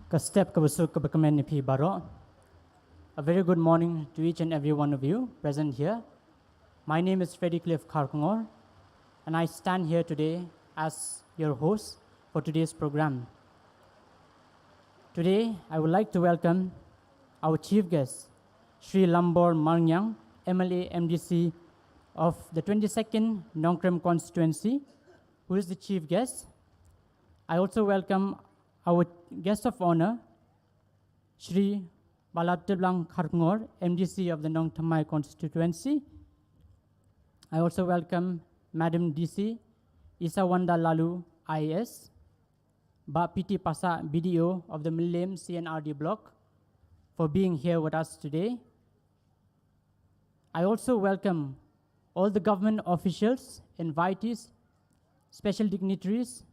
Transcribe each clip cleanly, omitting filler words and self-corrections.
Kastep kabusuk kabakamen nipi baroh. A very good morning to each and every one of you present here. My name is Myntri Kharkongor, and I stand here today as your host for today's program. Today, I would like to welcome our chief guest, Shillong Lambor Malngiang, MLA MDC of the 22nd Nongkrem constituency, who is the chief guest. I also welcome our guest of honor, Shri Bah Latiplang Kharkongor, MDC of the Nongkrem constituency. I also welcome Madam DC Isawanda Laloo, IAS, Bah PT Pasa BDO of the Millennium CNRD block, for being here with us today. I also welcome all the government officials, invitees, special dignitaries,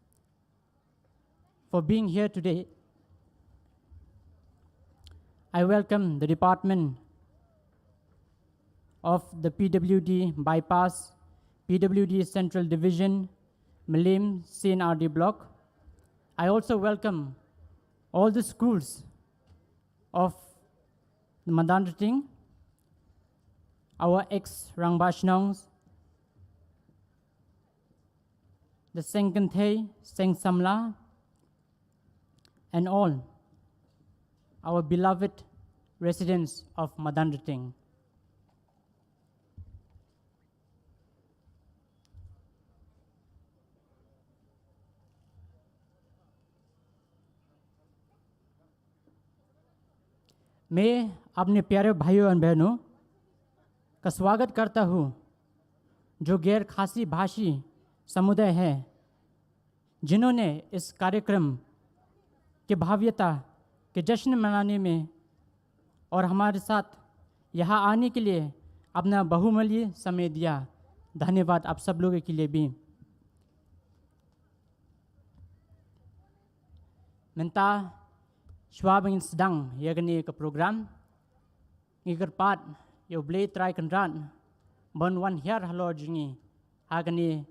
for being here today. I welcome the Department of the PWD Bypass, PWD Central Division, Millennium CNRD block. I also welcome all the schools of the Madanrting, our ex-Rangbah Shnongs, the Sengkantei, Seng Samla, and all our beloved residents of Madanrting. मैं अपने प्यारे भाइयों और बहनों का स्वागत करता हूँ जो गैर खासी भाषी समुदाय है, जिन्होंने इस कार्यक्रम के भव्यता के जश्न मनाने में और हमारे साथ यहाँ आने के लिए अपना बहुमूल्य समय दिया. धन्यवाद आप सब लोगों के लिए भी. Minta Schwabing sedang ya kini ke program ngikerpat yo blay try kenran bon wan hiar halo jingi ha kini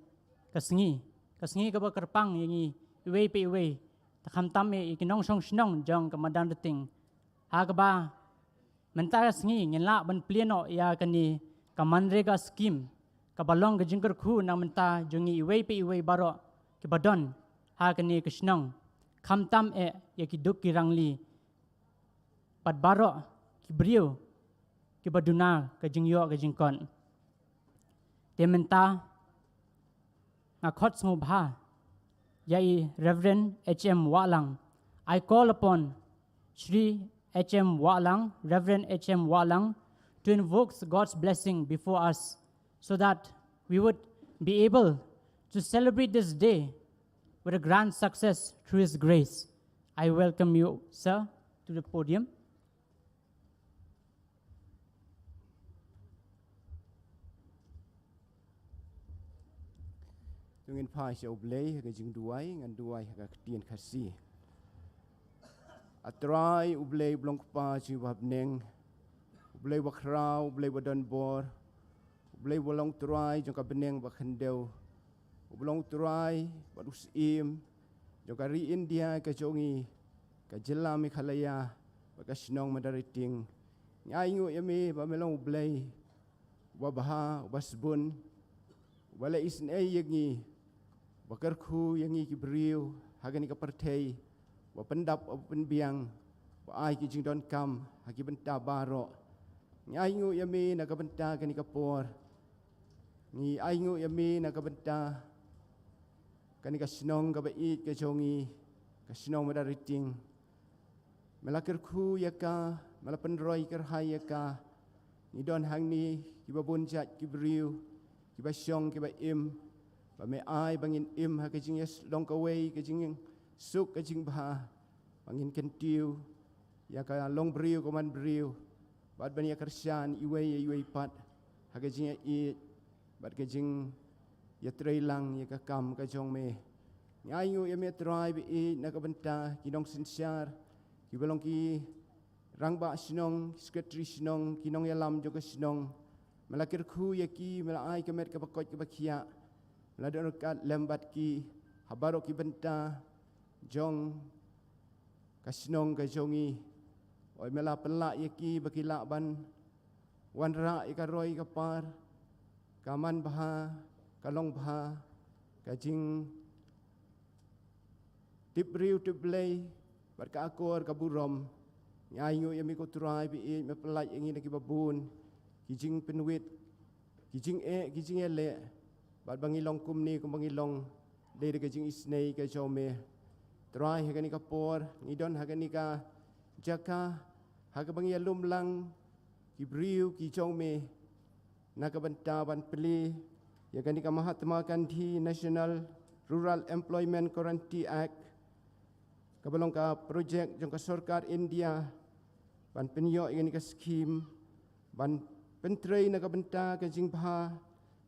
ke sngi ke kerpang yangi iwe pe iwe takam tame ikinong song shnong jong ke Madanrting ha ke ba mentara sngi ngelak ban plieno ya kini ke MGNREGA skhim ke balong ke jingkyrkhu na menta jongi iwe pe iwe baroh ke badon ha kini ke shnong kam tam ya ki duk ki rangli pat baroh ki brio ki baduna ke jingïoh ke jingkon te menta ngakot smubha yai Reverend HM Walang. I call upon Shri HM Walang, Reverend HM Walang, to invoke God's blessing before us so that we would be able to celebrate this day with a grand success through His grace. I welcome you, sir, to the podium. Tungin pa siya ublay haga jing duay ngan duay haga ketian kasi. Atray ublay blong pa si wabneng ublay wakraw ublay wadonbor ublay walong tray jong kabeneng bakhendew ublong tray wadusim jong kari India ka jongi ka jelami khalaya baka Shnong Madanrting ngaingo yami bamelong ublay wabaha wasbun wala isn yangi bakarkhu yangi ki brio hagani ka parthei wa pendap open biang wa ai ki jingdon kam hagi benta baroh ngaingo yami na ka benta kani ka por ngi aingo yami na ka benta kani ka Shnong ka bait ka jongi ka Shnong Madanrting melakirkhu yaka malapenroi kerhai yaka ni don hangni ki babunjat ki brio ki basyong ki ba im ba me ai bangin im ha ka jing yes long ka wei ka jing suk ka jing ba bangin kentiu ya ka long brio ko man brio bad bani kersian iwe pat ha ka jing i bad ka jing ya trailang ya ka kam ka jong me ngayu ya me tribe i na ka benta ki dong sinsiar ki balong ki Rangbah Shnong secretary Shnong ki nong yalam jo ka Shnong melakirkhu yaki melai kemet ke bakot ke bakia meladon kat lembat ki habarok ki benta jong kasnong ka jongi oi mela pelak yaki bakilak ban wan ra ika roi ka par kaman baha kalong baha kajing tip riu tip lei bat ka akor ka burom ngayu yami ko turai bi me pelak yangi nak babun kijing penwit kijing kijing ele bat bangilong kumni kum bangilong de kajing isnei ka jome try hagani ka por ngidon hagani ka jaka hagabangi alum lang ki briu ki jome nakabanta ban peli hagani ka Mahatma Gandhi National Rural Employment Guarantee Act kabalong ka project jong ka sarkar India ban penyo hagani ka skhim ban pentrai nakabanta kajing baha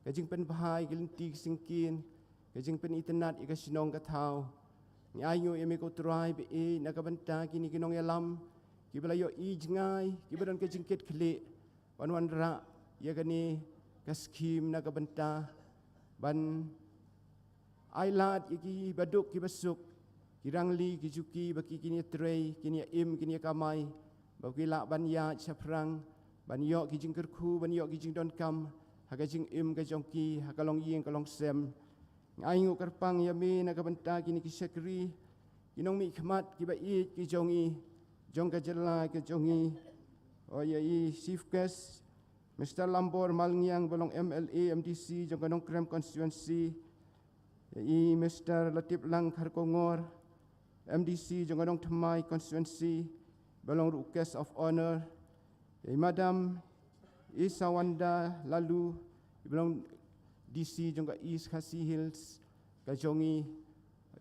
kajing penbahai gelinti singkin kajing penitenat ika sinong ka thau ngayo yami ko try bi nakabanta kini kinong yalam kibalayo ijngai kibadan ka jingket khli wanwan ra yagani ka skhim nakabanta ban ailat yaki baduk kibasuk kirangli kijuki baki kini trei kini im kini kamai bakila ban ya chaprang ban yo ki jingkyrkhu ban yo ki jingdon kam haga jing im ka jongki hakalong ying kalong sem ngayu karpang yami nakabanta kini ki sekri kinong mi khmat ki ba i ki jongi jong ka jela ki jongi o ya i chief guest Mr. Lambor Malngiang balong MLA MDC jong ka Nongkrem konstitwensi ya i Mr. Latiplang Kharkongor MDC jong ka Nong Thamai konstitwensi balong guest of honor ya i Madam Isawanda Laloo balong DC jong ka East Khasi Hills ka jongi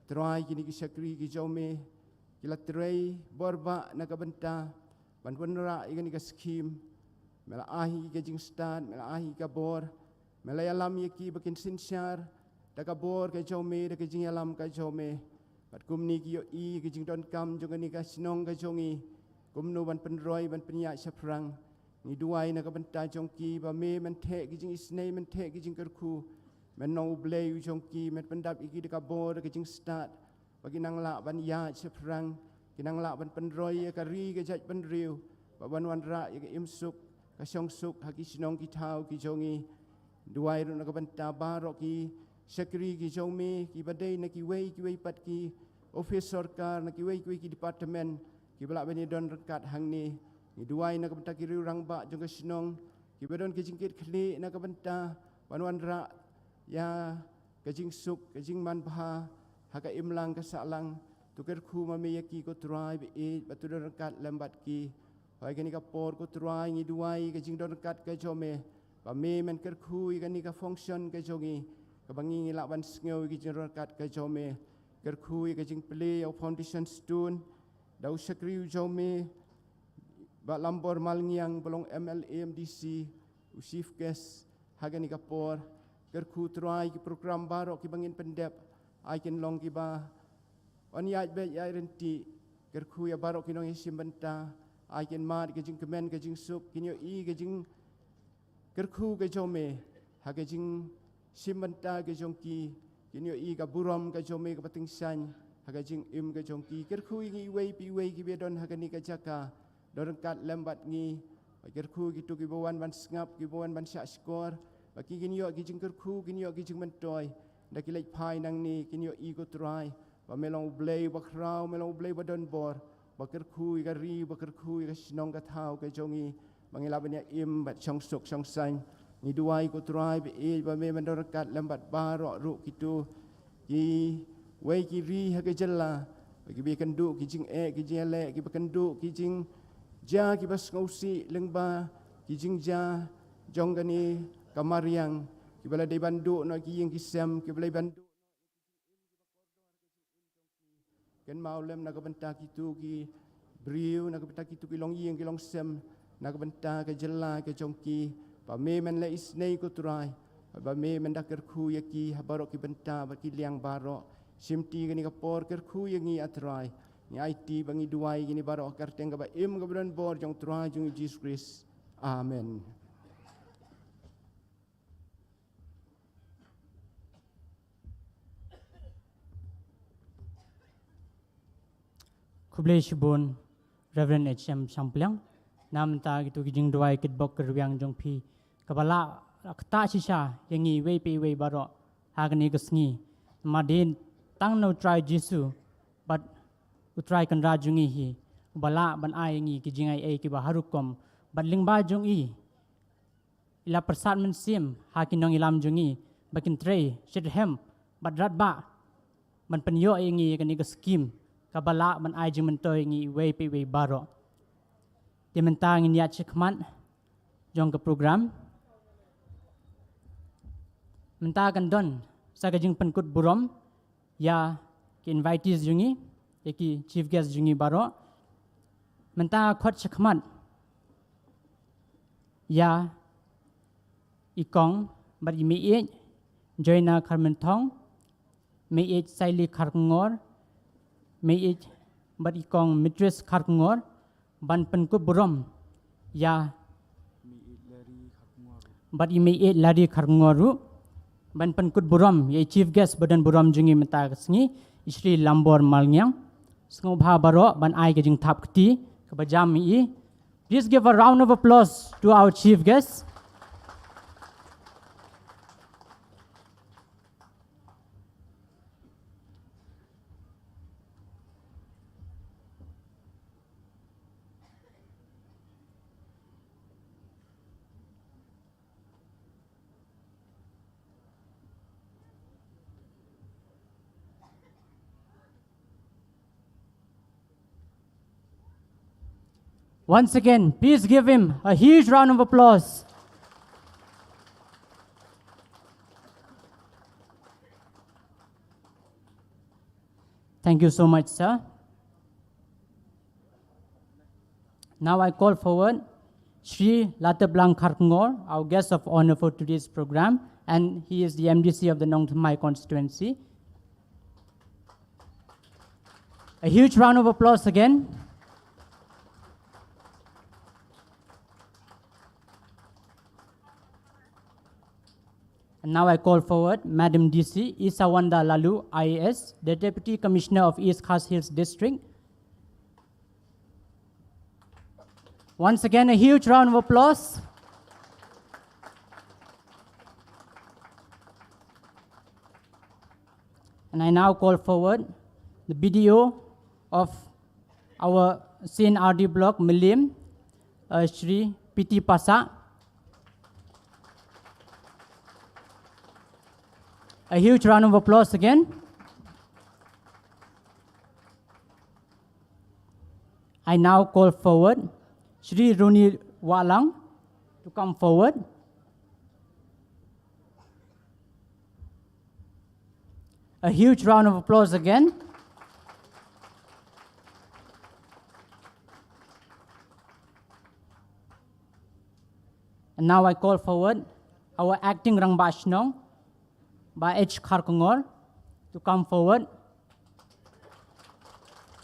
try kini ki sakri ki jome kila tray borba nakabenta ban punra igani ka skhim mela ahi ka jing stan mela ahi ka bor mela yalam yaki bakin sinsyar daga bor ka jome daga jing yalam ka jome bat kumni ki yo i ki jing don kam jong ni ka sinong ka jongi kumno ban penroi ban penya saprang ni duai nakabenta jongki ba me man the ki jing isnei man the ki jing kyrkhu men nong blei u jongki men pendap iki de kabor ke jing start bagi nang la ban ya chaprang kinang la ban penroi ka ri ke jaj ban riu ba ban wan ra ke imsuk ka song suk haki sinong ki thau ki jongi duai ru nakabenta baroh ki sekri ki jongme ki badai na ki wei pat ki office sarkar na ki wei ki department ki bala bani don rekat hang ni ni duai nak benta Myntri Rangbah jong ka Shnong ki bedon ke jingkit khli nak benta wanwan ra ya ka jing suk ka jing man bha ha ka imlang ka salang tu kyrkhu ma me yaki ko try bi batu don rekat lambat ki hoi ka ni ka por ko try ni duai ka jing don rekat ka jome ba me men kyrkhu ka ni ka function ka jongi ka bangi la ban sngiu ki jing rekat ka jome kyrkhu ka jing play au foundation stone dau sakri jome Bah Lambor Malngiang balong MLA MDC chief guest hagani kapor kyrkhu try ki program baroh ki bangin pendep I can long ki ba on yai be yai renti kyrkhu ya baroh ki nong isim benta I can mat ke jing kemen ke jing sup kinyo i ke jing kyrkhu ke jome haga jing sim benta ke jongki kinyo i ka burom ke jome ke pating san haga jing im ke jongki kyrkhu ngi wei pi wei ki bedon hagani ka jaka dorengkat lambat ngi kyrkhu gitu ki bawan ban sngap ki bawan ban syak skor baki kinyo ki jing kyrkhu kinyo ki jing mentoi da ki lek pai nang ni kinyo i ko try ba melong blei ba krau melong blei ba don bor ba kyrkhu ka ri ba kyrkhu ka sinong ka thau ka jongi bangila banya im bat chong sok chong san ni duai ko try ba me man dorengkat lambat baroh ru gitu ki wei ki ri ha ka jella bagi bi kenduk ki jing ki jing le ki kenduk ki jing ja ki bas ngausi lengba ki jingja jonggani kamariang ki bala dei banduk no ki yeng ki sem ki bala banduk ken maulem na kabenta ki tu ki briu na kabenta ki tu ki long yeng ki long sem na kabenta ke jela ke jongki pa me men le isnei ko turai pa me men dak kyrkhu yaki habarok ki benta ba ki liang barok simti gani kapor kyrkhu yengi atrai ni IT bangi duai gini baroh karteng ka ba im ka bulan bor jong turai jong Jesus Christ amen Kublai Shibun, Reverend H.M. Champliang, Namta gitu kijing duai kit bok kerwiang jong pi, kabala kata shisha yangi wei pi wei baroh, hagani kesngi, madin tang no try Jesu, but utrai kan rajungi hi, bala ban ai yangi kijing ai ki baharukom, but lingba jong i, ila persat mensim, hakin nong ilam jungi, bakin tray, shithem, but ratba, man penyo yangi kani skhim, kabala man ai jingmyntoi ngi wei pi wei baroh. Di mentang ini achievement jong ke program. Mentang don sagajing penkut burom ya ki invitees jungi ya ki chief guest jungi baroh. Mentang khot achievement ya ikong bar imi joina kharmentong me saili kharkongor me bar ikong mistress kharkongor ban penkut burom ya bat imi lari kharkongoru ban penkut burom ya chief guest badan burom jungi menta sngi Myntri Rangbah Malngiang sngoba baroh ban ai ke jing thap kti kabajam mi. Please give a round of applause to our chief guest. Once again, please give him a huge round of applause. Thank you so much, sir. Now I call forward Shri Latiplang Kharkongor, our guest of honor for today's program, and he is the MDC of the Nongkrem constituency. A huge round of applause again. And now I call forward Madam DC Isawanda Laloo, IAS, the Deputy Commissioner of East Khas Hills District. Once again, a huge round of applause. And I now call forward the BDO of our CNRD block, Milim, Shri Piti Pasa. A huge round of applause again. I now call forward Shri Runi Walang to come forward. A huge round of applause again. And now I call forward our acting Dorbar Shnong Bah Kharkongor to come forward.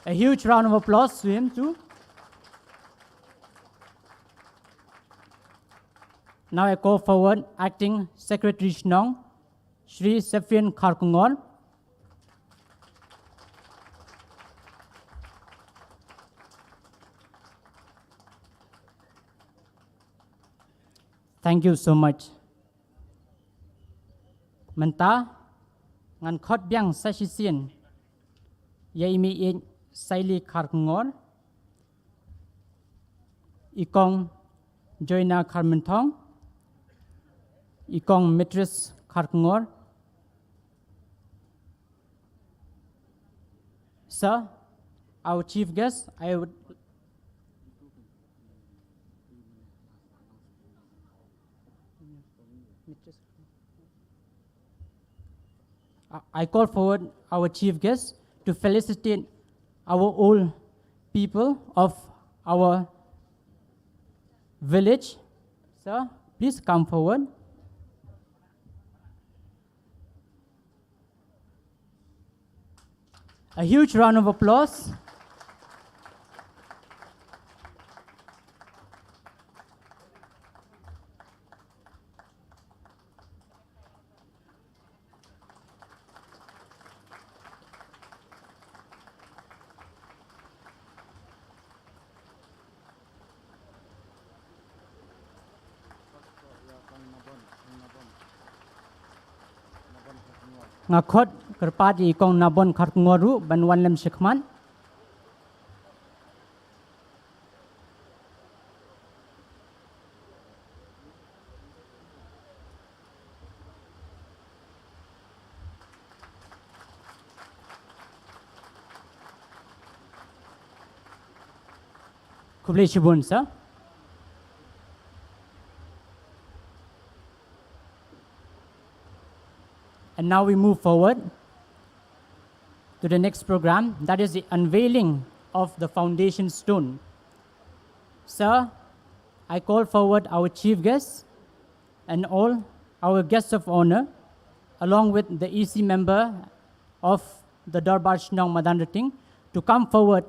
A huge round of applause to him too. Now I call forward Acting Secretary Shnong, Shri Sefian Kharkongor. Thank you so much. Menta ngan khot biang sashisien yaimi saili Kharkongor ikong joina kharmentong ikong mistress Kharkongor. Sir, our chief guest, I call forward our chief guest to felicitate our old people of our village. Sir, please come forward. A huge round of applause. ngakot kerpati kong nabon Kharkongoru ban wan lem shikman. Kublai shibun sir. And now we move forward to the next program, that is the unveiling of the foundation stone. Sir, I call forward our chief guests and all our guests of honor, along with the EC member of the Dorbar Shnong Madanrting, to come forward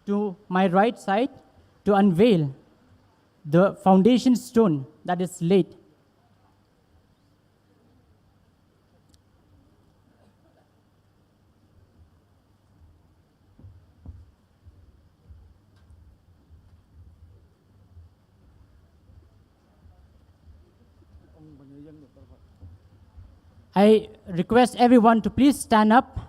to my right side to unveil the foundation stone that is laid. I request everyone to please stand up.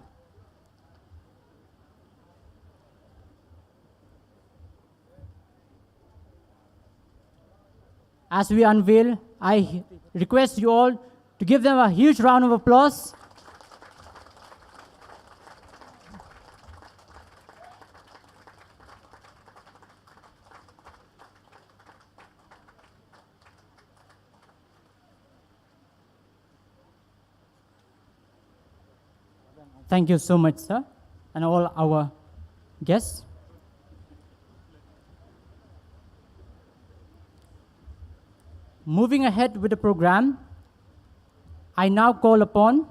As we unveil, I request you all to give them a huge round of applause. Thank you so much, sir, and all our guests. Moving ahead with the program, I now call upon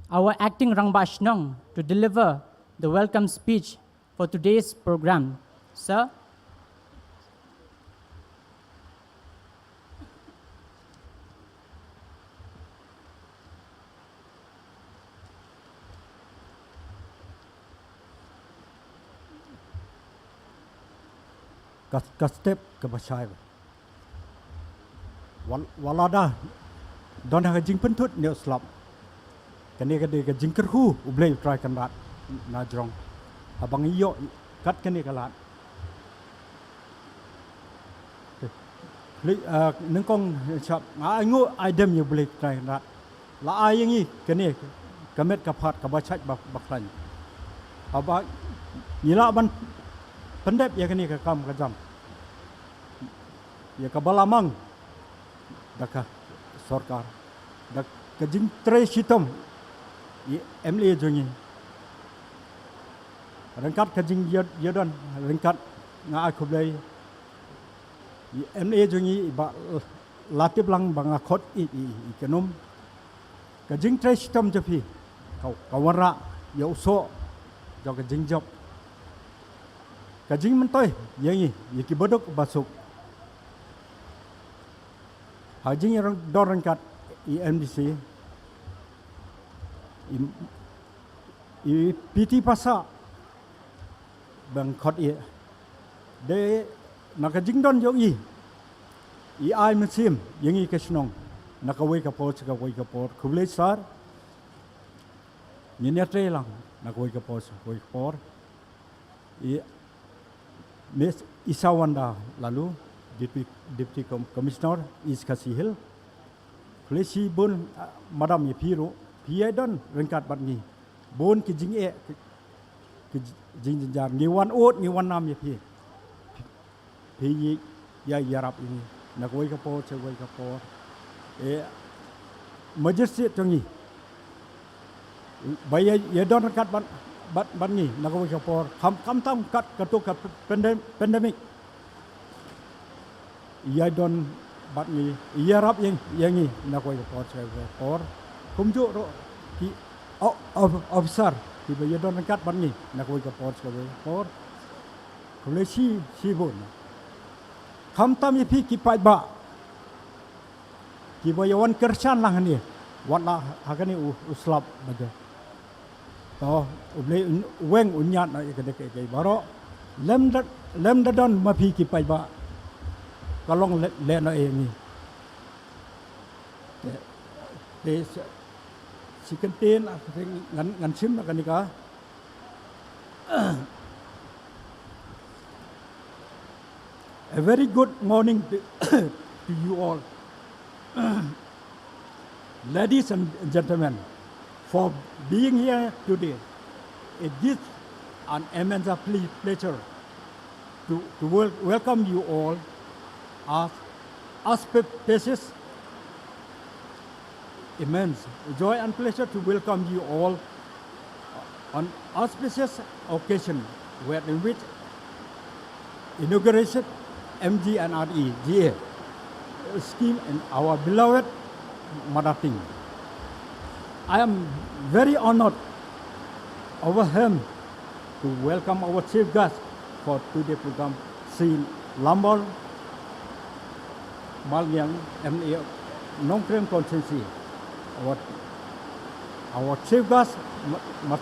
our acting Rangbah Shnong to deliver the welcome speech for today's program. Sir. Kastep kebasai. Walada don ha jingpentut ne slap. Kane kadei jingkyrkhu ublei try kanrat najrong. Abang iyo kat kane kalat. Nengkong chap ngu idem you ublei try kanrat. La ayangi kane kamet kapat kabachaj baklan. Aba nila ban pendep ya kane kakam kajam. Ya kabalamang daka sorkar dak kajing tre sitom MLA jongi rengkat kajing yodon rengkat nga akublai MLA jongi Bah Latiplang bangakot ikanum kajing tre sitom japi kawara ya uso jo kajing job kajing mentoi yangi yaki bodok basuk hajing yang dorang kat MDC PT pasa bang khot de naka jingdon jo ai mesim yang kesnong naka wei kapot kublai sar Myntri Rangbah naka wei kapor Kong Isawanda Laloo Deputy Commissioner East Khasi Hill, Polisi Bun Madam Yapiro, pynïaid rengkat batni, Bun ke jingïalang, ke jingjar, ngiwan ot, ngiwan nam yapi, pynïaid ya yarap ini, nak wei kapor, cewei kapor, majesty tongi, bayar yadon rengkat batni, nak wei kapor, kam tam kat ketuk pandemik. Ia don bat ni ia rap yang ni nak koi por kumju ro ki officer ki ia don kat bat ni nak koi por kole si bon kam tam pi ki pai ba ki bayawan kersan lah ni wala hakani uslap baga to uble weng unyat na ke baroh lem dadon ma pi ki pai ba kalong le na ni si contain ngan sim na kanika. A very good morning to you all. Ladies and gentlemen, for being here today. It gives an immense pleasure to welcome you all as auspicious, immense joy and pleasure to welcome you all on auspicious occasion in which inauguration MGNREGA scheme in our beloved Madanrting. I am very honored over him to welcome our chief guest for today's program, Shillong Mail Malngiang, MA Nongkrem constituency. Our chief guest, Bah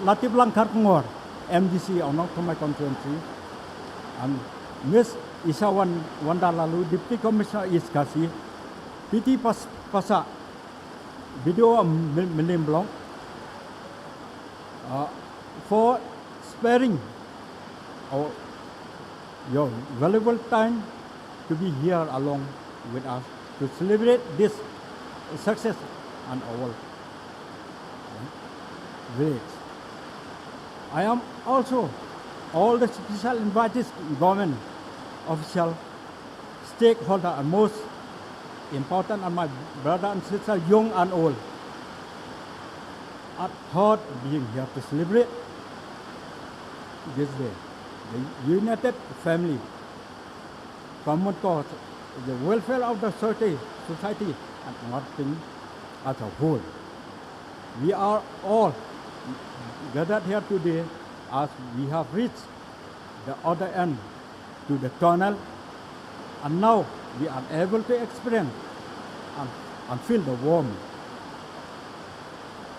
Latiplang Kharkongor, MDC of Nongkrem constituency, and Miss Isawanda Laloo, Deputy Commissioner East Kasi, PT Pasa, Video Milim for sparing your valuable time to be here along with us to celebrate this success and our village. I am also all the special invited government official, stakeholder, and most important are my brother and sister, young and old, at heart being here to celebrate this day. The united family, common cause, the welfare of the society and Madanrting as a whole. We are all gathered here today as we have reached the other end to the tunnel, and now we are able to experience and feel the warmth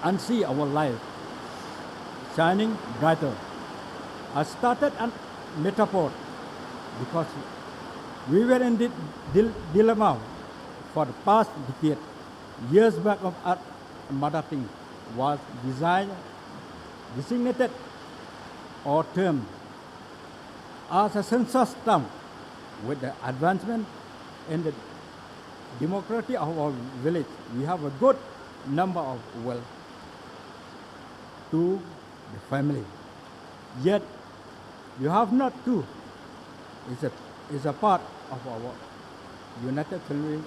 and see our life shining brighter. I started a metaphor because we were in the dilemma for the past decade. Years back of Madanrting was designated or termed as a census town. With the advancement in the democracy of our village, we have a good number of to the family. Yet, you have not to. It's a part of our united family.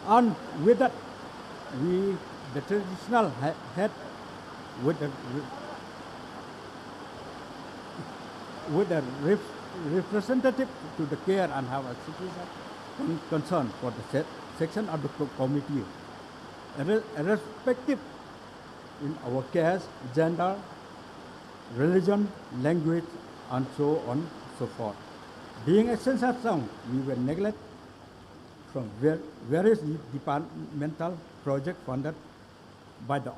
And with that, the traditional head with the representative to the care and have a citizen concern for the section of the committee, irrespective in our caste, gender, religion, language, and so on and so forth. Being a census town, we were neglected from various departmental projects funded by the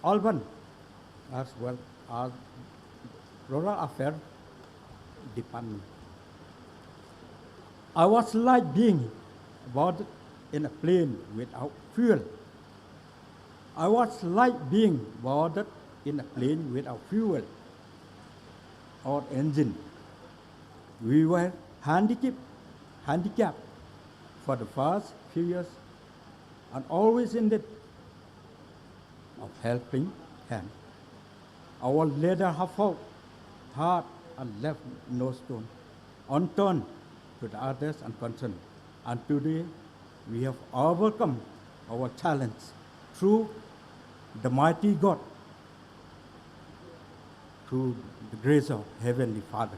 urban as well as rural affairs department. I was like being boarded in a plane without fuel. I was like being boarded in a plane without fuel or engine. We were handicapped for the first few years and always in need of helping hand. Our leader have fought hard and left no stone unturned to the others and concerned. And today we have overcome our challenge through the mighty God, through the grace of Heavenly Father.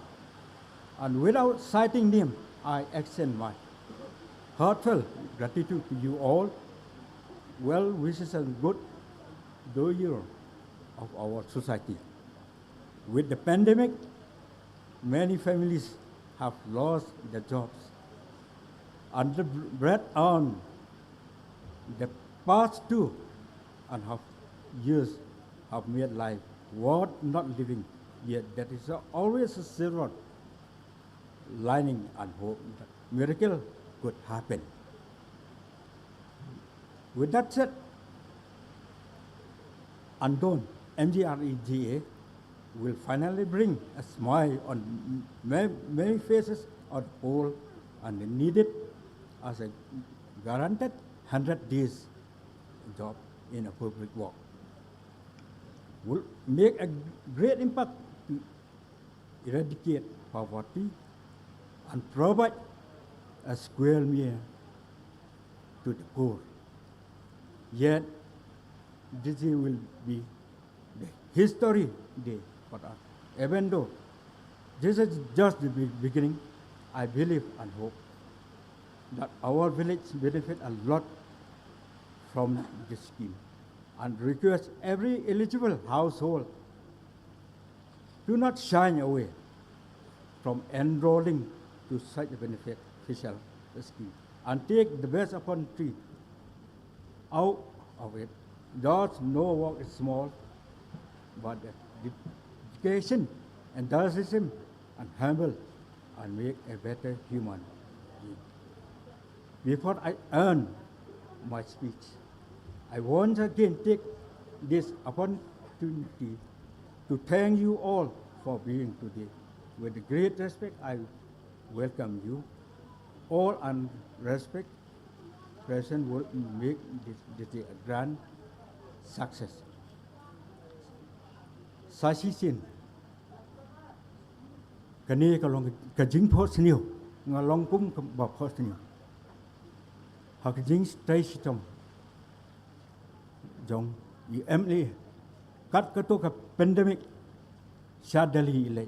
And without citing name, I extend my heartfelt gratitude to you all, well wishes and good year of our society. With the pandemic, many families have lost their jobs. And the bread on the past 2.5 years have made life worth not living. Yet there is always a silver lining and hope that miracle could happen. With that said, Andon, MGNREGA, will finally bring a smile on many faces of all and needed as a guaranteed 100 days job in a public work. Will make a great impact to eradicate poverty and provide a square meal to the poor. Yet, this will be the history day for us. Even though this is just the beginning, I believe and hope that our village benefit a lot from this scheme and request every eligible household do not shy away from enrolling to such a beneficial scheme and take the best opportunity out of it. Just no work is small, but dedication, enthusiasm, and humble, and make a better human being. Before I end my speech, I once again take this opportunity to thank you all for being today. With great respect, I welcome you all, and respect present will make this a grand success. Sasisin, kane kalong kajing post new, ngalong kum ba post new. Hakajing stay sitom. Jong MLA kat kato ka pandemic sadali ilay.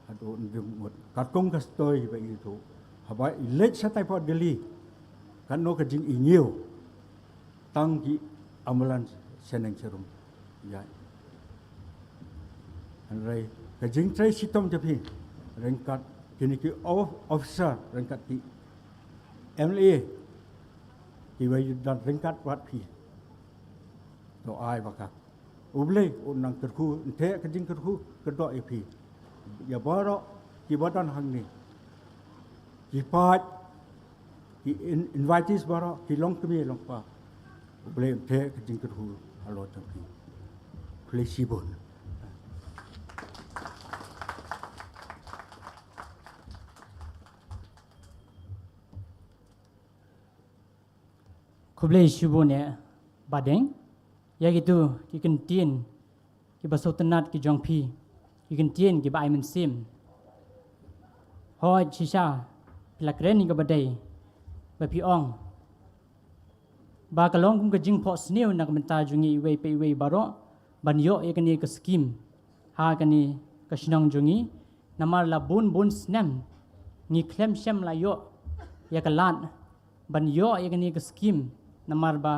Ado njung kat kong ka story ba ito. Haba ilay sa tayo po dali. Kano kajing inyo. Tangki ambulans seneng serum. Ya. Anray kajing tray sitom japi. Rengkat kini ki officer rengkat ki MLA. Iway dan ringkat wat pi. To ai bakak. Ublay unang kerku ente kajing kerku kedok ipi. Ya baroh ki badan hang ni. Ki pat ki invitees baroh ki long kemi long pa. Ublay ente kajing kerku halo tapi. Fleksibel. Kublai shubone badeng ya gitu ki kentin ki baso tenat ki jongpi ki kentin ki bai men sim hoi chisha pilakren ki badai ba pi ong ba kalong kum ka jing pho sneu nak menta jungi we pe we baro ban yo e kani ka skhim ha kani ka shnong jungi namar la bun snem ni klem shem la yo ya kalan ban yo e kani ka skhim namar ba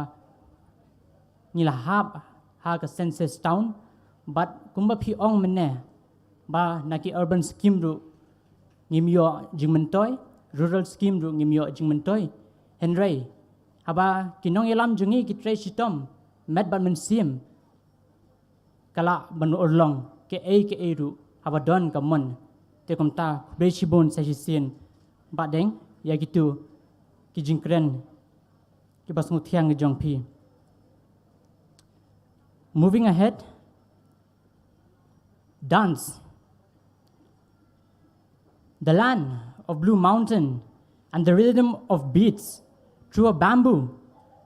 nilahap ha ka census town but kumba phi ong menne ba naki urban scheme ru jingmyuh jingmyntoi rural scheme ru jingmyuh jingmyntoi henry haba kinong yalam jungi ki tre sitom met ban men sim kala ban urlong ke e ru haba don ka mon te komta brechibon sa sin ba deng ya gitu ki jingkren ki basngu thiang jongpi. Moving ahead, dance. The land of blue mountain and the rhythm of beats through a bamboo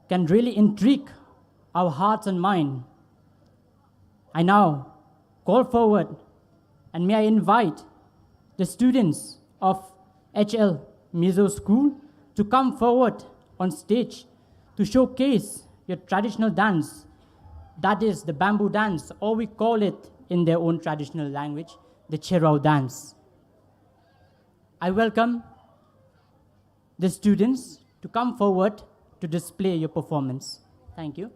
can really intrigue our hearts and mind. I now call forward and may I invite the students of HL Mizo School to come forward on stage to showcase your traditional dance. That is the bamboo dance, or we call it in their own traditional language, the Kyrwoh dance. I welcome the students to come forward to display your performance. Thank you.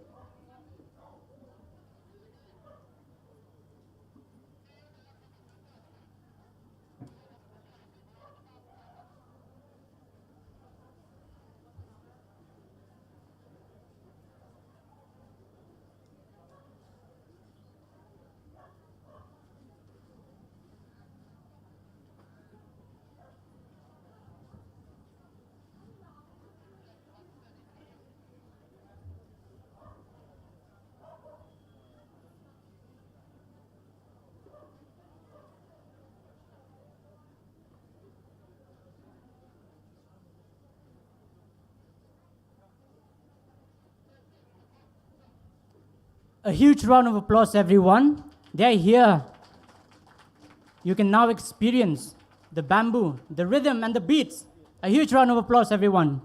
A huge round of applause, everyone. They're here. You can now experience the bamboo, the rhythm, and the beats. A huge round of applause, everyone.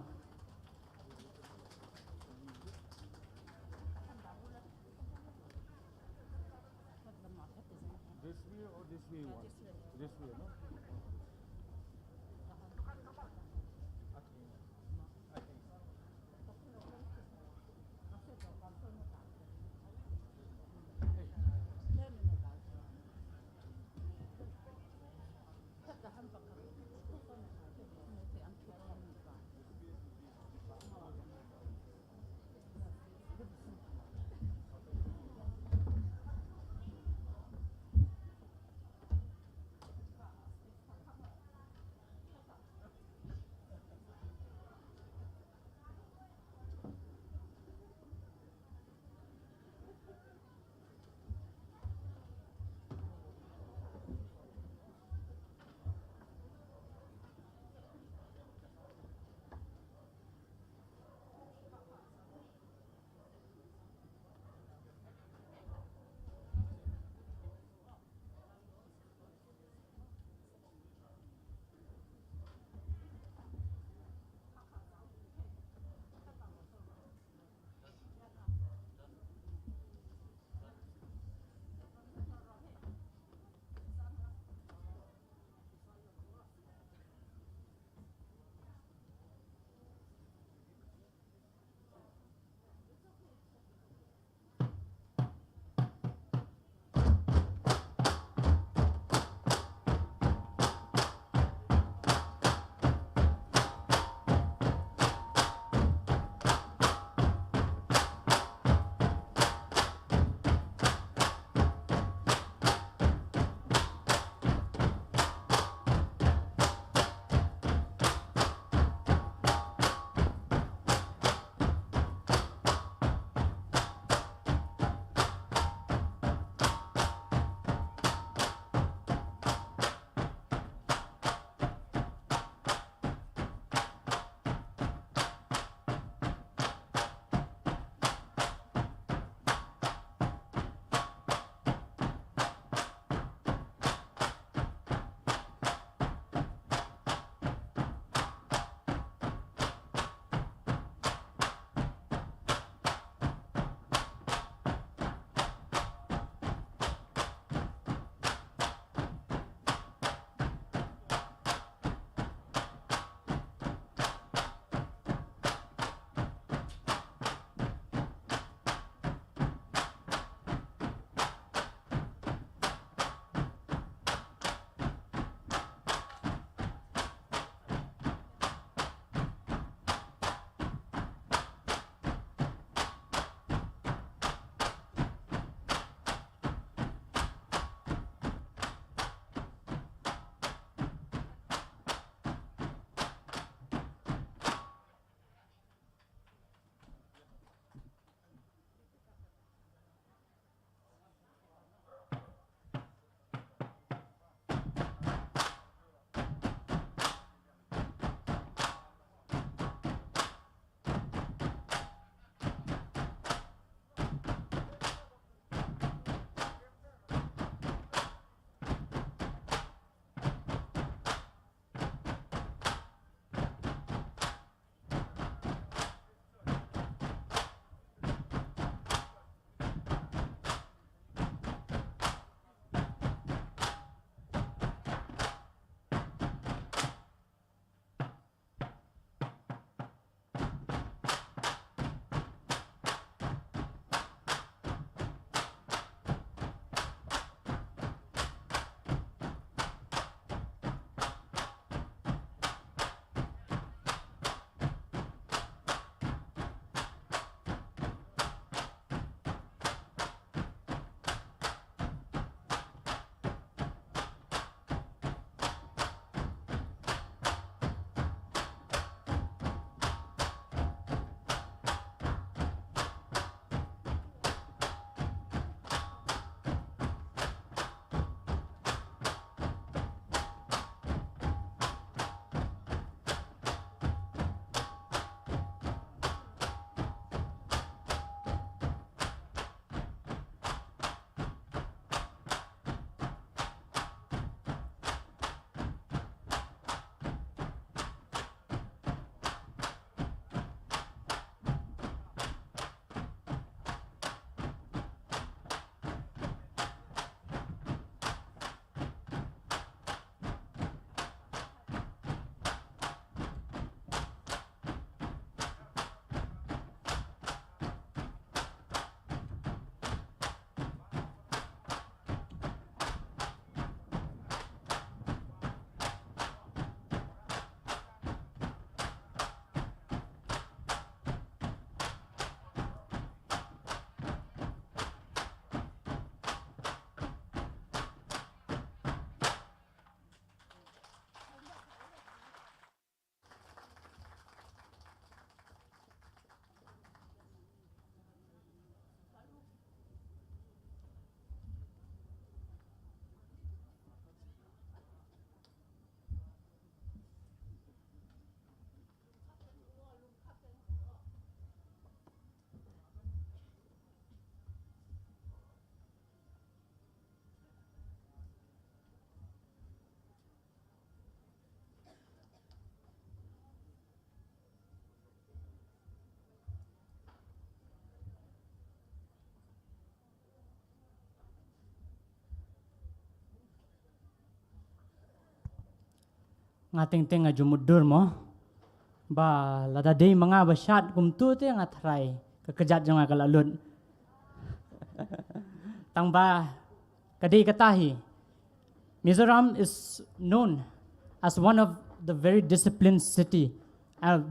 ngating ting ajumudur mo. Ba lada day mga basyat kumtu te ngatray kakejat jang akalalud. Tang ba kadei katahi. Mizoram is known as one of the very disciplined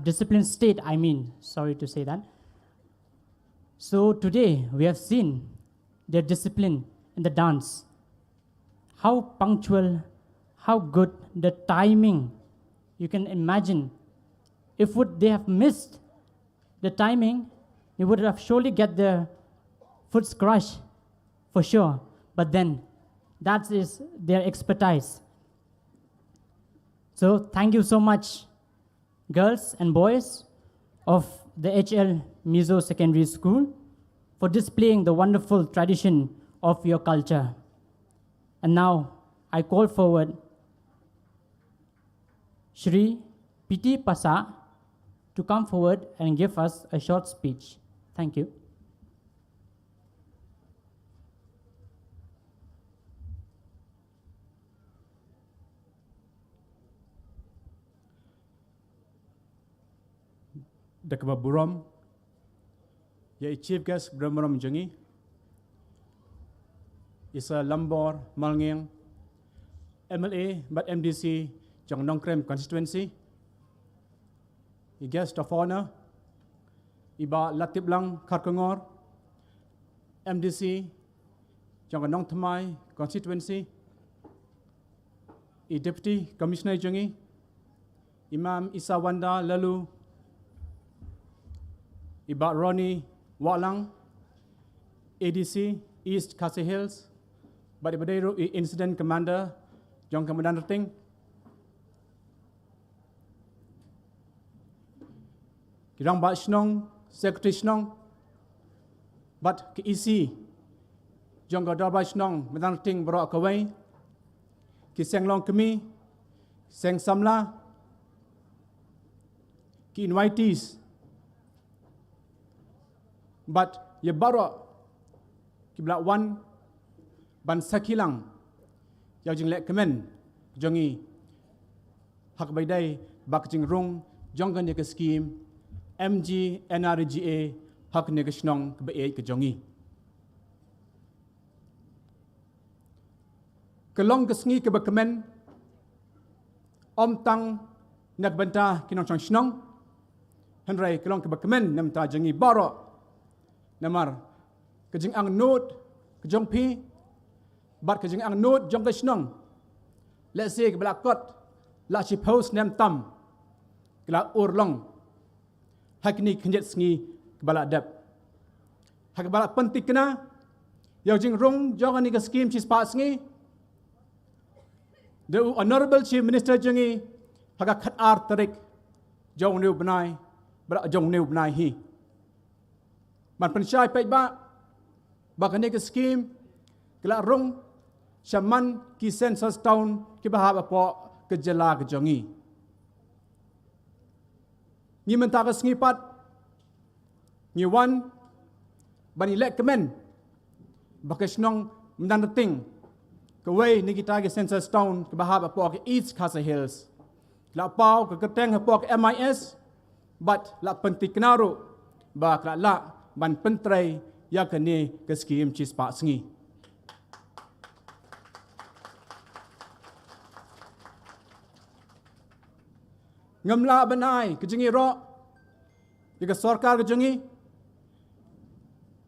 disciplined state, sorry to say that. So today we have seen their discipline in the dance. How punctual, how good the timing. You can imagine if they have missed the timing, they would have surely get their foot crushed for sure. But then that is their expertise. So thank you so much, girls and boys of the HL Mizo Secondary School, for displaying the wonderful tradition of your culture. And now I call forward Shri Piti Pasa to come forward and give us a short speech. Thank you. The kaba burom, ye chief guest burom jungi, is a Lambor Malngiang, MLA but MDC jang Nongkrem konstitwensi. The guest of honor, Bah Latiplang Kharkongor, MDC jang Nongkrem konstitwensi. The deputy commissioner jungi, Imam Isawanda Laloo. Iba Ronnie Walang, ADC East Khasi Hills, Badibadero Incident Commander Shillong Madanrting, Dorbar Shnong Secretary Shnong, but KEC Dorbar Shnong Madanrting baroh kawai, ki Senglong kami, Seng Samla, ki invitees. But ye baroh kibla wan ban sakilang yaw jing lek kemen jongi hak baidai bak jing rung jonggan ye ke skhim MGNREGA hak ne ke shnong ke bae ke jongi kelong ke sngi ke bakemen om tang nak bantah kinong chong shnong hanrai kelong ke bakemen nam ta jongi baroh namar ke jingangnud ke jongpi bat ke jingangnud jong ke shnong let's say ke belakot la chi post nem tam ke la urlong hakni khnjet sngi ke bala dep hak bala pentik kena yaw jing rong jong ani ke skim chi spa sngi the honorable chief minister jongi hak khat ar tarik jong new benai bala jong new benai hi man pensyai pek ba kane ke skim kela rong shaman ki census town ki bahab apo ke jela ke jongi ni menta ke sngi pat ni wan bani lek kemen ba ke Shnong Madanrting ke way ni kita ke census town ke bahab apo ke East Khasi Hills la pau ke keteng apo ke MIS but la pentik naru ba kala la ban pentrai ya kene ke skim chi spa sngi ngamla banai ke jingi ro ke sarkar ke jingi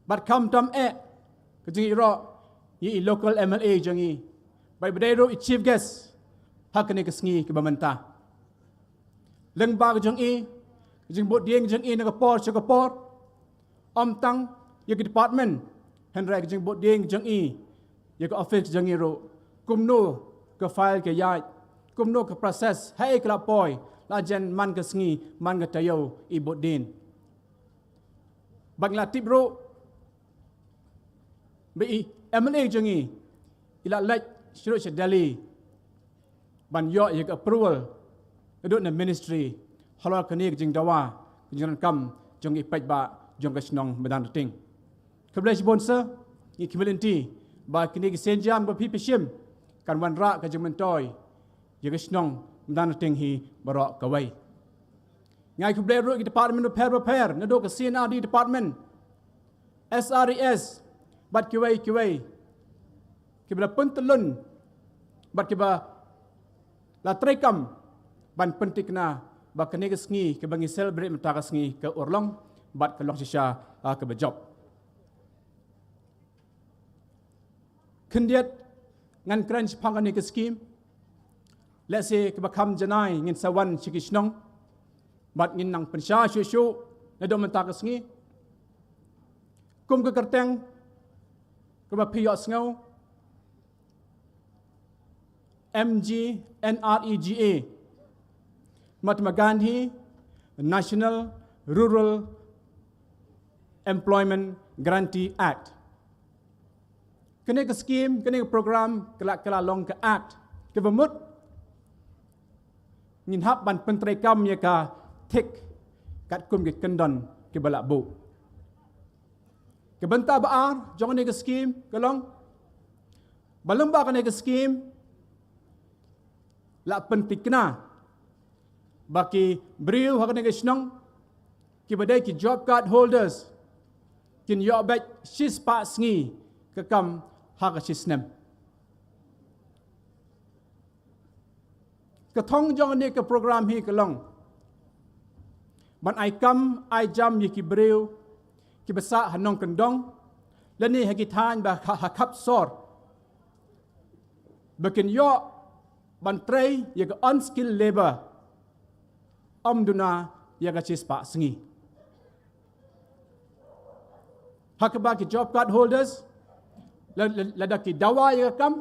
bat kam tam ke jingi ro yi local MLA jingi bai bedero chief guest hakane ke sngi ke bamanta lengba ke jingi jing bot dieng jingi na ke por om tang ye ke department henrai ke jing bot ding jang i ye ke office jang i ro kumno ke file ke yai kumno ke process hai ke la poi la jen man ke sngi man ke tayo i bot din bang la tip ro bi MLA jang i ila lek shiro Delhi ban yo ye ke approval duduk na ministry halal ke ni ke jing dawa jing kam jang i pek ba jong Shnong Madanrting kebelah sponsor i community ba kini ke senjam ba pi pishim kan wan ra ka jingmyntoi ye Shnong Madanrting hi baroh kawai. Ngai ku blai ru ki department of repair na do ka CNRD department SRES bat kiwai ki bla pentelun bat ki ba la trekam ban pentik na ba kane ka sngi ki bangi celebrate mata ka sngi ke urlong bat ka long sisha ka bajob. Kendiat ngan kran pangani ka scheme. Let's say ka bakam janai ngin sawan sikisnong bat ngin nang pensha shu na do mata ka sngi. Kum ka kerteng ka ba piyot sngo MGNREGA Mahatma Gandhi National Rural Employment Guarantee Act. Kene ke scheme, kene ke program kala long ke act ke bemut ngin hap ban pentrai kam ya ka tek kat kum ke kendon ke balak bu. Ke benta baar jong ne ke scheme kalong balamba kene ke scheme la pentikna baki beriu hakane ke snong ki badai ki job card holders kin yo bet sis pa sngi ke kam hak sisnem ke thong jong ne ke program hi kalong ban ai kam ai jam ye ki beriu ki besa hanong kendong lani hakitan ba hakap sor bakin yo ban tray ye ke unskilled labor duna ya ga sis pa sngi hakba ki job card holders lada ki dawa ya kam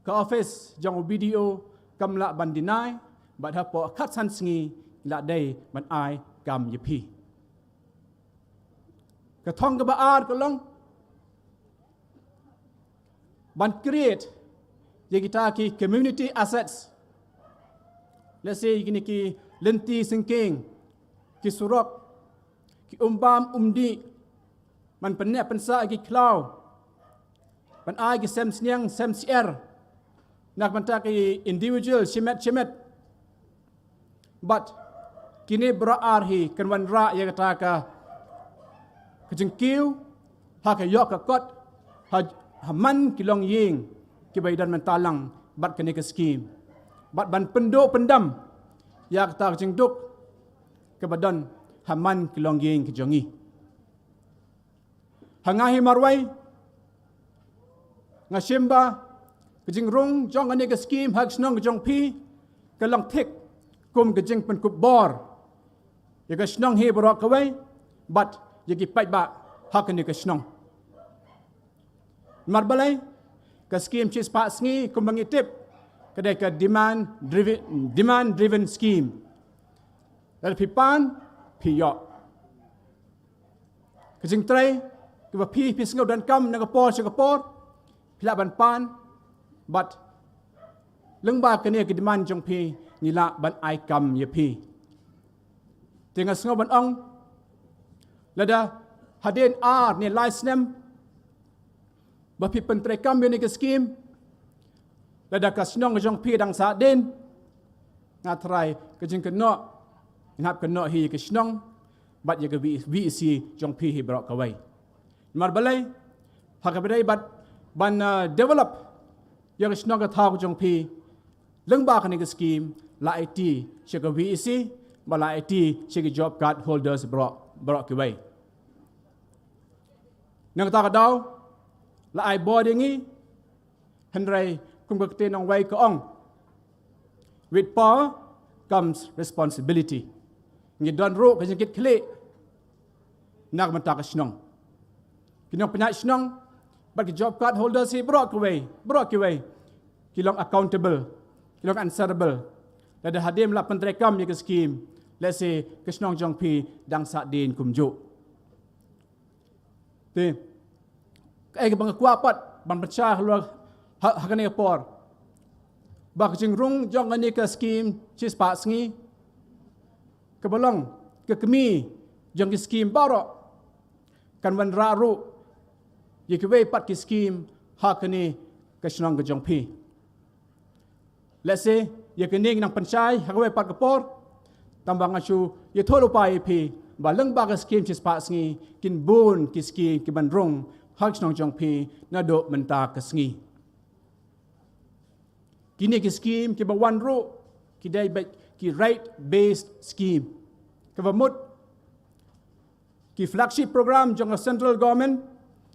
ka office jong video kam la ban dinai bat hapo khat san sngi la dai ban ai kam ye pi ka thong ka ba ar ko long ban create ye kita ki community assets. Let's say gini ki lenti singking ki surok ki umbam umdi man penne pensa ki klau man ai ki sem sniang sem sier nak manta ki individual chimet but kini beraar hi kan wan ra ya kata ka kejengkiu ha ka yok ka kot ha man ki long ying ki baidan mentalang bat kene ke scheme bat ban penduk pendam ya kata jengduk ke badan haman kilongging ke jongi hangahi marwai ngasimba ke jingrung jong ane ke scheme hak snong jong pi ke long thik kum ke jing pen kup bor ya ke snong he borok kawai bat ya ki pai ba hak ane ke snong marbalai ke scheme chis pa sngi kum bangitip kedai ke demand driven scheme. Lalu pipan piyok. Kejing tray ke pi sengau dan kam Singapore pila ban pan but lengba kene ke demand jong pi nila ban ai kam ye pi. Tengah sengau ban ong lada hadin ar ni license ba pi pentrai kam ni ke scheme lada ka snong jong pi dang sa den ngatrai ke jing keno ngap keno hi ke snong bat ye ke VC jong pi hi brok kawai mar balai ha ka badai bat ban develop ye ke snong ka thau jong pi lengba ka ni ke scheme la IT che ke VC ba la IT che ke job card holders brok kawai nang ta ka daw la ai boarding ni handrai kum ka te nong wai ka ong with power comes responsibility ngi don ro ka jingit khle nak mata ka snong kinong penya snong but job card holders he brought away kilong accountable kilong answerable lada hadim la pentrai kam ye ke scheme let's say ke snong jong pi dang sa din kum jo te ai ke bang kwa pat ban bacha hlo hakane por bak jing rung jong ani ke scheme chis pa sngi ke bolong ke kemi jong ke scheme baroh kan wan ra ru ye ke wei pat ke scheme hakane ke snong ke jong pi let's say ya kening nang pensai hagwe pat kapor tambang asu ya tholo pai pi ba leng ba ka skim chis pa sngi kin bun ki ski ki ban rong hak snong jong pi na do menta ka sngi kini ki skim ki ba wan ro ki dai ba ki right based scheme ka ba mut ki flagship program jong central government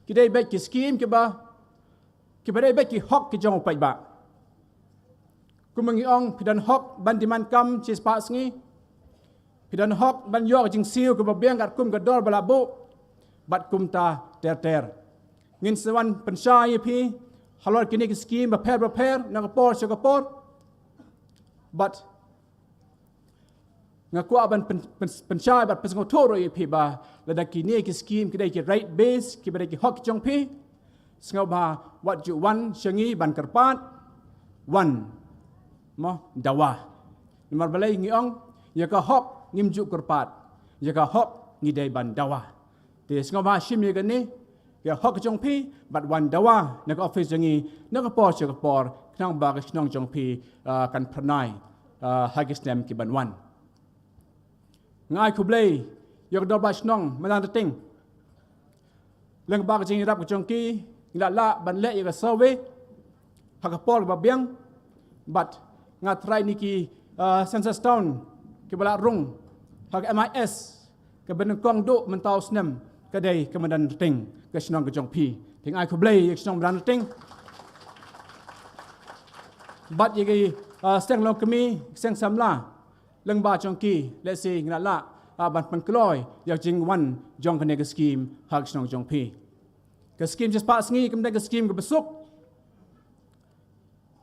ki dai ba ki skim ki ba dai ba ki hok ki jong pai ba kumangi ong pidan hok ban diman kam chis pa sngi pidan hok ban yok jing siu ke babiang kat kum ke dor balabo bat kum ta ter ngin sewan pensai pi halor kini ke skim ba per na kapor se kapor bat ngaku aban pensai bat pesngo toro pi ba lada kini ke skim kedai ke right base ki badai ke hok jong pi sngau ba wat ju wan sngi ban kerpat wan mo dawa nomor balai ngi ong ya ka hok ngimju kerpat ya ka hok ngidai ban dawa te sngau ba shim ye gani ya hok jong pi bat wan dawa na ka office jangi na ka por che ka por knang ba ka snong jong pi kan pranai hagis nem ki ban wan ngai ku blai ya Dorbar Shnong Madanrting leng ba ka jing rap ka jong ki la ban le ya ka sawe ha ka por ba biang bat nga try niki census town ke bala rung hak MIS ke benengkong do mentau snem kadei ke Madanrting ke Shnong ke jong pi ting ai ku blai ke Shnong Madanrting bat ye steng long kemi seng samla leng ba jong ki let's say ngna la ban pangkloi ya jing wan jong kane ke scheme hak Shnong jong pi ke scheme just pa sngi kem ke scheme ke besuk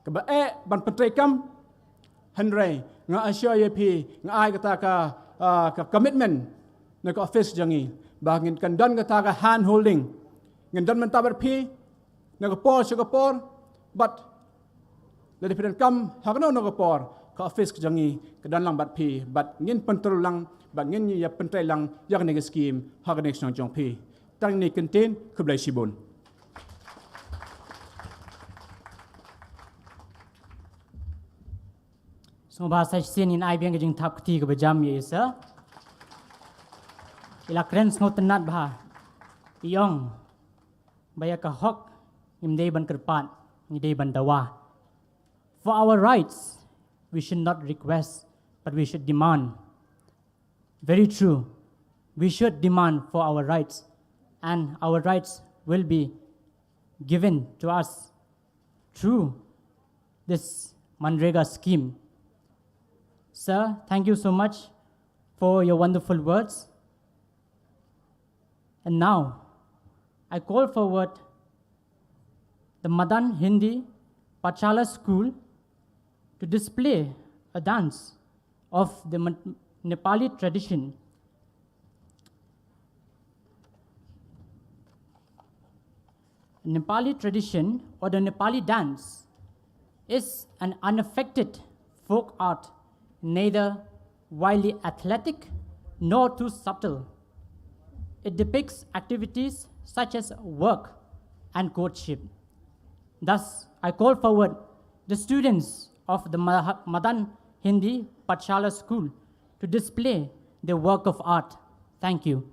ke ba ban pentrai kam Henry nga assure ye pi nga ai kata ka commitment na ka office jangi bangin kan don kata ka hand holding ngin don man tabar pi na ka por ka por but la dependent kam hagno na ka por ka office jangi ka don lang bat pi but ngin pentrol lang ba ngin ya pentrai lang yak ne scheme hagane snong jong pi tang ni contain kublai sibon So bahasa sin in ai biang jing thap kti ke bejam ye isa. Ila kren sngo tenat bah. Iong baya ka hok imdei ban kerpat ngidei ban dawa. For our rights we should not request but we should demand. Very true. We should demand for our rights and our rights will be given to us through this MGNREGA scheme. Sir, thank you so much for your wonderful words. And now, I call forward the Madan Hindi Pachala School to display a dance of the Nepali tradition. Nepali tradition or the Nepali dance is an unaffected folk art, neither wildly athletic nor too subtle. It depicts activities such as work and courtship. Thus, I call forward the students of the Madan Hindi Pachala School to display their work of art. Thank you.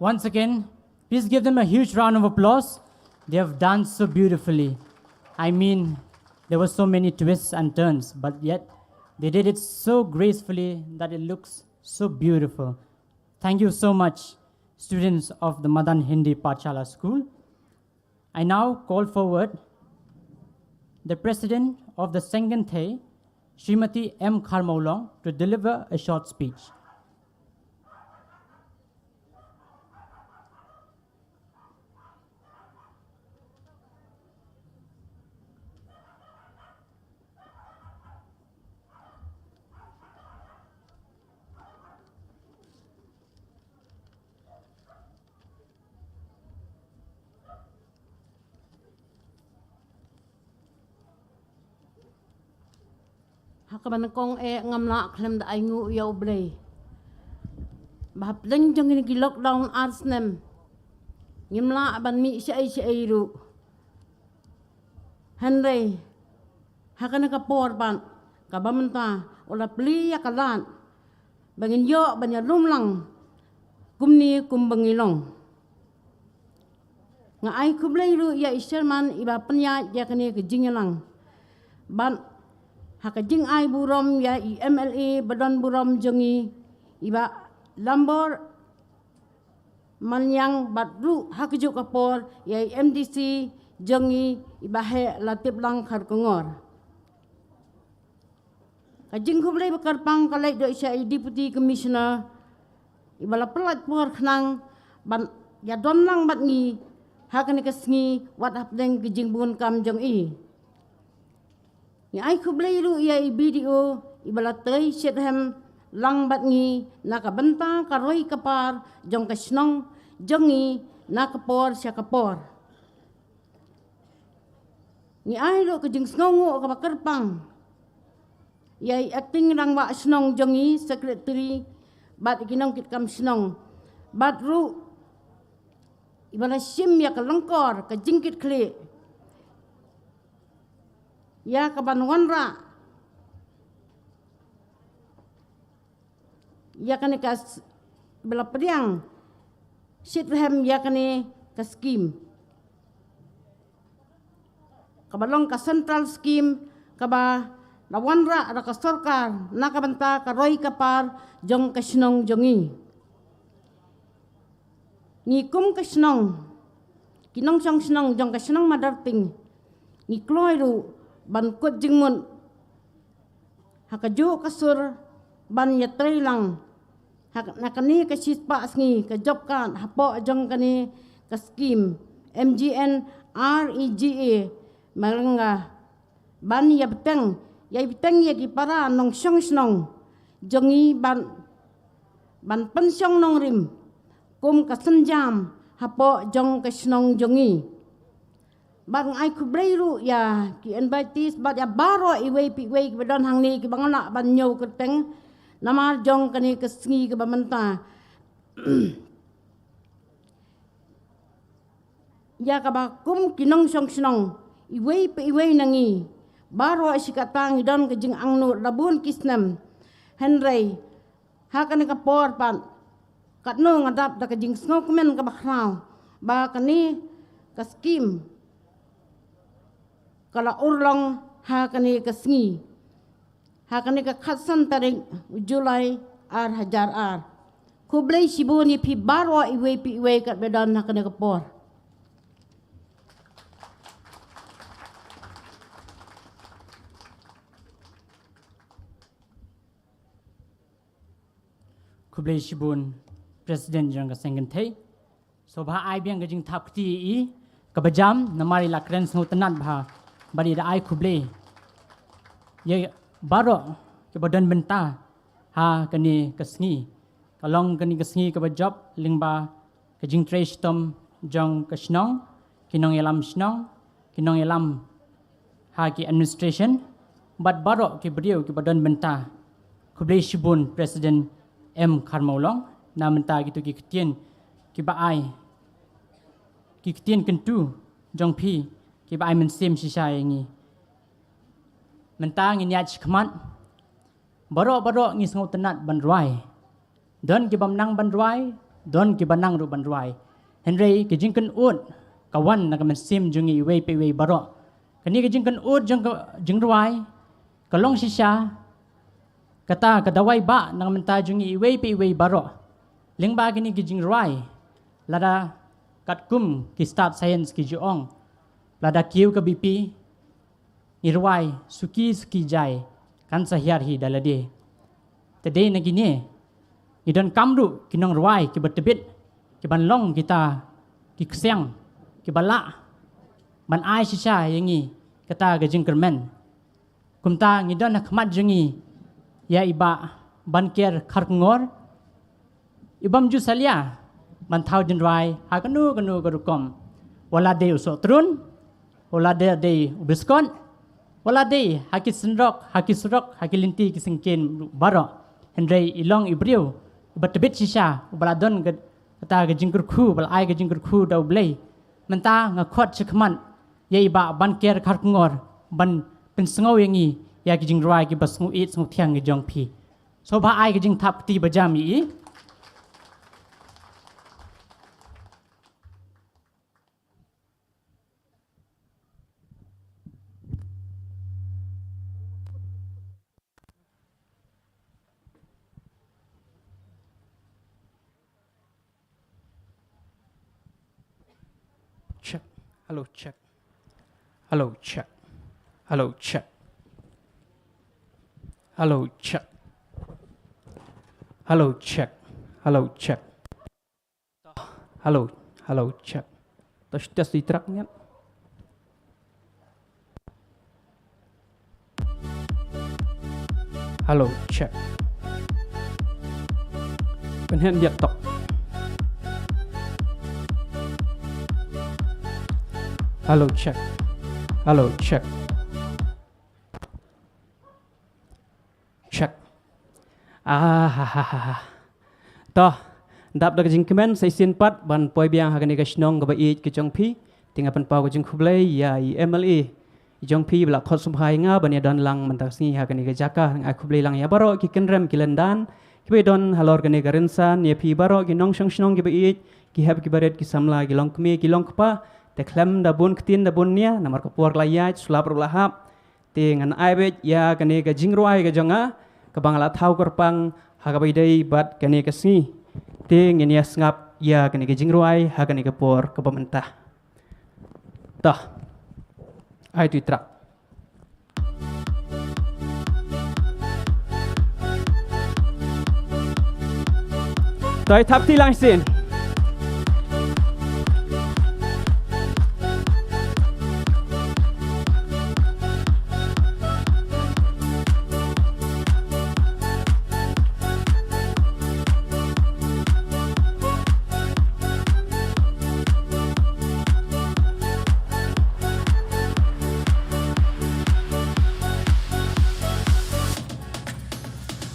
Once again, please give them a huge round of applause. They have danced so beautifully. I mean, there were so many twists and turns, but yet they did it so gracefully that it looks so beautiful. Thank you so much, students of the Madan Hindi Pachala School. I now call forward the president of the MGNREGA, Srimati M. Kharmaulong, to deliver a short speech. Hakaban kong ngamla klem da aingu yau blay. Bah pling jong ini lockdown arsnem. Ngimla aban mi si ru. Henry hakana ka porban ka bamenta ola pli ya kalan. Bangin yo banya lumlang kumni kumbangilong. Nga ai kublay ru ya isherman iba pynïaid ya kani ke jingïalang. Ban haka jing ai burom ya i MLA badan burom jongi iba Lambor Malngiang badru haka juk kapor ya i MDC jongi iba Bah Latiplang Kharkongor. Kajing kublay bakarpang kalai do isya i Deputy Commissioner iba la pelat por khnang ban ya don lang bat ngi haka ni sngi wat hapdeng kejing bun kam jong i. Ni ai kublay ru ya i BDO ibalatay sithem lang bat ngi nakabenta karoy kapar jong kasnong jongi nakapor siya kapor. Ni ai ru kejing sngongo kabakarpang ya i acting Rangbah Shnong jongi secretary bat ikinong kitkam Shnong bat ru ibalasim ya kalangkor kajingkit kli ya kabanwanra ya kani kas bela pediang sithem ya kani ka skhim kabalong ka central skhim kaba lawanra ada ka sarkar nakabanta ka roy kapar jong kasnong jongi ni kum kasnong kinong song snong jong kasnong Madanrting ni kloy ru ban kot jingmun hakaju kasur ban ya trailang hak nakani ke sispa sngi ke job kan hapoh jong kani ke skhim MGNREGA malanga ban ya beteng ya ki para nong snong jongi ban pensyong nongrim kum ka senjam hapoh jong ke snong jongi bang ai ku breiru ya ki invites bat ya baroh iwe pi we ki badon hang ni ki bangana ban nyau ke teng namar jong kani ke sngi ke bamenta ya ka ba kum ki nong snong iwe pi iwe nangi baroh sikatang idon ke jingangnud labun kisnem henry hakani ka por pan katno ngadap da ke jing snokmen ka bakrau ba kani ka skhim kala urlong hakani ka sngi hakani ka khatsan tarik Julai ar hajar ar kublai sibuni pi baroh iwe pi iwe kat bedan hakani ka por kublai shibun Presiden jang ka sengentai so bah ai biang ka jing thap ti i ka bajam namari la kren sngu tenat bah bani da ai kublai ye baroh ke badan benta ha kani ka sngi kalong kani ka sngi ka bajop lingba ka jing tre stom jong ka shnong kinong shnong kinong ha ki administration bat baroh ke beriau ke badan benta kublai shibun Presiden M Kharmaulong na menta gitu ki ketien ki ba ai ki ketien kentu jong pi ki ba ai men sem shisha yangi menta ngi nyach khmat baro ngi sngo tenat ban ruai don ki bam nang ban ruai don ki banang ru ban ruai henry ki jingken ut kawan na men sem jungi we pe we baro kani ki jingken ut jing ruai kalong shisha kata kadawai ba nang menta jungi iwe pe iwe baro lingba kini ki jing ruai lada katkum ki start science ki juong lada kiu ka bp irwai suki jai kan sahyar hi dalade tede na gini idon kamru kinong ruai ki betebit ki banlong kita ki ksyang ki bala ban ai shisha yangi kata ga jingkermen kumta ngidon khmat jungi ya iba banker Kharkongor ibam ju salia man thau jin rai ha kanu garukom wala de usotrun wala de ubiskon wala de hakisrok hakilinti kisingken baro henry ilong ibriu batbit shisha baladon kata ga jingkyrkhu bal ai ga jingkyrkhu da blai menta ngakhot chikman ya iba banker Kharkongor ban pensngau yangi ya ki jing rai ki basngu it sngu thiang ngi jong phi so ba ai ki jing thap ti bajami i check hello check hello check hello check hello check hello check hello check hello check tes di track nya hello check penhen dia tok hello check check toh dap dak jingkemen sai sin pat ban poi biang hakani ka shnong ka ba i ki jong phi tinga pan pau ka jing khublai ya i MLA jong phi bla khot sum hai nga ban ya don lang man tak sni hakani ka jaka a khublai lang ya baro ki kenrem ki landan ki be don halor kani ka rinsan ye phi baro ki nong shnong ki ba i ki hab ki baret ki samla ki long kme ki long kpa te klem da bun ktin da bun nia namar ka por la ya sulap ru lahap tingan aibet ya kani ka jingroi ka jonga ka bangla thau korpang hagabai dei bat kani ka sni ting ini ngap ya kani ka jingroi ha kani ka por ka pemerintah tah ai tu trak Toi thap ti lang sin.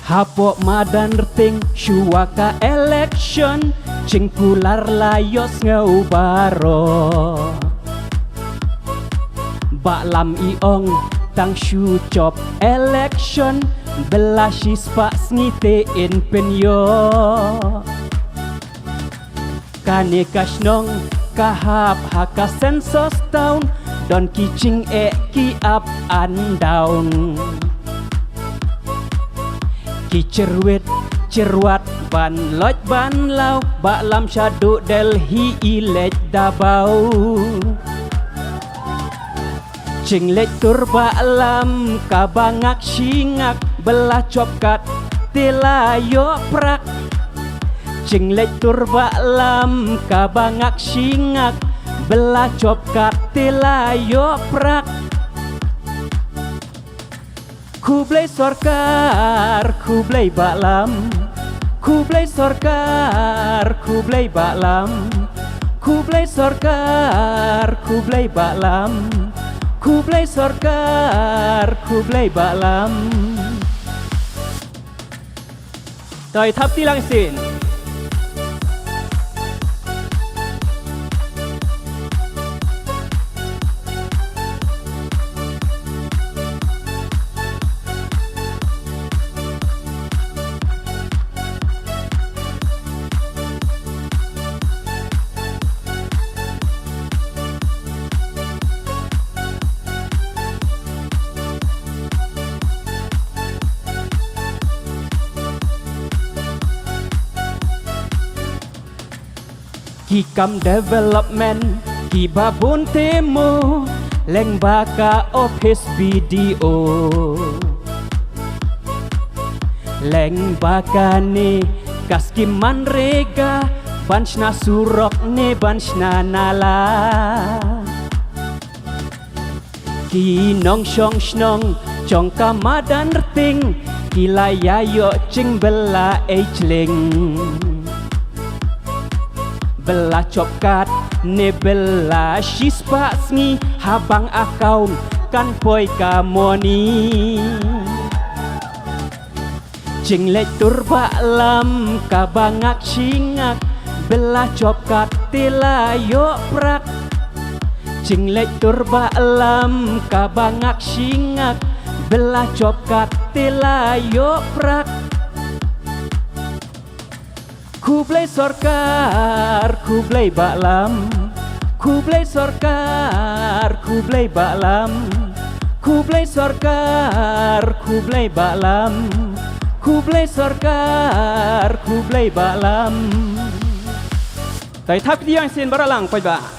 Hapoh Madanrting syuaka election cingkular layos ngau baroh Bah lam iong tang shu chop election belasis pak sngi in penyo kane kasnong kahap haka sensos town don kicing ki up and down Ki cerwat ban loj ban lau Bah lam syadu Delhi ilej dabau Cing lej tur bah lam kabangak singak belah copkat tilayo prak Cing lej tur bah lam kabangak singak belah copkat tilayo prak Kublai sorkar, kublai Bah lam Kublai sorkar, kublai Bah lam Kublai sorkar, kublai Bah lam Kublai sorkar, kublai Bah lam Toi thap ti lang sin. Ki kam development ki babun temo leng baka office video leng baka ni kaskim manrega banshna surok ne banshna nala ki nong shong shnong chong ka Madanrting ki layayo cing bela echling Bela copkat ne bela shispa sngi habang akaun kan poi kamoni Jinglek tur bah lam kabangak singak bela copkat tilayo prak Jinglek tur bah lam kabangak singak bela copkat tilayo prak Kublai sorkar, kublai Bah lam Kublai sorkar, kublai Bah lam Kublai sorkar, kublai Bah lam Kublai sorkar, kublai Bah lam Toi thap ti yang sin baralang poi ba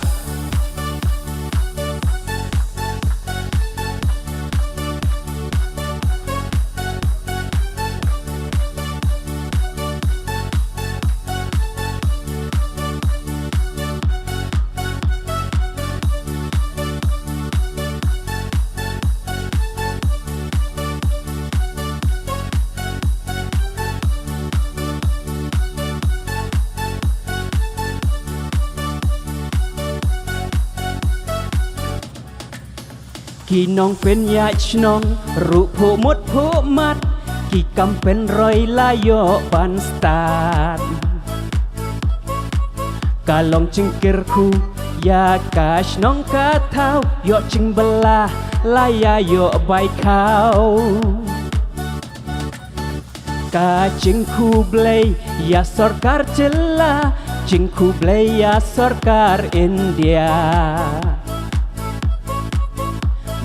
Ki nong pynïaid snong ru phu mut phu mat Ki kam pen roi layo ban stat Kalong jingkyrkhu ya ka shnong ka thau Yo jing belah laya yo bai kau Ka jingkhu blay ya sorkar jela Jingkhu blay ya sorkar India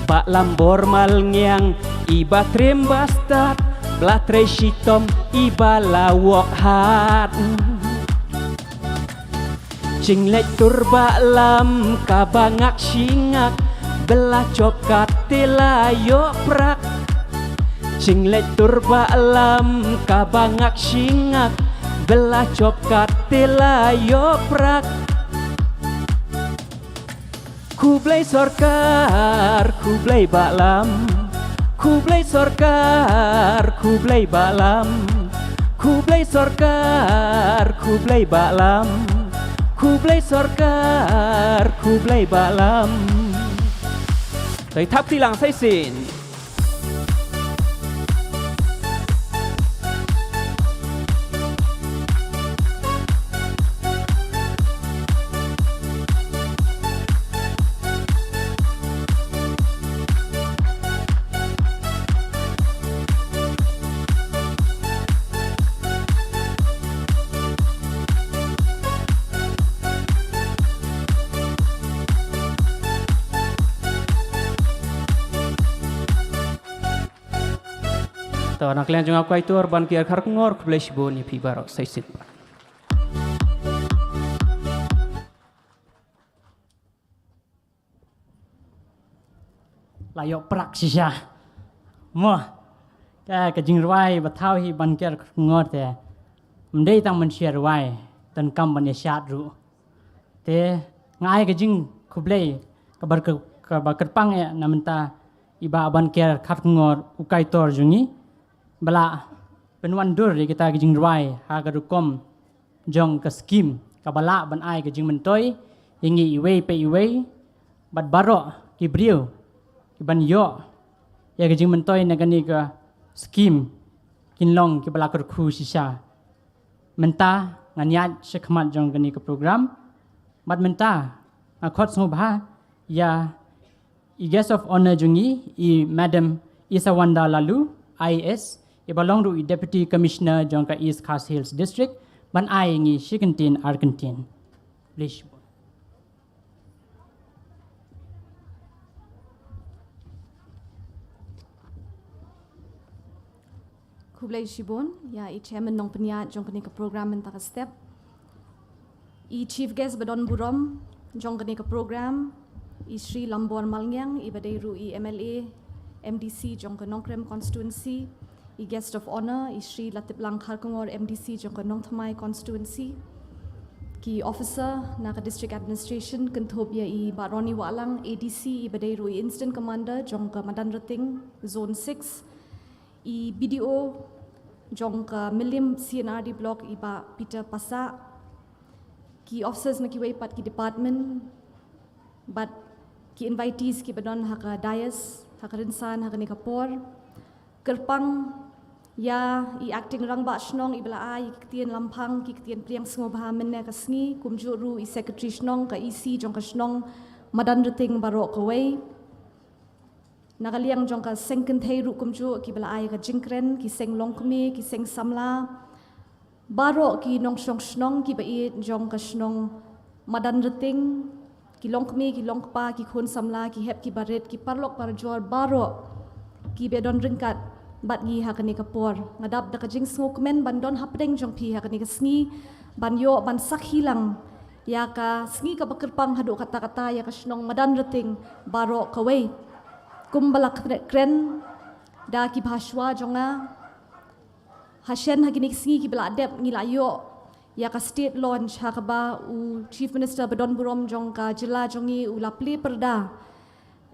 Bah Lambor Malngiang iba trim bastard blatre shitom iba lawok hat Jinglek tur bah lam kabangak singak belah copkat tilayo prak Jinglek tur bah lam kabangak singak Belah copkat telayo prak Kublai sorkar, kublai balam Kublai sorkar, kublai balam Kublai sorkar, kublai balam Kublai sorkar, kublai balam Thầy thắp tí làng say xỉn Tau anak kalian jeng aku itu Dorbar Shnong Kharkongor kublai Shillong Mail pi baroh say sit layok prak sisa mo ke jingruai batau hi ban Kyrwoh te mendai tang menshare wai dan kam ban yasat ru te ngai ke jing kublai ke bakerpang ya namenta iba ban Kyrwoh ukai tor jungi bala penwan dur kita ke jingruai ha ke rukom jong ke skhim kabala ban ai ke jingmyntoi ingi iwei pe iwei bat baroh ki briu ban yo ya ke jingmyntoi nagani ke skhim kinlong ki bala kyrkhu sisa menta nganyat sekhmat jong gani ke program bat menta khot ngobha ya i guest of honor jungi i Madam Isawanda Laloo IAS i belong to Deputy Commissioner jong ka East Khas Hills District ban ai ngi Shikantin Argentin please Kublai Shibon, ya i chairman nong pynïaid jong kene ke program mentaka step. I chief guest badon burom jong kene ke program. I Myntri Rangbah Malngiang i badairu i MLA MDC jong ke Nongkrem konstitwensi. I guest of honor i Bah Latiplang Kharkongor MDC jong ke Nongkrem konstitwensi. Ki officer na ke district administration kentob ya i Baroni Walang ADC i badairu i instant commander jong ke Madanrting zone 6. I BDO jong ka Milim CNRD block iba Peter Pasa ki officers na kiway pat ki department but ki invitees ki badon haka dais haka rinsan haka ni kapor kerpang ya i acting Rangbah Shnong ibla ai kitien lampang ki kitien priang sngobha menne ka sngi kumjuru i secretary Shnong ka EC jong ka Shnong Madanrting baroh kaway Nakaliang jong ka sengken thei ru kumju ki bala ai ka jingkren ki seng longkmi ki seng samla baroh ki nongshong shnong ki bai jong ka shnong Madanrting ki longkmi ki longpa ki khun samla ki hep ki baret ki parlok parjor baroh ki bedon ringkat bat ngi hakani ka por ngadap da ka jing snokmen bandon hapdeng jong pi hakani ka sngi ban yo ban sakhilang ya ka sngi ka bakerpang hadu kata-kata ya ka shnong Madanrting baroh kawai kumbalak kren da ki bhashwa jonga hashen haginik sngi ki bala dep ngilayo ya ka state launch hakaba u chief minister badon burom jong ka jila jongi u lapli perda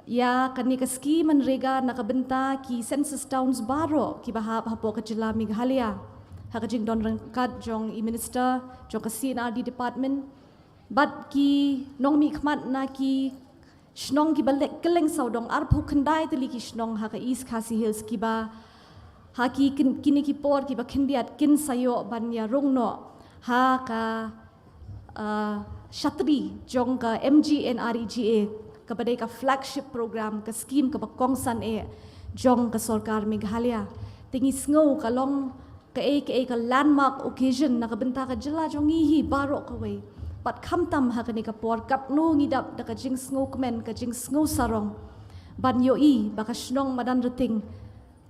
ya kani ka ski MGNREGA nakabenta ki census towns baroh ki bahap hapoh ka jila Meghalaya haka jingdon rangkat jong i minister jong ka CNRD department but ki nong mi khmat na ki Shnong ki balek keleng saudong arpu kendai teli ki shnong haka East Khas Hills ki ba haki kini ki por ki ba kendiat kin sayo ban ya rongno haka shatri jong ka MGNREGA ka badai ka flagship program ka scheme ka ba kongsan jong ka sarkar Meghalaya tingi sngo ka long ka landmark occasion nakabenta ka jila jong ihi baroh kawai pat khamtam hakani ka por kapno ngidap da ka jing snokmen ka jing snow sarong ban yo I baka Shnong Madanrting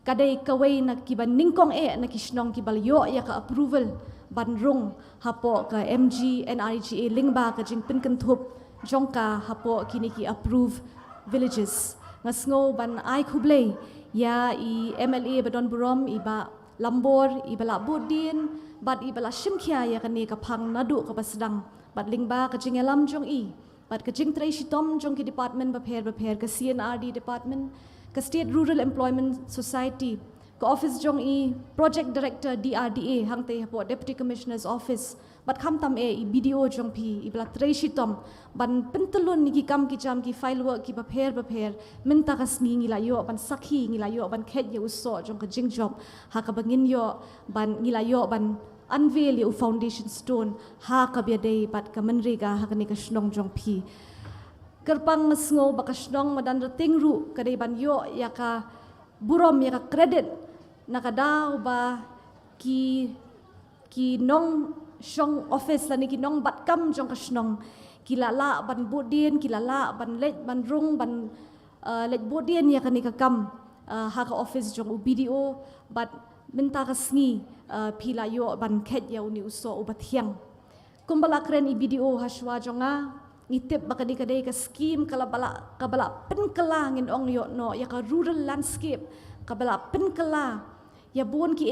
kadei kawai na ki ban ningkong na ki Shnong ki bal yo ya ka approval ban rung hapoh ka MGNREGA lingba ka jing pinkentup jongka hapoh kini ki approve villages nga snow ban ai kublai ya I MLA badon burom iba Lambor ibala budin bat ibala shimkhia ya kani ka phang nadu ka basdang bat lingba ka jingïalang jong i bat ka jingtrei shitom jong ki department ba pher ka CNRD department ka State Rural Employment Society ka office jong i project director DRDA hangte hapo deputy commissioner's office bat kham tam i BDO jong pi ibla trei shitom ban pentelun ni ki kam ki jam ki file work ki ba pher minta ka sngi ngilayo ban sakhi ngilayo ban khet ye uso jong ka jingjob ha ka bangin yo ban ngilayo ban unveil ye foundation stone ha ka bia dei bat ka MGNREGA ha ka ni ka shnong jong pi kerpang sngo ba ka shnong Madanrting ru ka dei ban yo ya ka burom ya ka credit nakadaw ba ki nong shong office lani ki nong bat kam jong ka shnong kilala ban budin kilala ban let ban rung ban let budin ya kani ka kam ha ka office jong BDO bat minta ka sngi pila yo ban khet ya uni uso ubathiang kumbala kren i BDO haswa jonga ngitip bakadi kadei ka scheme kabala penkala ngin ong yo no ya ka rural landscape kabala penkala ya bon ki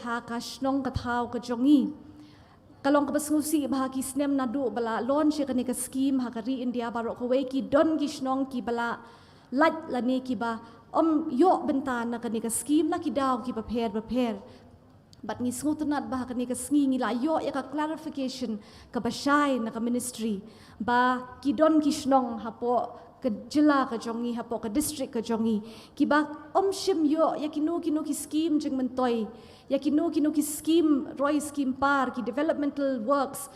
ha ka shnong ka thau ka jongi kalong ka basngusi bahagi snem nadu bala launch ka ni ka scheme ha ka ri India baroh kawai ki don ki shnong ki bala lat lani ki ba yo bentan na ka ni ka scheme na ki daw ki ba pher but ngi sngutunat bah ka ni ka sngi ngila yo ya ka clarification ka bashay na ka ministry ba ki don ki shnong hapo ka jila ka jongi hapo ka district ka jongi ki ba shim yo ya ki ki scheme jingmyntoi ya ki ki scheme roy scheme par ki developmental works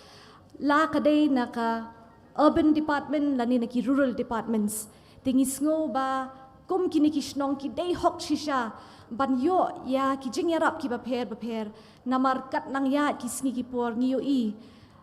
la kadei na ka urban department lani na ki rural departments tingis ngo ba kum kini ki shnong ki dei hok shisha ban yo ya ki jingyarap ki ba pher namar kat nang ya ki sngi ki por ngiyo i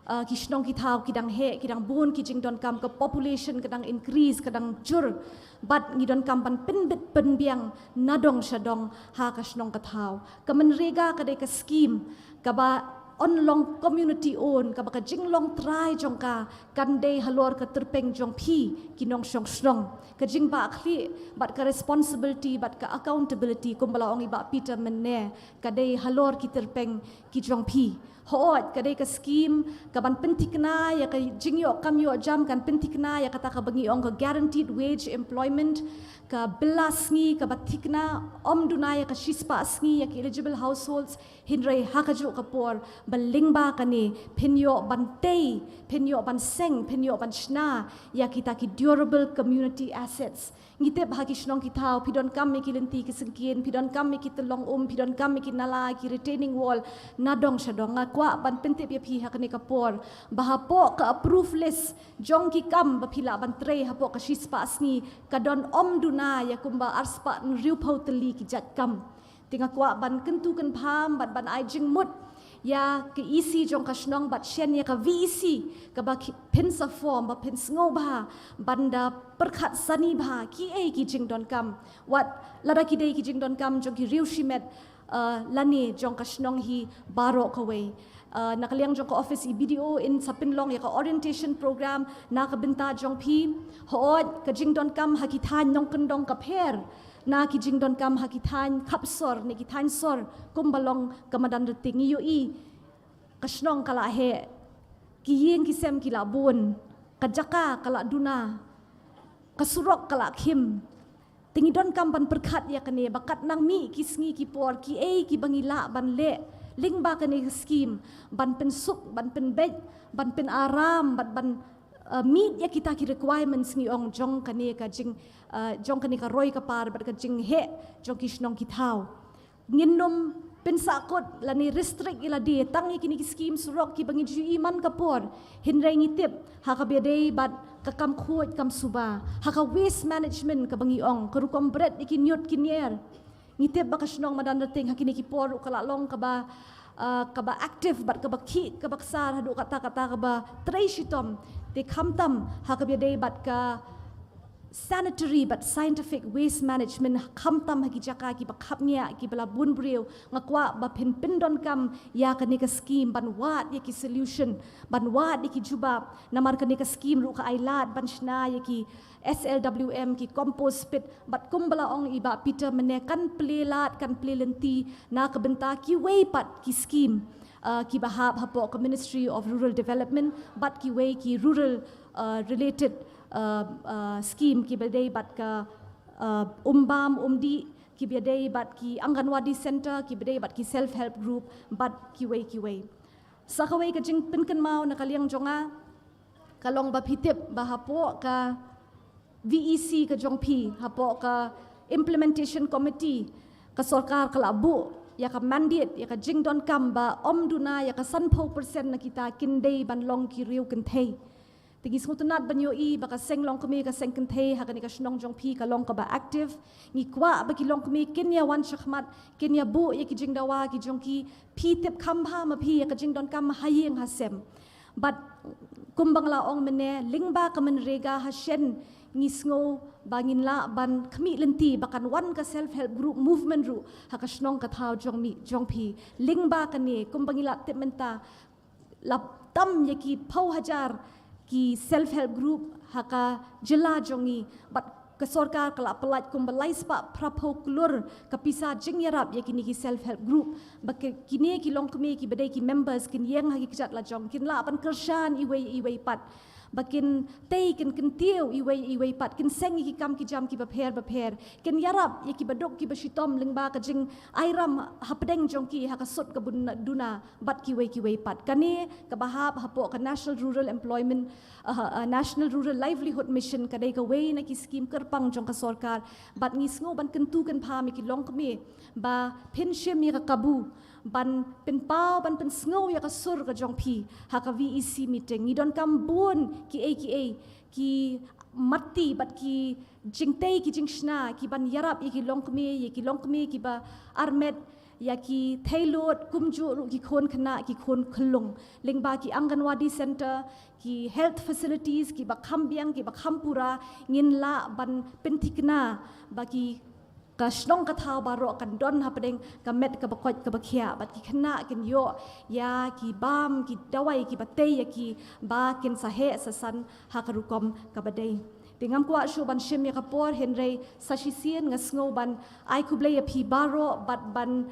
ki shnong ki thau ki dang he ki dang bun ki jingdon kam ka population ka dang increase ka dang jur bat ngidon kam ban penbit penbiang nadong shadong ha ka shnong ka thau ka MGNREGA ka dei ka scheme ka ba on long community own ka ba ka jinglong try jong ka kadei halor ka terpeng jong pi kinong shong shnong ka jing ba khli bat ka responsibility bat ka accountability kumbala ong iba Peter menne kadei halor ki terpeng ki jong pi hoot kadei ka scheme ka ban pentikna ya ka jingyo kam yo jam kan pentikna ya kata ka bangi ong ka guaranteed wage employment ka belasngi ka batikna dunaya ka shispa sngi ya ki eligible households hinrei hakaju kapor balingba kani penyo bantei penyo ban seng penyo ban shna ya kita ki durable community assets ngite bahagi shnong ki thau pidon kam mi kilenti ki sengkien pidon kam mi ki telong pidon kam mi ki nala ki retaining wall nadong shadong kwa ban pentip ya pi hakani kapor bahapo ka approve list jong ki kam bapila ban tre hapo ka shispa sngi kadon duna ya kumba arspa nriu pauteli ki jat kam tinga kwa ban kentu kan pham ban ai jingmut ya ke isi jong ka shnong bat shen ya ka VC ka ba pen sa form ba pen ngo ba banda perkhat sani ba ki ki jingdon kam wat lada ki dei ki jingdon kam jong ki riu shimet lani jong ka shnong hi baroh kawai nakaliang jong ka office BDO in sapinlong ya ka orientation program na ka benta jong pi hoot ka jingdon kam hakithan nongkendong ka pher na ki jingdon kam hakithan khapsor ni kithan sor kumbalong ka Madanrting iyo i kasnong kala he kiyeng kisem kila bun kajaka kala duna kasurok kala khim tingidon kam ban perkhat ya kane bakat nang mi kisngi ki por ki bangila ban le lingba kane scheme ban pensuk ban penbej ban pen aram ban meet ya kita ki requirements ngi ong jong kane ka jing jong kane ka roy ka par bat ka jing he jong ki shnong ki thau nginom pensakot lani restrict ila di tangi kini ki scheme surok ki bangi ju iman ka por hinrai ngitip ha ka bedei bat ka kam khot kam suba ha ka waste management ka bangi ong ka rukom bread ikinyot kinier ngitip ba ka shnong Madanrting ha kini ki por kala long ka ba active bat ka ba ki ka baksar hadu kata ka ba tray shitom te khamtam ha ka bedei bat ka sanitary but scientific waste management kamtam hagi jaka ki bakhapnya ki bala bun breu ngakwa ba pindon kam ya ka nika scheme ban wat ya ki solution ban wat ki juba namar ka nika scheme ru ka ailat ban shna ya ki SLWM ki compost pit bat kumbala ong iba Peter menekan pelelat kan pelelenti na kebenta ki way pat ki scheme ki bahab hapoh ke Ministry of Rural Development but ki way ki rural related scheme ki bedai bat ka umbam umdi ki bedai bat ki Anganwadi center ki bedai bat ki self help group bat ki way sakaway ka jing pinkan mau nakaliang jonga kalong ba pitip ba hapoh ka VEC ka jongpi hapoh ka implementation committee ka sarkar kalabu ya ka mandate ya ka jingdon kam ba omduna ya ka sanpo persen na kita kindai ban long ki riu kentei tigi skutunat ban yo i ba ka seng long kami ka seng kentei ha ka ni ka shnong jongpi ka long ka ba active ni kwa ba ki long kami kenya wan shakhmat kenya bu ya ki jingdawa ki jongki pi tep kamba ma pi ya ka jingdon kam hayeng hasem but kumbang la ong mene lingba ka MGNREGA ha shen ngisngo bangin la ban kami lenti bakan wan ka self help group movement ru haka shnong ka thau jongpi lingba ka ni kumbangila tementa lap tam yaki pau hajar ki self help group haka jela jongi bat ka sarkar kala pelat kumbalai spa prapo klur kapisa jingyarap yaki ni ki self help group bak kini ki long kami ki bedai ki members kin yeng hagi kijat la jong kin la ban kershan iwei pat bakin tei kin tiu iwei pat kin seng ki kam ki jam ki baper kin yarap ye ki badok ki basitom lingba ka jing airam hapdeng jongki ha ka sot ka duna bat ki wei pat kani ka bahab hapoh ka national rural employment national rural livelihood mission kadei ka wei na ki scheme kerpang jong ka sarkar bat ngisngo ban kentu kan pha mi ki long kami ba pension mi ka kabu ban penpau ban pensngau ya ka sur ka jongpi ha ka VEC meeting ngidon kambun ki mati bat ki jingtei ki jingshna ki ban yarap ye ki longkmi ki ba armet ya ki thailot kumju ru ki khon khana ki khon khulung lingba ki Anganwadi center ki health facilities ki ba khambiang ki ba khampura ngin la ban pentikna ba ki ka shnong ka thau baroh kan don hapdeng ka met ka bakot ka bakhia bat ki khana kin yo ya ki bam ki dawai ki batei ya ki ba kin sahe sasan hakarukom ka badai tingam kwa shu ban shim ya kapor henrei sashisien ngasngo ban ai kublei ya phi baroh bat ban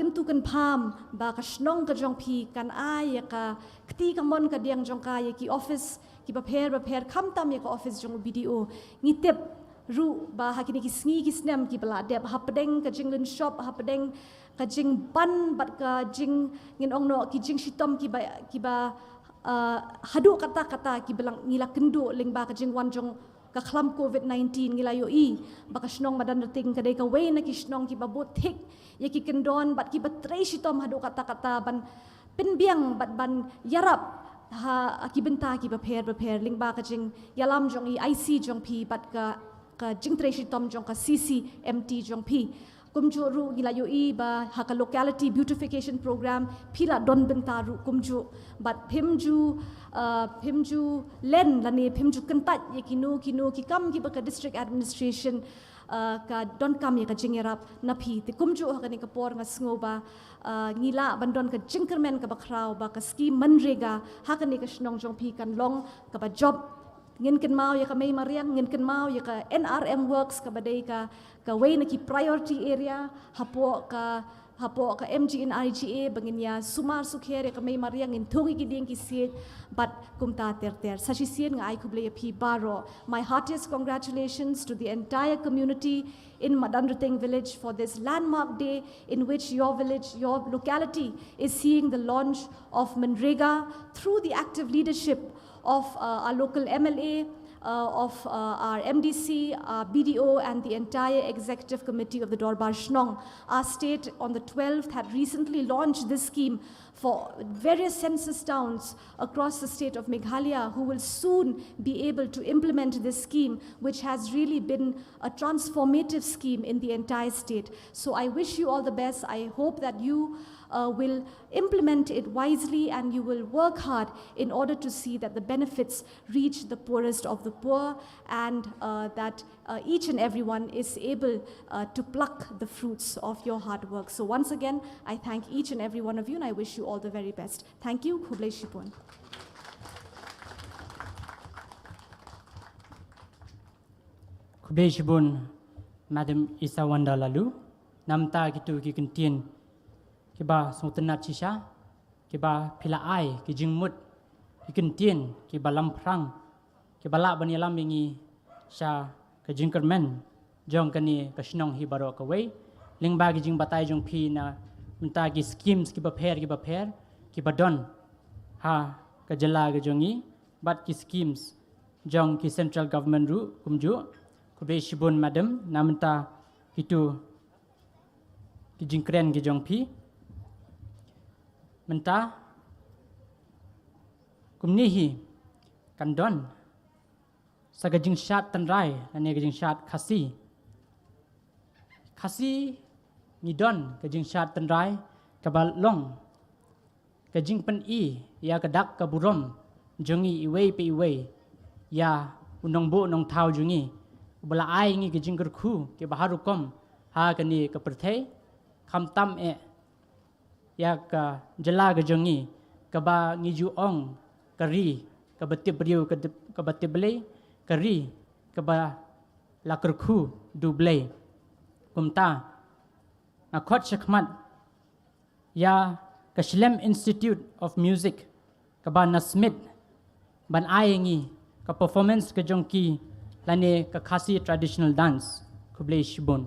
kentu kan pham ba ka shnong ka jong phi kan ai ya ka kti ka mon ka diang jong ka ya ki office ki ba pher kham tam ya ka office jong video ngitep ru ba hakini ki sngi ki snem ki bala dep hapdeng ka jinglin shop hapdeng ka jing ban bat ka jing ngin ongno ki jing shitom ki ba hadu kata ki belang ngila kendo lingba ka jing wanjong ka khlam COVID-19 ngila yo i ba ka Shnong Madanrting kadai ka wei na ki shnong ki ba bot thik ya ki kendon bat ki ba trei shitom hadu kata ban pinbiang bat ban yarap ha ki benta ki ba pher lingba ka jing yalam jong i IC jong pi bat ka jingtreshi tom jong ka CCMT jong pi kumju ru gila yo i ba haka locality beautification program pila don bentaru kumju but phimju len lani phimju kentat ye kinu ki kam ki ba ka district administration ka don kam ye ka jingerap na phi ti kumju haka ni ka por nga sngo ba ngila bandon ka jingkermen ka bakrau ba ka scheme MGNREGA haka ni ka shnong jong pi kan long ka ba job ngin ken mau ya ka may mariang ngin ken mau ya ka NRM works ka badai ka way na ki priority area hapoh ka MGNREGA bangin ya sumar sukher ya ka may mariang ngin thungi ki ding ki sit but kumta ter sashi sien nga ai kuble ya phi baroh. My heartiest congratulations to the entire community in Madanrting village for this landmark day in which your village, your locality is seeing the launch of MGNREGA through the active leadership of our local MLA, of our MDC, our BDO and the entire executive committee of the Dorbar Shnong. Our state on the 12th had recently launched this scheme for various census towns across the state of Meghalaya who will soon be able to implement this scheme, which has really been a transformative scheme in the entire state. So I wish you all the best. I hope that you will implement it wisely and you will work hard in order to see that the benefits reach the poorest of the poor and that each and everyone is able to pluck the fruits of your hard work. So once again, I thank each and every one of you and I wish you all the very best. Thank you. Khublei Shibun. Khublei Shibun, Madam Isawanda Laloo, namta gitu ki kentien ki ba sungtenat shisha, ki ba pilaai ki jingmut, ki kentien ki ba lamprang, ki bala bani lam bingi sha ke jingkermen jong kani ke shnong hi baroh ke wei ling ba ki jing batai jong phi na minta ki schemes ki ba pher ki ba don ha ke jela ke jongi bat ki schemes jong ki central government ru kumju Khublei Shibun madam na minta kitu ki jingkren ki jong phi minta kumni hi kan don sa gajing shat tanrai ane gajing shat khasi ni don gajing shat tanrai kabal long gajing pen I ya kadak ka burom jongi iwei pe iwei ya unong bo nong thau jungi bala ai ngi gajing kyrkhu ke baharukom ha kani ka perthei kham tam e ya ka jela gajongi ka ba ngi ju ong kari ka batibriu ka batiblei kari kaba lakerku dublei kumta ngakot shakmat ya ka Slem Institute of Music kaba nasmit ban ayengi ka performance ka jongki lane ka khasi traditional dance Khublei Shibun.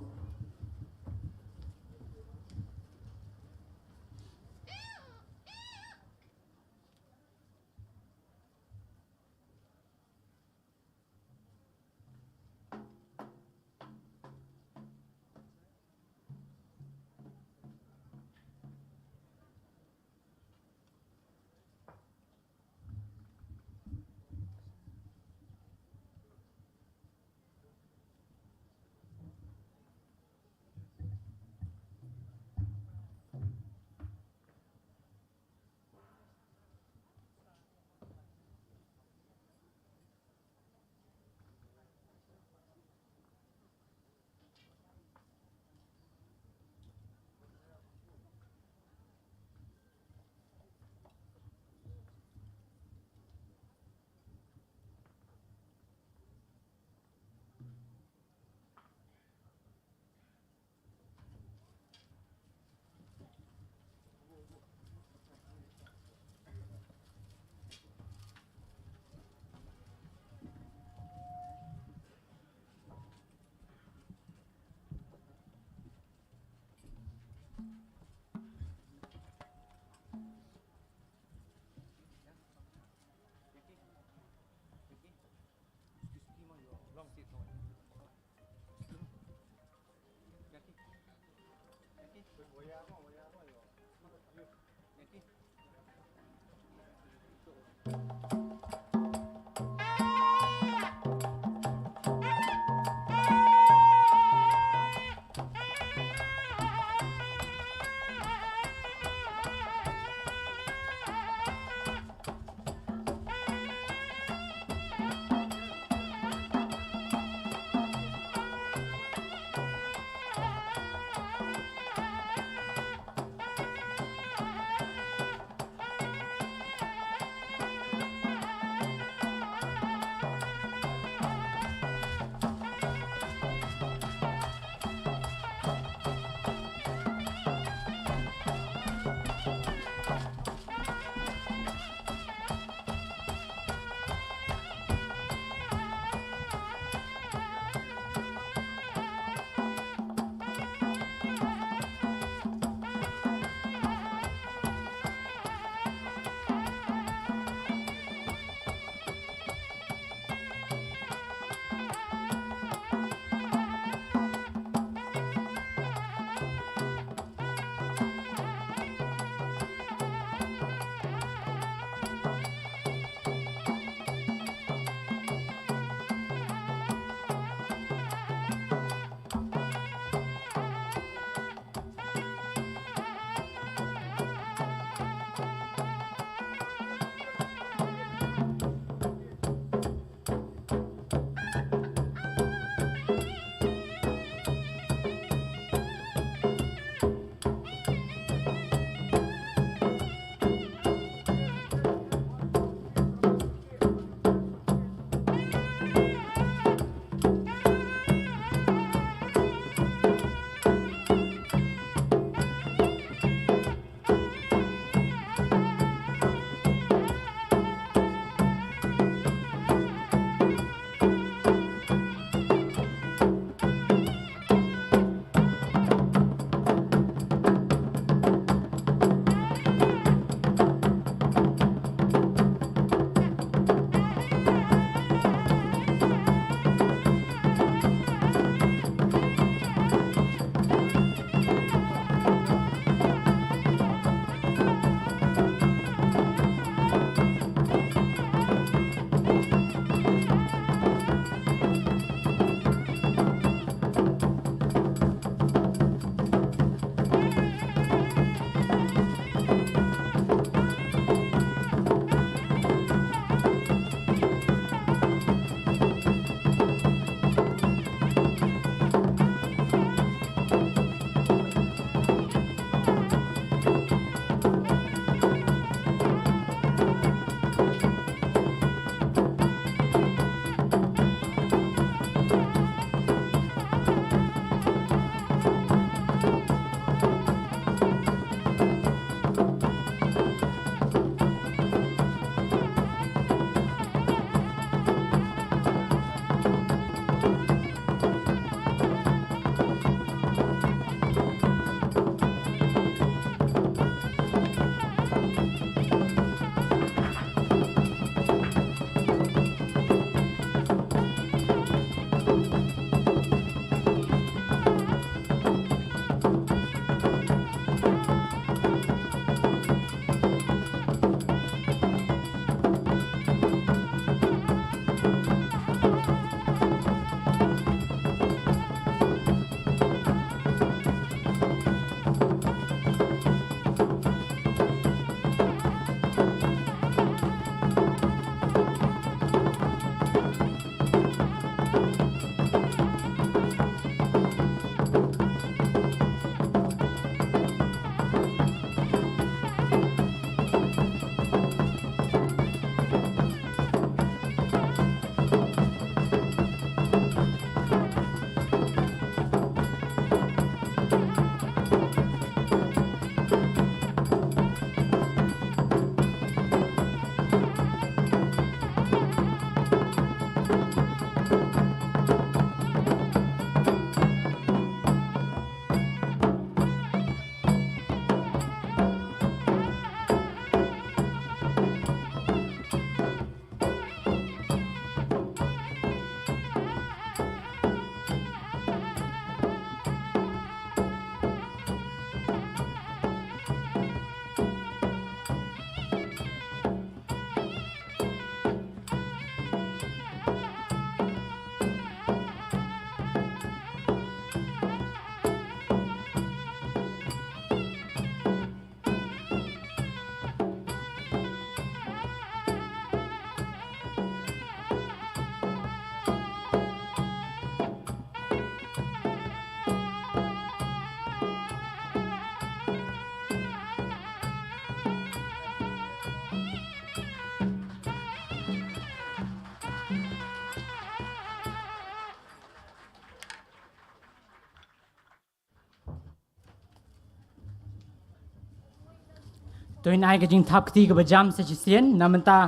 ตัวนี้ก็จริงทับที่กับประจำเสียเสียนนามันตา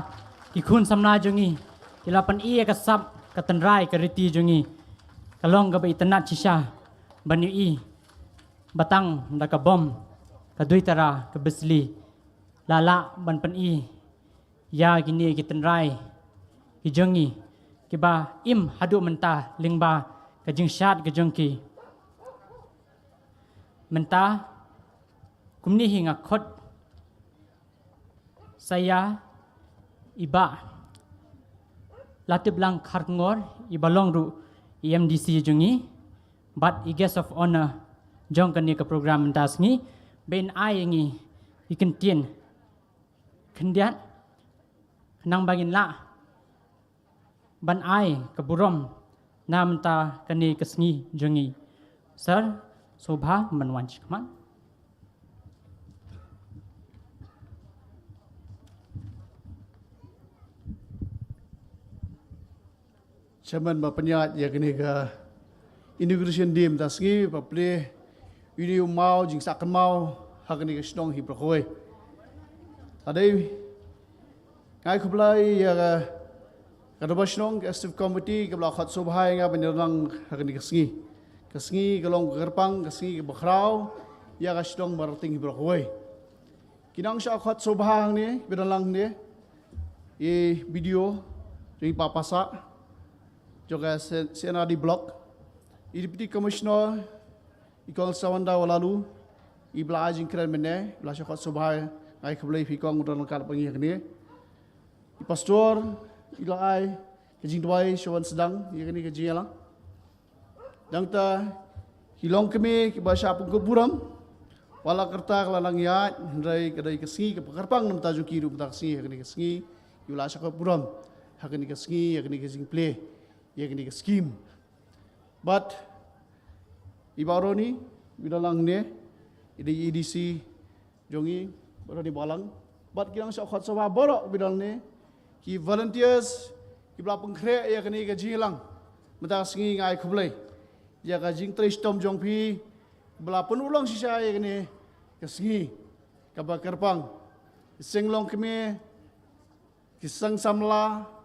ที่คุณสำนาจงีที่ลาปันกับซับกับตันไรกับริตีจงีกลองกับอิตนัดชิชาบันยูบัตังดักกับบอมกับดุยตรากับบิสลีลาละบันปันยากินีกิตันไรกิจงีกิบาอิมฮัดูมันตาลิงบากับจิงชาดกับจงกีมันตาคุมนี่หิงคดsaya iba Latiplang Kharkongor iba longru EMDC jungi but I guest of honor jong kan ni ke program mentas ni ben ai ngi ikan tien kendiat kenang bangin la ban ai ke burom nam ta kan ni ke sngi jungi sir sobha manwan chikman Chairman ba pynïaid ya kini ka inauguration dim ta sngi ba ple uni mau jing sakan mau ha kini ka shnong hi prokoi adai ngai khublai ya ka Dorbar Shnong active committee ka bla khat sobhai nga banirang ha kini ka sngi ka long garpang ka sngi ka bakhrau ya ka shnong Madanrting hi prokoi kinang sha khat sobhang ni bidalang ni e video ri papasa juga CNRD Block, Deputy Commissioner, Kong Isawanda Laloo, Ibla jingkyrkhu mene, Ibla syakot subhai, ngai kebelai fikong udan lekat pengi kene, Pastor, Ibla ai, jingdon shawan sedang, ia kene jingïalang, dan ta hilong keme kibasya pun ke burom, wala kerta kelalang yat, hendrai kadei kesngi ke pekarpang nam tajuk kiru tak kesngi, kene kesngi, Ibla syakot burom, hakene kesngi, hakene jingplay. Ia kini skhim, but ibaroh ni bidalang ni, ini EDC jongi baroh ni balang, but kirang syakhat sabah baroh bidalang ni, ki volunteers, ki belapang krek ia kini jingïalang, mentang sngi ngai khublai, ia ka jingtri stom jong pi, belapang ulang sisa ia kini sngi, kaba kerpang, senglong kemi, kisang samla.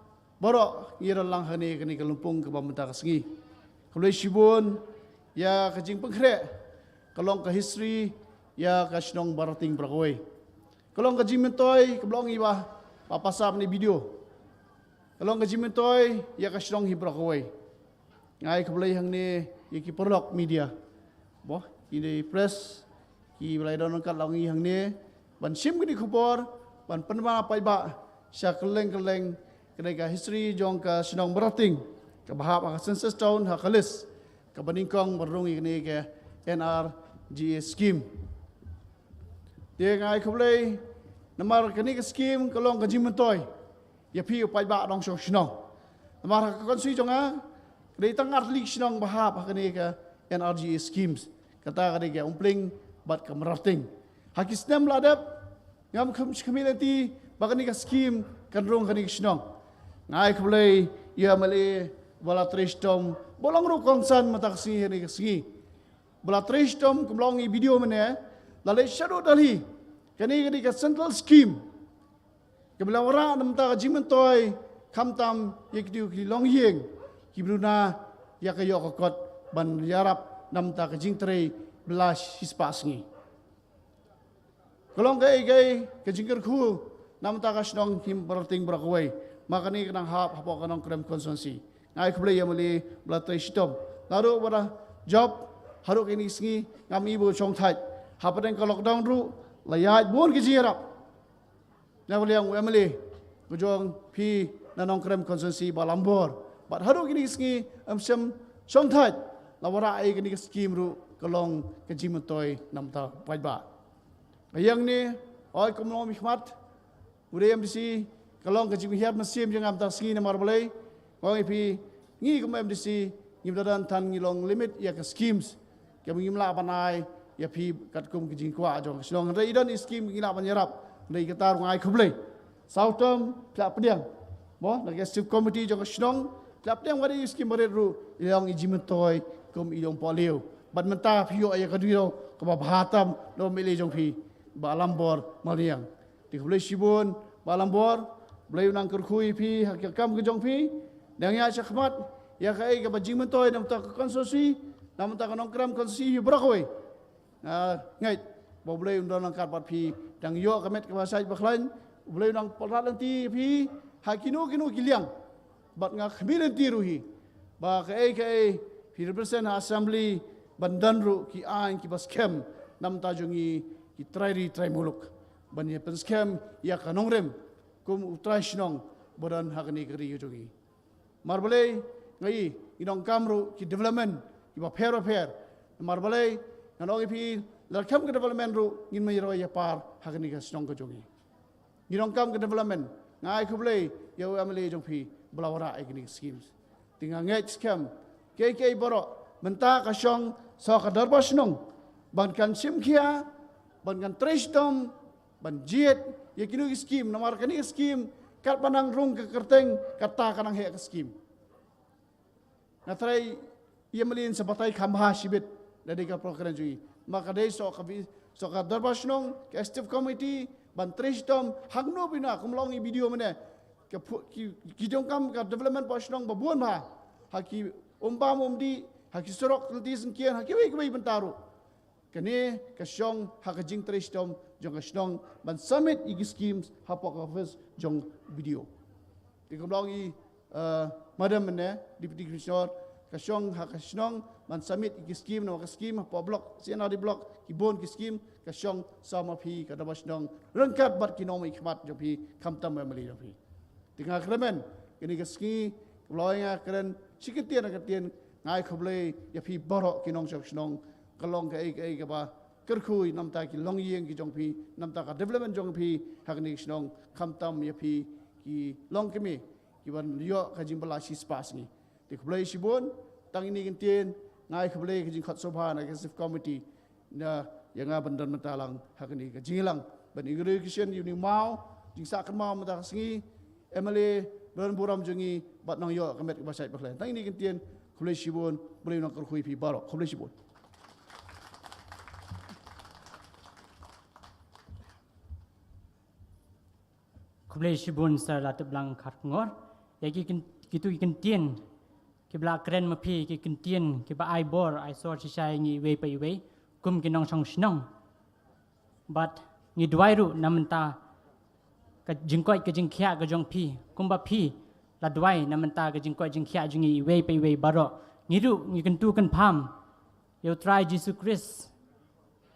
Baroh ia dalang hani kini kelumpung ke bamenta kesngi. Kalau sibun ya kajing pengkrek. Kalau ke history ya ke Shnong Madanrting berkoi. Kalau ke jingmyntoi ke belong iba papasap ni video. Kalau ke jingmyntoi ya ke Shnong hi berkoi. Ngai ke belai hang ni ya ki perlok media. Boh ini press ki belai don kat langi hang ni ban sim kini khupor ban penma apa iba sya keleng kedai history jong ka Shnong Madanrting ka bahap ka census town ha kalis ka baningkong barungi ni ke NREGA scheme dia ngai khublai namar kani ka scheme kalong ka jingmyntoi ya pi upai ba dong Shnong namar ka konsi jonga kedai tangar lik Shnong bahap ka ni ka NREGA schemes kata kadai ka umpling bat ka Madanrting hakis nem ladap ngam community bakani ka scheme kan rong kani Shnong ngai khublai ia mali bala tristom bolong ru kongsan mataksi ni kesngi bala tristom kumlong i video mene lalai shadow dali kani ka central scheme kebela ora nam ta jingmyntoi khamtam yekdiu ki longyeng ki bruna ya ka yok kot ban yarap nam ta ka jingtrei belas hispasngi kolong gai ka jingkyrkhu nam ta ka Shnong Madanrting brakoi makani kenang hapoh ka Nongkrem konstitwensi ngai khublai ya muli blatai stom lalu pada job haruk ini sngi ngam ibu chong thai hapadeng ka lockdown ru layat bon ki jirap na buli yang emily gujong pi na Nongkrem konstitwensi Bah Lambor but haruk ini sngi amsem chong thai lawara ai kini scheme ru kalong ka jingmyntoi namta paiba ayang ni oi kumlong mihmat udayam disi kalong kajing hiap mesim jengam tak sngi namar balai kong ipi ngi kum MDC ngim dadan tan ngilong limit ya ke schemes ke ngim la panai ya pi kat kum kajing kwa jong Shnong rei dan scheme ngila panyarap rei ketar ngai khublai south term plak pediang bo na active committee jong Shnong plak pediang wadi scheme bare ru ilong jingmyntoi kum ilong polio bat menta phio ya kadiro ko Mahatma no mili jong pi Bah Lambor Malngiang Di boleh sibun Bah Lambor boleh nongkyrkhu pi hakam ke jong pi dan ya syakmat ya kai ke jingmyntoi nam ta konstitusi nam ta nongkrem konstitusi baroh ngai boleh undang angkat bat pi dan yo kamet ke bahasa baklan boleh nang perat nanti pi hakino kiliang bat ngak khmiren tiruhi ba kai pi represent assembly bandanru ki ain ki skhim nam ta jongi ki trai muluk ban ye skhim ya ka Nongkrem kum utrai Shnong bodan hakni kri yogi marbale ngai inong kamru ki development ki ba fair marbale nganong pi larkam ke development ru ngin mai ro ya par hakni ka Shnong ko jogi inong kam ke development ngai khuble yo amle jong pi blawara ekni schemes tinga ngai scam ke baroh menta ka Shnong so ka Dorbar Shnong ban kan simkhia ban kan tresdom ban jiet ya kinu skim namar kani skim kat panang rung ke kerteng kata kanang he ke skim natrai ia melin sebatai kambah sibit dari ka program jui maka dei so ka Dorbar Shnong ke active committee ban tresdom hangno bina kumlongi video mene ke ki jongkam ka development pa Shnong babuan ba haki di haki sorok lti sengkian haki wei bentaru kene ka Shnong haka jing tresdom jong ka Shnong ban summit igi schemes hapoh office jong video di kumlongi madam mene deputy commissioner ka Shnong haka Shnong ban summit igi scheme no ka scheme hapoh block CNRD block ki bon ki scheme ka Shnong sama pi ka Dorbar Shnong rengkat bat ki nomi khmat jong pi kamtam memeli jong pi tinga kremen kini ka ski loinga keren sikitian ngai khoble ya pi baroh ki nong Shnong kalong ke ba kyrkhu nam ta ki longyeng ki jong pi nam ta ka development jong pi hakni Shnong kamtam ya pi ki longkemi ki ban yo ka jing bala si spas ni ti khoble sibon tang ini kentien ngai khoble ki jing khat sobha na executive committee na yanga bandan mentalang hakni ka jingïalang ban irrigation uni mau jing sakan mau mata sngi MLA burom jongi bat nong yo kamet ba sai baklan tang ini kentien khoble sibon boleh nongkyrkhu pi baroh khoble sibon Kublai Shibun Bah Latiplang Kharkongor ya gitu kentien ki bla kren mapi ki kentien ki ba ai bor ai sor sisai ngi wei pai wei kum ki nong song Shnong but ngi dwairu namenta ka jingkoi ka jingkhia ka jong pi kum ba pi la dwai namenta ka jingkoi jingkhia jingi wei pai wei baroh ngi ru ngi kentu kan pham yo try Jesus Christ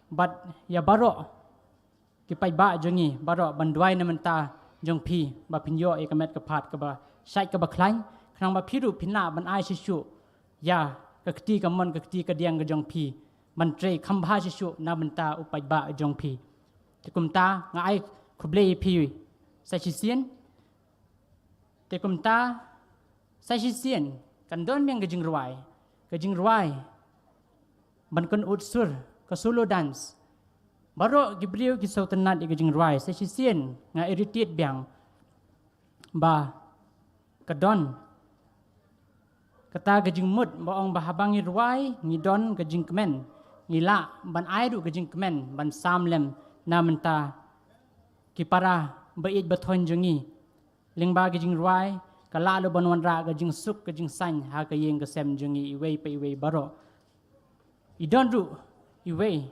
but ya baroh ki pai ba jongi baroh ban dwai namenta jong pi ba pinyo e kamet ka phat ka ba sai ka ba khlain khnang ba phiru phina ban ai shu ya ka kti ka mon ka kti ka diang ka jong pi man tre khambha shu na banta upai ba jong pi te kumta nga ai khuble pi sai chi sien te kumta sai chi sien kan don meng ka jing ruai ban kon ut sur ka solo dance baroh gibriu ki sautanat igi jing ruai sa sien nga irritate biang ba kadon kata gajing mut baong bahabangi ruai ngidon gajing kemen ngila ban airu gajing kemen ban samlem namenta ki para bait bathon jongi lingba gajing ruai kala lo ban wanra gajing suk gajing san ha ka yeng ka sem jongi iwei pe iwei baroh idon ru iwei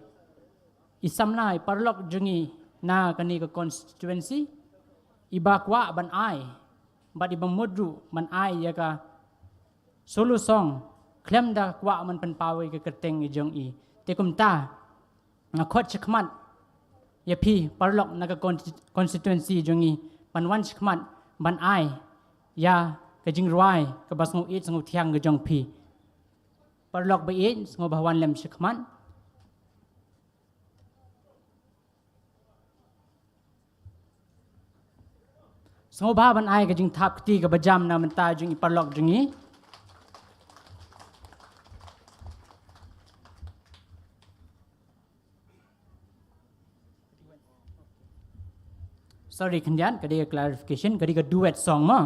isamnai parlok jungi na kani ka konstitwensi ibakwa ban ai ba di bamudru man ai ya ka solo song klem da kwa man pan pawe ka kerteng jong i te kumta na khot chkhmat ya phi parlok na ka konstitwensi jungi pan wan chkhmat ban ai ya ka jing ruai ka basngu it sngu thiang ga jong phi parlok ba it sngu bahwan lem chkhmat Sengoba ban ai ka jing thap kti ka bajam na menta jing iparlok jingi sorry kandian kadai clarification kadai ka duet song ma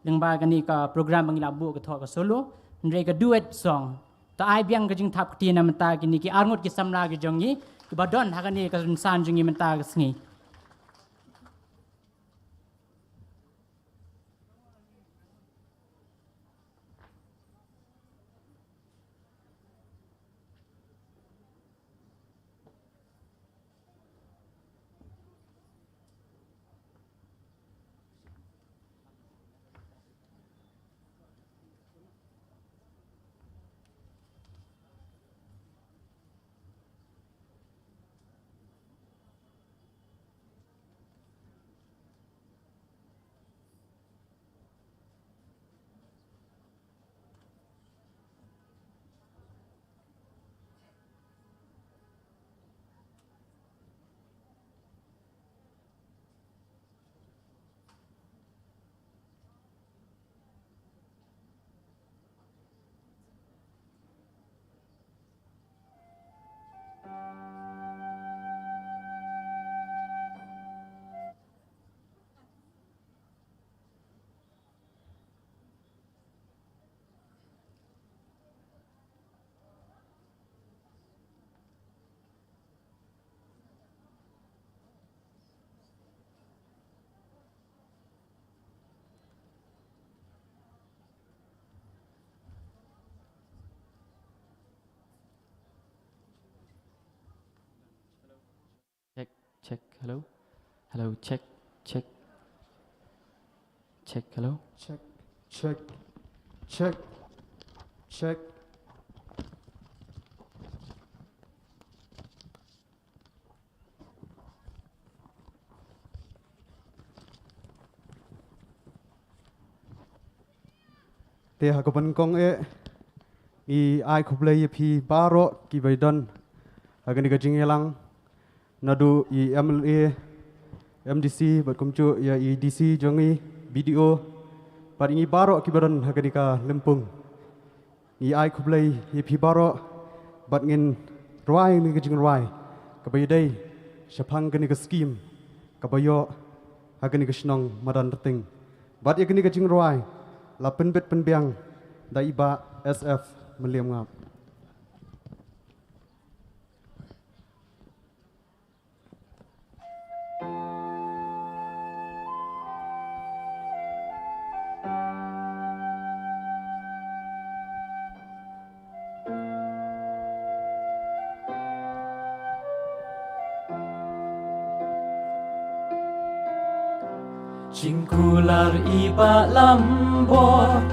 lengba kani ka program bangila bu ka thok ka solo ndre ka duet song ta ai biang ka jing thap kti na menta kini ki arngut ki samla ki jongi ki badon hakani ka san jingi menta ka sngi hello, hello, check, check, check, hello. Check, check, check, check. Te hakapan kong i ai kublai pi baroh ki baidon agani ka jingïalang nadu i MLA MDC bat kumcu ya i DC jongi BDO bat ingi baroh ki baidon agani ka lempung i ai kublai pi baroh bat ngin ruai ni ka jing ruai ka baidai syapang gani ka skhim ka bayo agani ka Shnong Madanrting bat agani ka jing ruai la penbet penbiang da iba SF meliam ngap. Jingkular iba lambor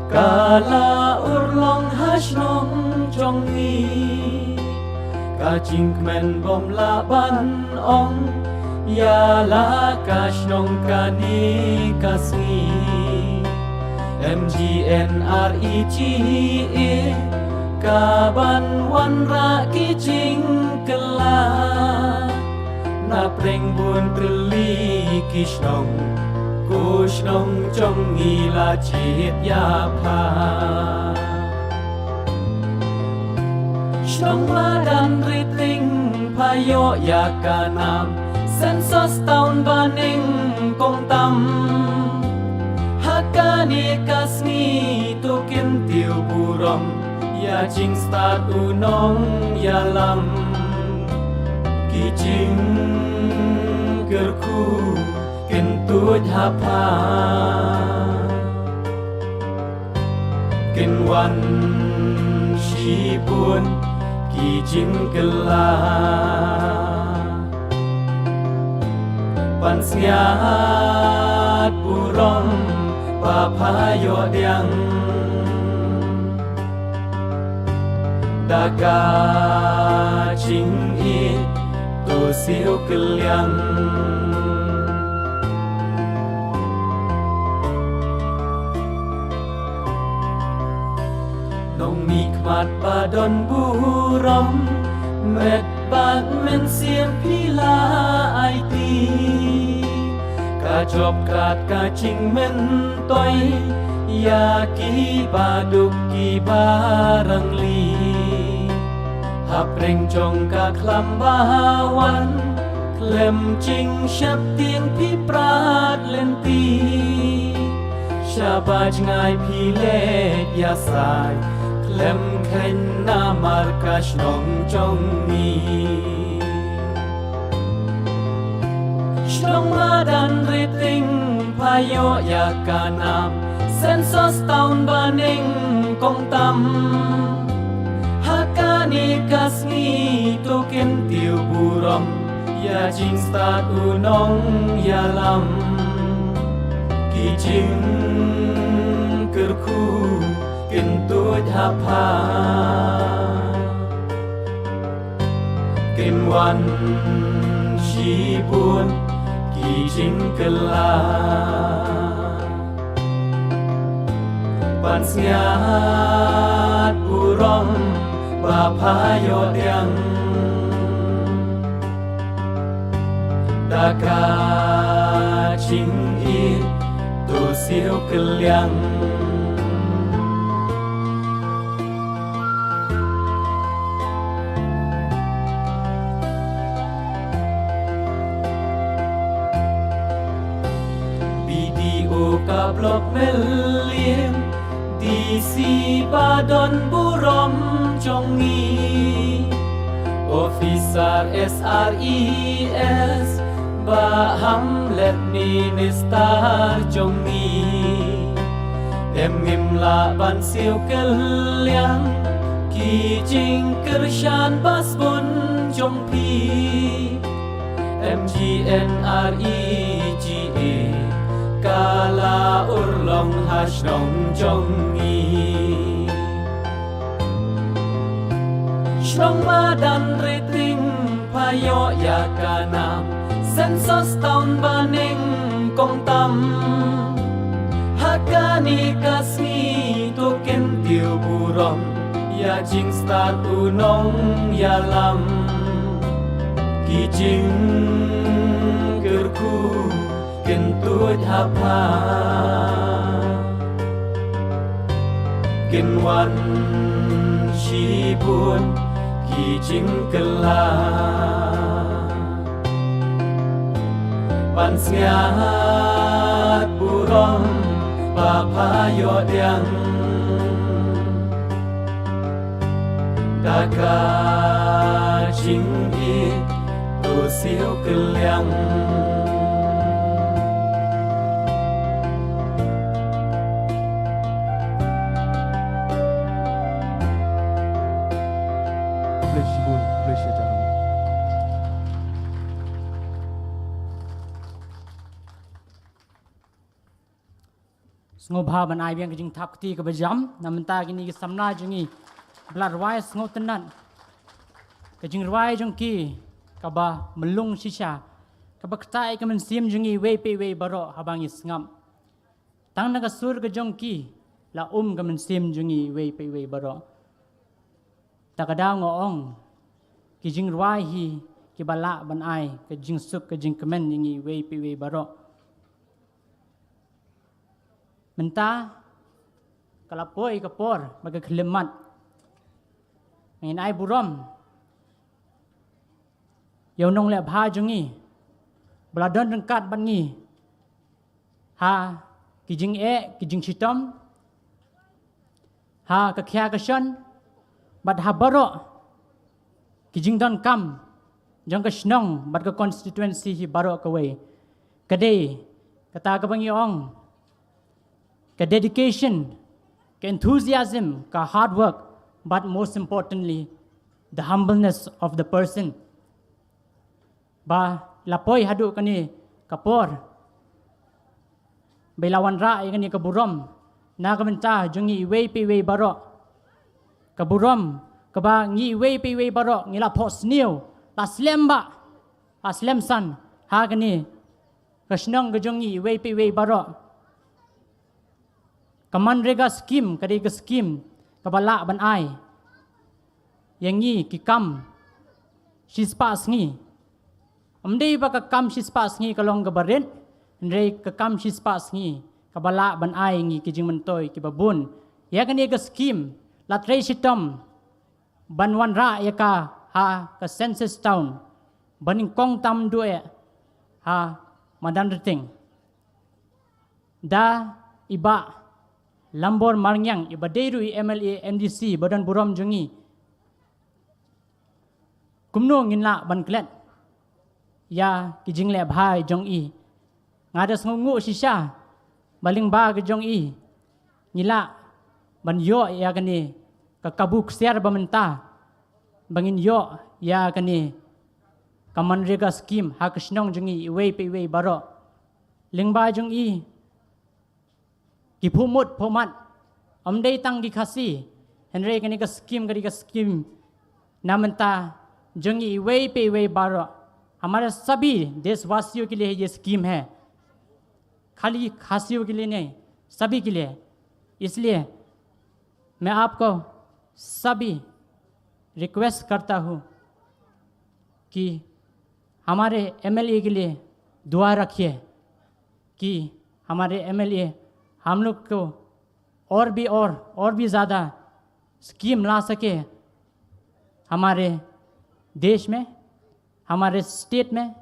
kala urlong hasnong jongi ka jingmen bom laban ong yala kasnong kane kasngi MGNREGA kaban wanra ki jingkela na preng bun trili kisnong Kushnong jongi la chit ya pa Shnong Madanrting payo ya kanam sensos taun baning kong tam hakani kasni tukim tiu burom ya jing start unong ya lam ki jingkyrkhu Kentut hapa Kenwan shipun ki jingkela Pansngiat burom papayo diang Daga jing'i tu siu keliang Nong nikmat badon burom Met bat men siem pila aiti Kajop kat kacing mentoi Ya ki baduk ki barang li Hapreng jong ka klambawan Klem jing syap tieng pi prat lenti Syabaj ngai pi let ya sai Lem khen namar kasnong jongi Shnong Madanrting payo ya kanam sensos taun baning kong tam hakani kasngi tukim tiu burom ya jing start unong ya lam ki jingkyrkhu Kentut hapa Kenwan shipun ki jingkela Pansngiat burom papayo diang Daka jing'i tu siu keliang Blok melim DC badon burom jongi Officer SRES Baham let minister jongi Ngim la ban siu keliang Ki jingkyrkhan bas bun jong pi MGNREGA kala urlong hashnong jongi Shnong Madanrting payo yakanam sensos taun baning kong tam hakani kasngi token tiu burom ya jing star unong yalam ki jingkyrkhu kentut hapa kenwan shibun ki jingïalang pan sngat burom papayo diang Daka jing'i tu siêu keliang Ngobha ban ai biang jing thap ti ka bajam namenta kini ki samna jingi blood wise ngotenan ka jing rwai jong ki ka ba melung shisha ka baktai ka men sim jingi we pe we baro habang isngam tang na ka sur ka jong ki la ka men sim jingi we pe we baro takada ngoong ki jing rwai hi ki bala ban ai ka jing sup ka jing kemen jingi we pe we baro Menta kalapoi kapor baga khlemat ngain ai burom yaunong le bha jungi bladon rengkat bangi ha kijing kijing chitom ha ka khya ka shon bad ha baroh kijing don kam jong ka shnong bad ka konstitwensi hi baroh ka we kadei kata ka bangi ong ka dedication, ka enthusiasm, ka hard work, but most importantly, the humbleness of the person. Ba lapoi hadu kani kapor, bailawan ra kani kaburom, na kamenta jungi iwei pi wei baro, kaburom, kaba ngi iwei pi wei baro, ngila pos niu, la slem ba, la slem san, ha kani kashnong gajungi iwei pi wei baro. MGNREGA skhim kadei ka skhim kabala ban ai yangi ki kam shispa sngi amdei ba ka kam shispa sngi kalong ka baret ndrei ka kam shispa sngi kabala ban ai ngi ki jingmyntoi ki babun ya kani ka skhim la trei sitom banwan ra ya ka ha ka census town baning kong tam due ha Madanrting da iba Lambor Malngiang ibaderu MLA MDC badan burom jungi kumno nginla ban klet ya kijing le bhai jong i ngada sngu shisha baling ba ke jong i ngila ban yo ya kani ka kabuk ser bamenta bangin yo ya kani MGNREGA skhim ha krishnong jungi we pe we baro lingba jong i ki phumut phomat amdei tang ki khasi henre kani ka skhim namanta जंगी वे पे वे बारो हमारे सभी देशवासियों के लिए ये स्कीम है, खाली खासियों के लिए नहीं, सभी के लिए। इसलिए मैं आपको सभी रिक्वेस्ट करता हूँ कि हमारे एमएलए के लिए दुआ रखिए कि हमारे एमएलए हम लोग को और भी ज़्यादा स्कीम ला सके हमारे देश में, हमारे स्टेट में,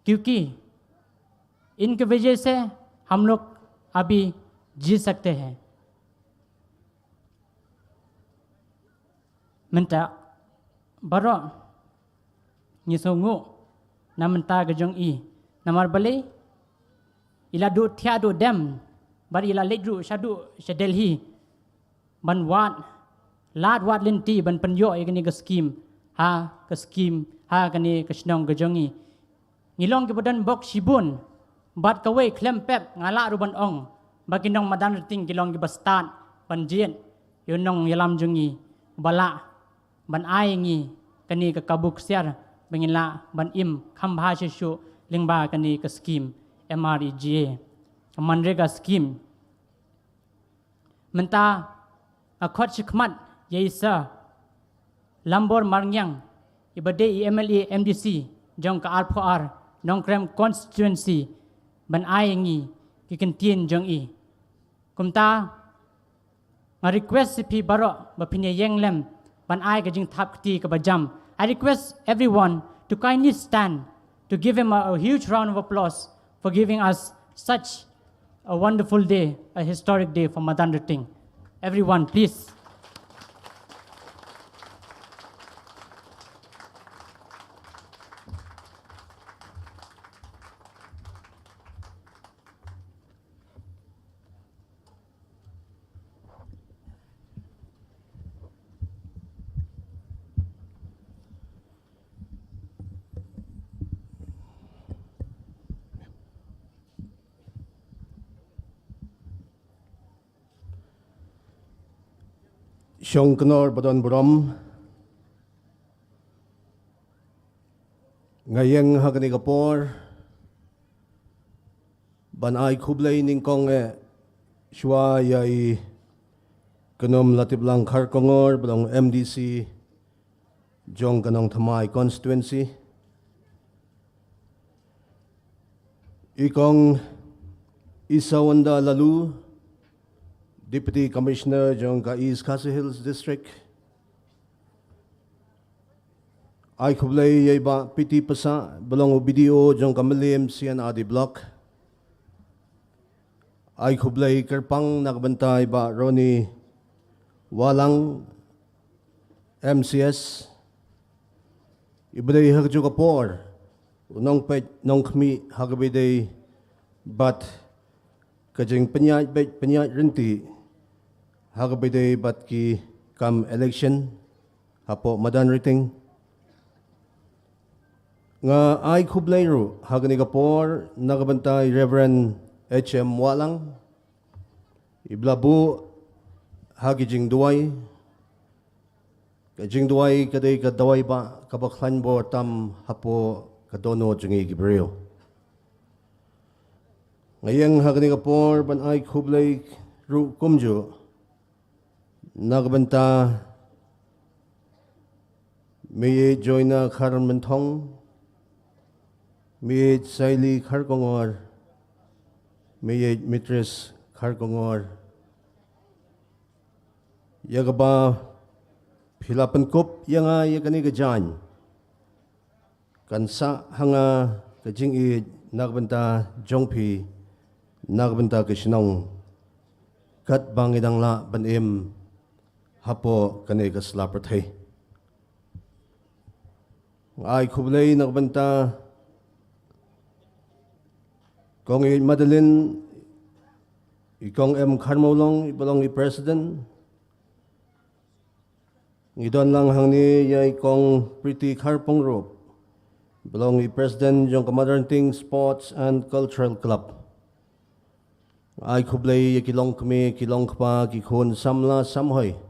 क्योंकि इनकी वजह से हम लोग अभी जी सकते हैं। Minta baroh nyisongu na minta gejong i namar bale ila do tiado dem bar ila ledru shadu shadelhi ban wat lad wat linti ban penyo igani ke skim ha kani kesnong gejong i ngilong gibudan bok shibun bat kawai klem pep ngala ruban ong baginong Madanrting gilong gibastan panjien yunong yalam jungi bala ban ai ngi kani ka kabuk siar bangila ban im khambha shu lingba kani ka skhim MGNREGA MGNREGA skhim menta akhot shikmat yaisa Lambor Malngiang ibade MLA MDC jong ka RPR Nongkrem konstitwensi ban ai ngi kikentien jong i kumta nga request si pi baroh ba pynïaid lem ban ai ka jing thap ti ka bajam. I request everyone to kindly stand to give him a huge round of applause for giving us such a wonderful day, a historic day for Madanrting. Everyone, please. Shongknor badon burom ngayeng hagani kapor ban ai khublei ning kong shwa yai kanom Latiplang Kharkongor badong MDC jong kanong thamai konstitwensi ikong Isawanda Laloo Deputy Commissioner jong ka East Khasi Hills District. Ay kublay yay ba piti pasa belong video jong ka Milim CNRD Block. Ay kublay kerpang nakabantay ba Ronnie Walang MCS. Ibaday hagjo ka por. Unong pet nong kmi hagabiday bat kajing pynïaid rinti hagabiday bat ki kam election hapoh Madanrting nga ay kublayro hagani kapor nakabantay Reverend HM Walang iblabu hagi jingduay kadei kadaway ba kabaklan bo tam hapoh kadono jungi gibreo ngayang hagani kapor ban ay kublay ru kumjo nakabanta may joina karmentong may saili Kharkongor may mitres Kharkongor yagaba philapan kop yanga yakani gajan kansa hanga kajingïaid nakabanta jongphi nakabanta kishnong kat bangidang la banim hapoh kane ka slaperthay ay kublay nakabanta Kong Madalin ikong Karmolong ibalong i President ngidon lang hangni yay kong Pretty Karpongro ibalong i President jong Madanrting Sports and Cultural Club ay kublay kilong kami kilong kpa kikon samla samhoy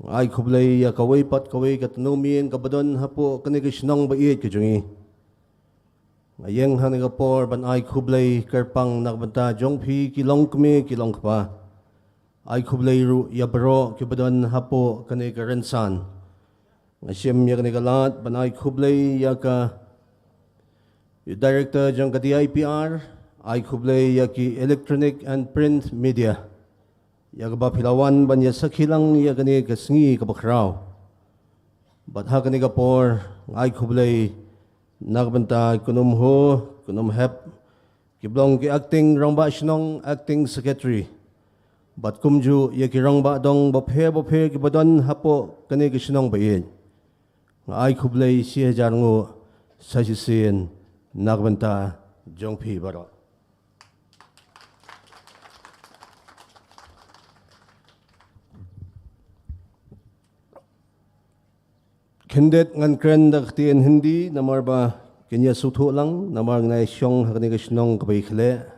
ay kublay kaway pat kaway katanumien kabadon hapoh kanigisnong bait kajungi ayeng hanigapor ban ay kublay kerpang nakbanta jongphi kilong kami kilong kpa ay kublay ru yabro kibadon hapoh kanigarensan ngasim yakanigalat ban ay kublay yaka Director jong kadei ay kublay yaki electronic and print media yagaba pilawan ban ya sakhilang yakani kasngi kabakraw bat hakani kapor ay kublay nakbanta kunum ho kunum hep kiblong ki acting Rangbah Shnong acting secretary bat kumju yaki Rangbah dong bophe kibadon hapoh kani kisnong bayin ay kublay siya jarngo sajisin nakbanta jongphi baroh Kendet ngan kren dakhtien Hindi namar ba kenya suthu lang namar ngai syong hakani ka shnong ka baikhle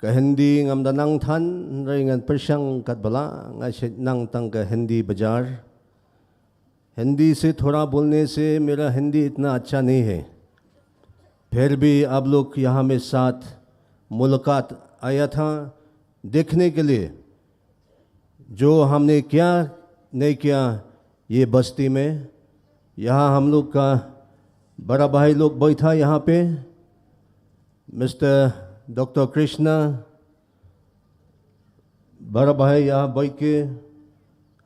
ka hindi ngam danang than ringan persyang kat bala ngai shet nang tang ka hindi baजार हिंदी से थोड़ा बोलने से मेरा हिंदी इतना अच्छा नहीं है फिर भी आप लोग यहाँ में साथ मुलाकात आया था देखने के लिए जो हमने क्या नहीं किया ये बस्ती में यहाँ हम लोग का बड़ा भाई लोग बैठा यहाँ पे मिस्टर डॉक्टर कृष्णा बड़ा भाई यहाँ बैठ के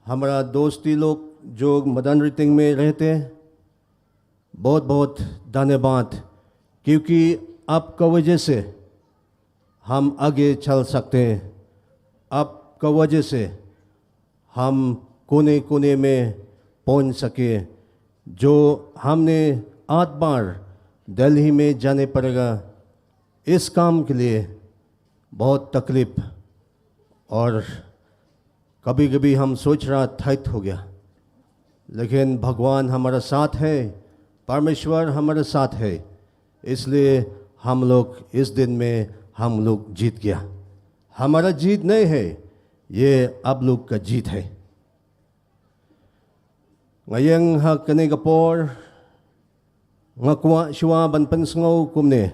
हमारा दोस्ती लोग जो मदनृतिंग में रहते बहुत बहुत धन्यवाद क्योंकि आपका वजह से हम आगे चल सकते हैं आपका वजह से हम कोने कोने में पहुंच सके जो हमने 8 बार दिल्ली में जाने पड़ेगा इस काम के लिए बहुत तकलीफ और कभी कभी हम सोच रहा थक हो गया लेकिन भगवान हमारा साथ है परमेश्वर हमारे साथ है इसलिए हम लोग इस दिन में हम लोग जीत गया हमारा जीत नहीं है ये आप लोग का जीत है ngayang ha kane kapor ngakwa shwa ban pansngo kumne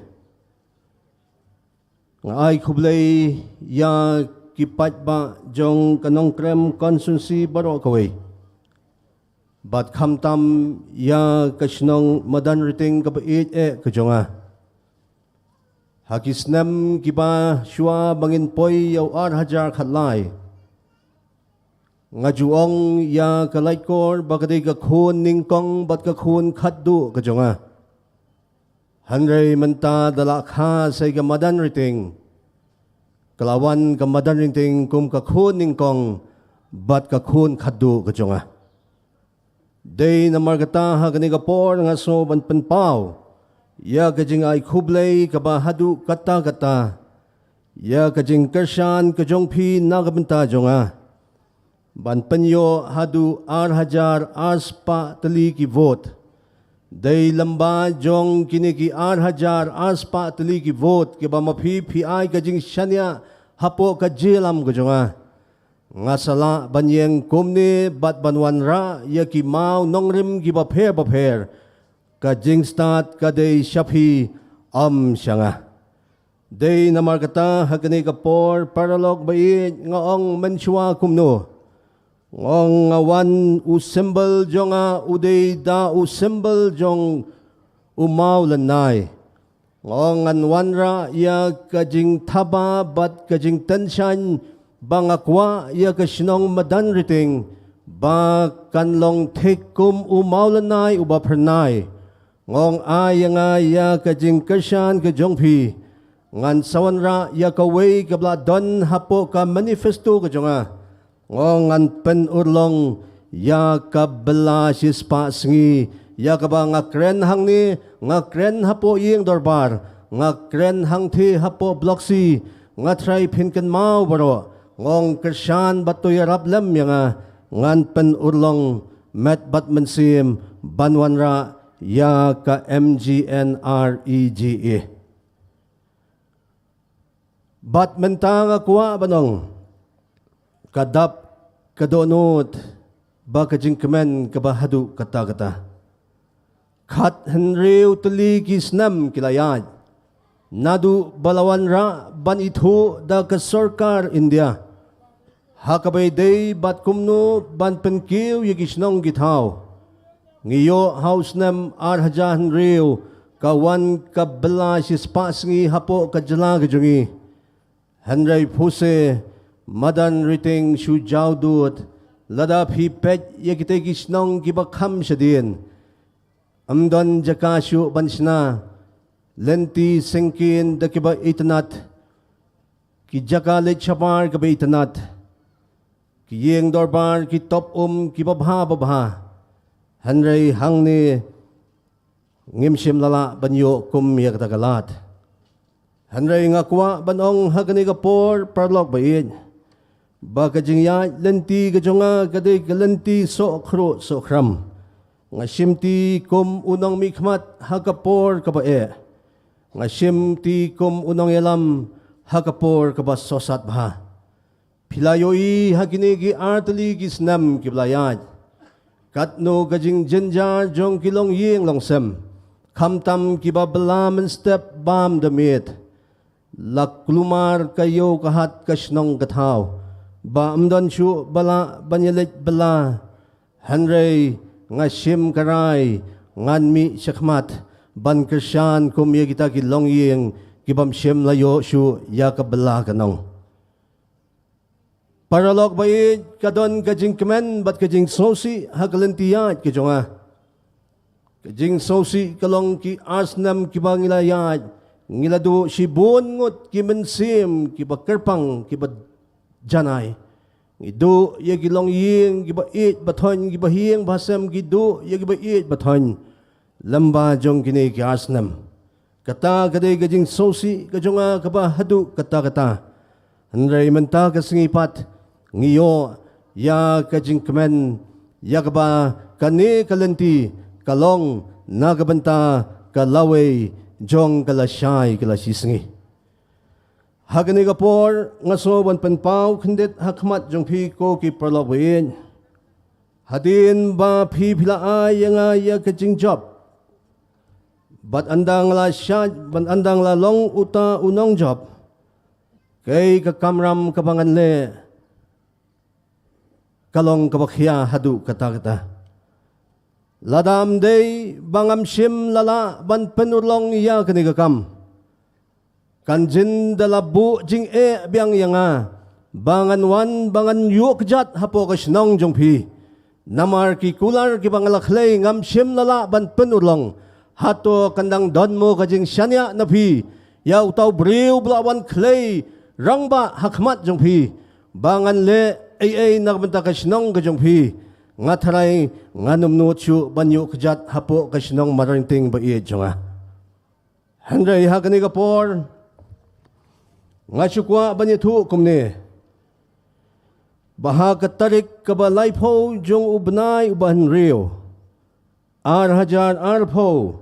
ngai khublei ya kipat ba jong kanongkrem konstitwensi baroh kawai bat kham tam ya kashnong madanrting kabait kajonga hakisnam kiba shwa bangin poi yaw 8,000 khatlai ngajuong ya kalaikor bakadei ka khun ningkong bat ka khun khaddu kajonga hanrei manta dala kha sai ka madanrting kalawan ka madanrting kum ka khun ningkong bat ka khun khaddu kajonga day na margata ha kaniga por nga so ban panpaw ya kajing ay khublay kabahadu kata kata ya kajing kershan kajong phi nagabenta jonga ban panyo hadu 8,000 aspa tali ki vote day lamba jong kini ki 8,000 aspa tali ki vote ke ba maphi phi ay kajing shania hapoh ka jelam kajonga ngasala banyeng kumni bat banwan ra ya ki mau nongrim ki ba pher ka jingstat kadei shapi shanga day namar kata hakani ka por paralog bai ngaong manchwa kumno ngong awan u symbol jonga uday da u symbol jong umaw lanai ngong anwan ra ya kajing thaba bat kajing tenshan bangakwa ya kashnong madanrting ba kanlong thekum umaulanay uba pernay ngong ayanga ya kajing kashan ka jongphi ngan sawanra ya kaway kabla don hapoh ka manifesto ka jonga ngong ngan pen urlong ya kabla shispa sngi ya kaba ngakren hangni ngakren hapoh ying dorbar ngakren hangthi hapoh bloksi ngatray pinkan mau baroh ngong kershan batoy rap lam yanga ngan pen urlong met bat mensim banwanra ya ka MGNREGA bat mentang akwa banong kadap kadonot ba kajingkemen kabahadu kata kata khat henreu teli kisnam kilayat nadu balawan ra ban ithu da ka sarkar India hakabay day bat kumno ban penkiw yigisnong githaw ngiyo house nam 8,000 reu kawan kabla sispaснgi hapoh kajala kajungi hanray phuse madanrting shujaw dut lada phi pet yagite gisnong gibakham shadin amdon jakashu bansna lenti sengkin dakiba itanat ki jakale chapar kabe itanat ki yeng dorbar ki top ki babha hanray hangni ngimshim lala banyo kum yagdagalat hanray ngakwa banong hagani kapor parlok bayin ba kajingya lenti kajonga kadei kalenti so khro so khram nga shimti kum unang mikmat hakapor kabae nga shimti kum unang yalam hakapor kabas sosat bha pilayoi hakini gi artali gi snam kiblayat katno gajing jenjar jong kilong ying longsem kamtam kibabelam step bam damit laklumar kayo kahat kasnong gataw ba amdan shu bala banyalit bala hanrei nga shim karai ngan mi shakmat ban kershan kumye kita ki longyeng kibam shim layo shu ya kabala kanong paralog bait kadon kajing kemen bat kajing sosi hakalentiyat kijonga kajing sosi kalong ki asnam kibangilayat ngiladu shibun ngut kimensim kibakerpang kiba janai gidu ye gilong ying giba it bathon giba hieng basam gidu ye giba it bathon lamba jong kini ki asnam kata kadei gajing sosi kajonga kaba hadu kata hanrei menta kasingipat ngiyo ya kajing kemen ya kaba kane kalenti kalong nagabanta kalawei jong kalashay kalasisngi hagani kapor ngaso ban panpau khendet hakmat jong phi ko ki parlawin hadin ba phi phila ayanga ya kajing job bat andang la sha ban andang la long uta unong job kay ka kamram kabangan le kalong kabakhya hadu kata ladam day bangam shim lala ban penurlong ya kani kam kanjin dalabu jing biang yanga bangan wan bangan yuk jat hapoh kasnong jongpi namar ki kular ki bangalakhlei ngam shim lala ban penurlong hato kandang donmo kajing syanya napi yau tau briu blawan klei rangba hakmat jongpi bangan le ai nagbenta kasnong ka jongpi ngatharai nganumnu chu banyu kjat hapoh kasnong madanrting ba ie jonga handai hakani kapor ngachukwa banyathu kumne baha katarik kaba laipho jong ubnai uban rio hajar arpho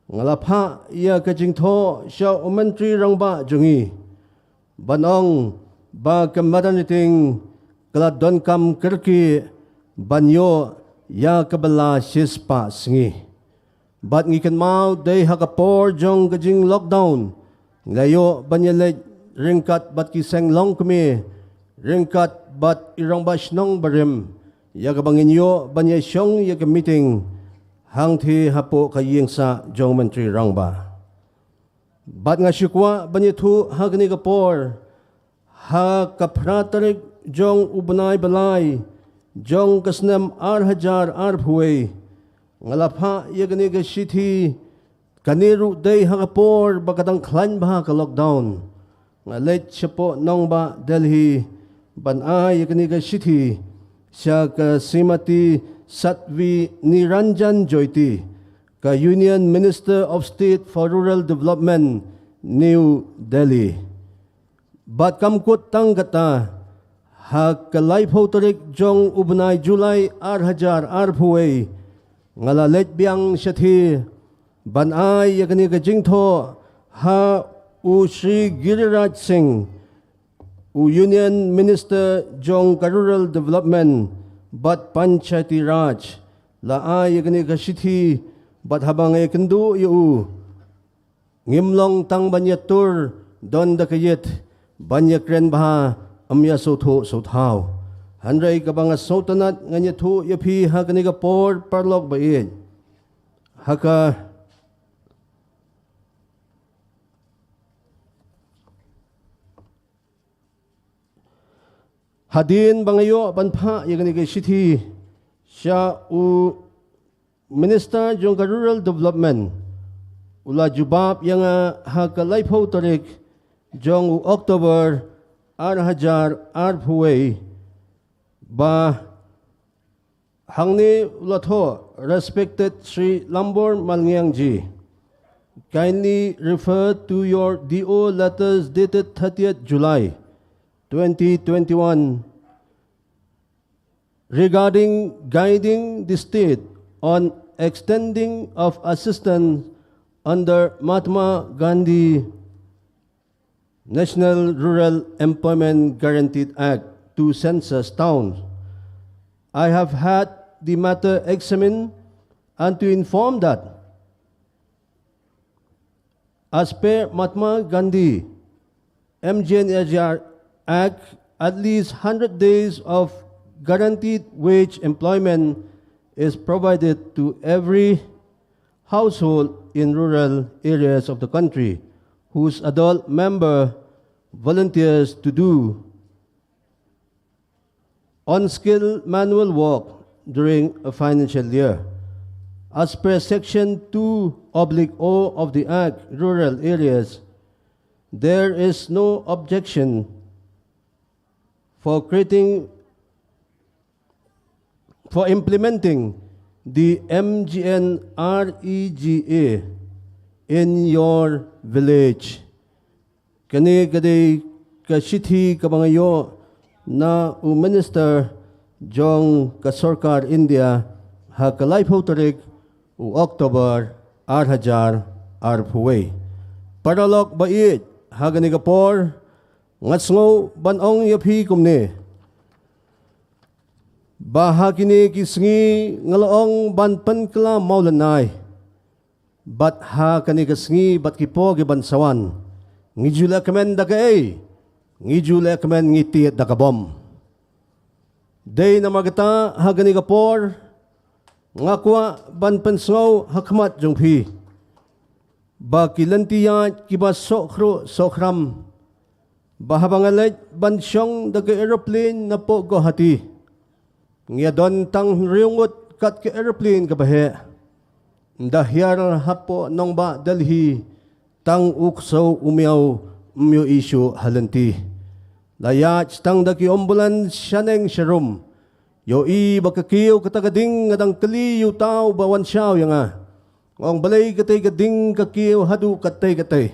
ngalapha ya kajingtho sha Myntri Rangbah jongi banong ba kamadanrting kaladon kam kerki banyo ya kabala shispa sngi bat ngikan mau day hakapor jong kajing lockdown ngayo banyalej ringkat bat kiseng long kami ringkat bat Dorbar Shnong Madanrting ya kabangin yo banya syong ya meeting hang thi hapoh kayeng sa jong Myntri Rangbah bat nga syukwa banya thu hagni kapor ha kapratarik jong ubnai balai jong kasnam hajar arphuai ngalapha ya gani ga shithi kaniru day hakapor bakadang klan bah ka lockdown ngalet chapo nongba Delhi ban ay kaniga city siya ka Srimati Satvi Niranjan Joyti ka Union Minister of State for Rural Development New Delhi bat kamkut tanggata ha kalaipho tarik jong ubnay July hajar arphuai ngalalet biang shathi ban ay kaniga jingtho ha Shri Giriraj Singh, Union Minister Jong Rural Development, Bat Panchayati Raj, La Ayagani Kashithi, Bat Habang Ekendu Yu, Ngimlong Tang Banyatur, Don Dakayet, Banyakren Baha, Amya Sotho Sothaw, Handray Kabanga Sotanat, Nganyatu Yapi Haganiga Por Parlog Baid, Haka hadin bangayo banpa yagani kay city siya Minister jong Rural Development ula jubab yang hakalaipho tarik jong October hajar arphuai ba hangni ulatho respected Sri Lambor Malngiang ji kindly refer to your DO letters dated 30th July 2021 regarding guiding the state on extending of assistance under Mahatma Gandhi National Rural Employment Guaranteed Act to census towns. I have had the matter examined and to inform that as per Mahatma Gandhi MGNREGA Act, at least 100 days of guaranteed wage employment is provided to every household in rural areas of the country whose adult member volunteers to do unskilled manual work during a financial year. As per Section 2/O of the Act, rural areas, there is no objection for implementing the MGNREGA in your village. Kane kadei kasithi kabangayo na Minister Jong Kasorkar India ha kalay tarik u October 2024. Paralok bait hagani kapor ngatsngo banong yapi kumne. Bahagini kisngi ngalaong banpan kala maulanay. Bat ha kani kasngi bat kipo gibansawan. Ngijula kamen dagay. Ngijula kamen ngiti at dakabom. Day na magata hagani kapor ngakwa banpan sngaw hakmat jongpi. Bakilantiyat kiba sokram. Bahabangalit bansyong daga aeroplane na po gohati. Ngiyadon tang riungot kat ke aeroplane kabahe. Dahyar hapoh nongba dalhi tang ukso umyaw isyo halanti. Layat tang daki ombulan syaneng syarum. Yo bakakiyo katagading ngadang kali yu tao bawan syaw yanga. Ngong balay katay gading kakiyo hadu katay.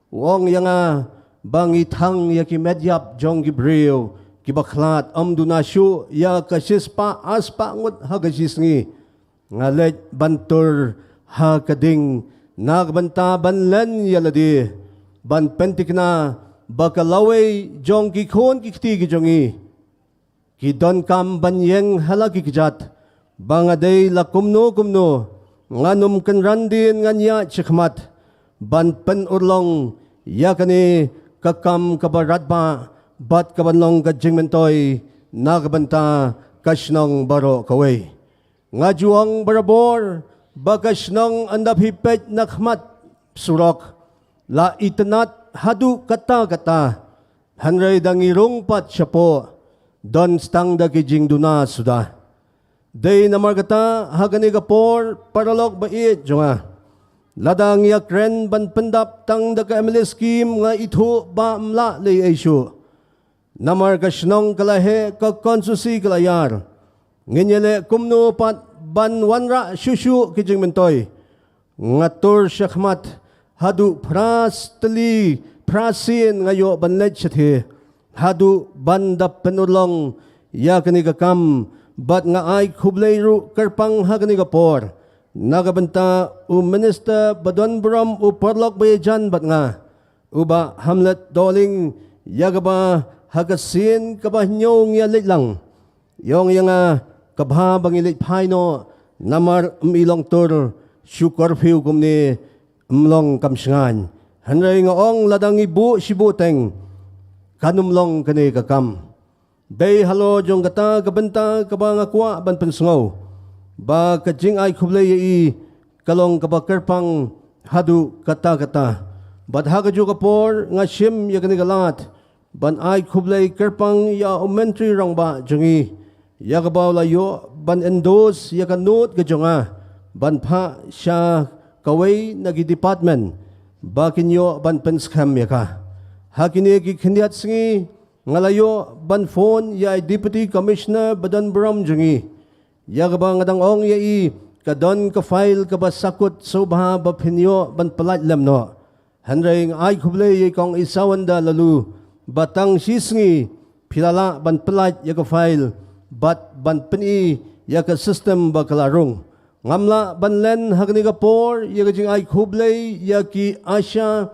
Wong yanga bangithang yaki medyap jong gibriyo. Kibaklat amdunasyo ya kasispa aspa ngut hagasisngi ngalet bantur hakading nagbanta banlen yaladi ban pentik na bakalaway jong gikhon kikti gijongi kidon kam banyeng halagi kijat bangaday lakumno nganum kanrandin nganya chikmat ban pen urlong yakani kakam kabaratba bat kabanlong ka jingmyntoi nagabanta kasnong baroh kaway. Ngajuang barabor bakasnong andap hipet nakmat surok la itanat hadu kata hanray dangirong pat siya po don stang dagi jingdona suda. Day namargata hagani kapor paralog bait jonga. Ladang yakren ban pendap tang daga MLA skhim nga ito ba mla lay aisyo. Namar kasnong kalahe ka konstitwensi kalayar. Nginyele kumno pat ban wanra syusyu ki jingmyntoi. Ngatur syakmat hadu prasin ngayo banlet syathe. Hadu bandap penulong yakani kakam bat nga ay kublayru karpang hagani kapor. Nagabanta Minister badon burom parlok bayajan bat nga. Uba hamlet doling yagaba hagasin kabahnyong yalit lang. Yung kabha bangilit paino namar ilong tur syukurfiw kumni umlong kamsngan. Hanray ngaong ladang ibu sibuteng kanumlong kani kakam. Day halo jong kata kabanta kabangakwa ban pensungaw. Ba kajing ay kublay kalong kabakarpang hadu kata. Bat hagaju kapor nga shim yakani galat. Ban ay kublay kerpang ya Myntri Rangbah jongi. Yagabaw layo ban endos yakanut gajonga. Ban pa siya kaway nagi department. Bakinyo ban penskham yaka. Hakini kikindiat singi ngalayo ban phone ya Deputy Commissioner badan burom jongi. Yagabaw ngadang ong ya kadon ka file ka basakot sobha bapinyo ban palat lemno. Hanray ay kublay Kong Isawanda Laloo. Batang sisngi pilala ban pelat yaka file bat ban peni yaka sistem bakalarung ngamla banlen hagni kapor ya jing ai khublei ya ki asha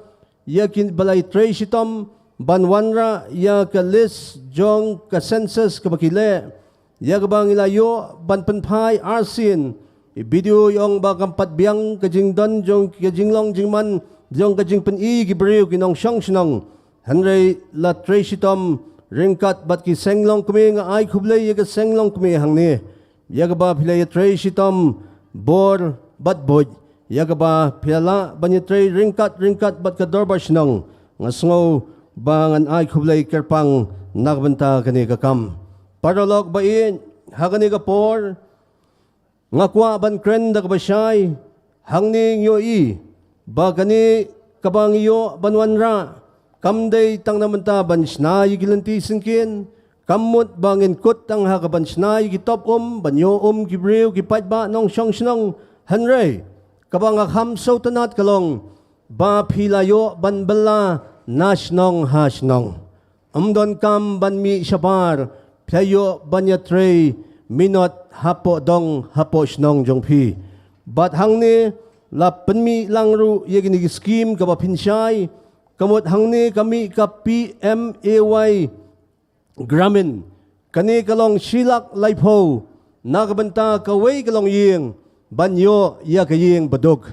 ya kin balai tresitom banwanra ya ka list jong ka census ka bakile ya ka bang ilayo ban penpai arsin video yong ba kampat biang ka jingdon jong ka jinglong jingman jong ka jing pynïaid ki breu ki nong shnong hanrei la tresitom ringkat bat ki senglong kumi nga ai khublei ya ka senglong kumi hangni ya ka ba philai tresitom bor bat boj ya ka ba phila banyitrei ringkat bat ka Dorbar Shnong nga sngo bangan ay khublei kerpang nagbanta kani kakam parolog bain hagani kapor ngakwa ban kren da kabashay hangni ngyo ba kani kabangyo banwanra kamday tang namanta ban snai gilanti singkin kamut bangin kut ang hakaban snai gitop banyo gibreu gipatba nong shnong hanrei kabang hamso tanat kalong ba philayo ban bala nashnong hashnong amdon kam ban mi shabar phayo banyatre minot hapoh dong hapoh shnong jongphi bat hangni la penmi langru yegini skhim ka ba pinshai kamot hangni kami ka PMAY gramin kani kalong silak laipo nakabanta kaway kalong ying banyo ya kaying badog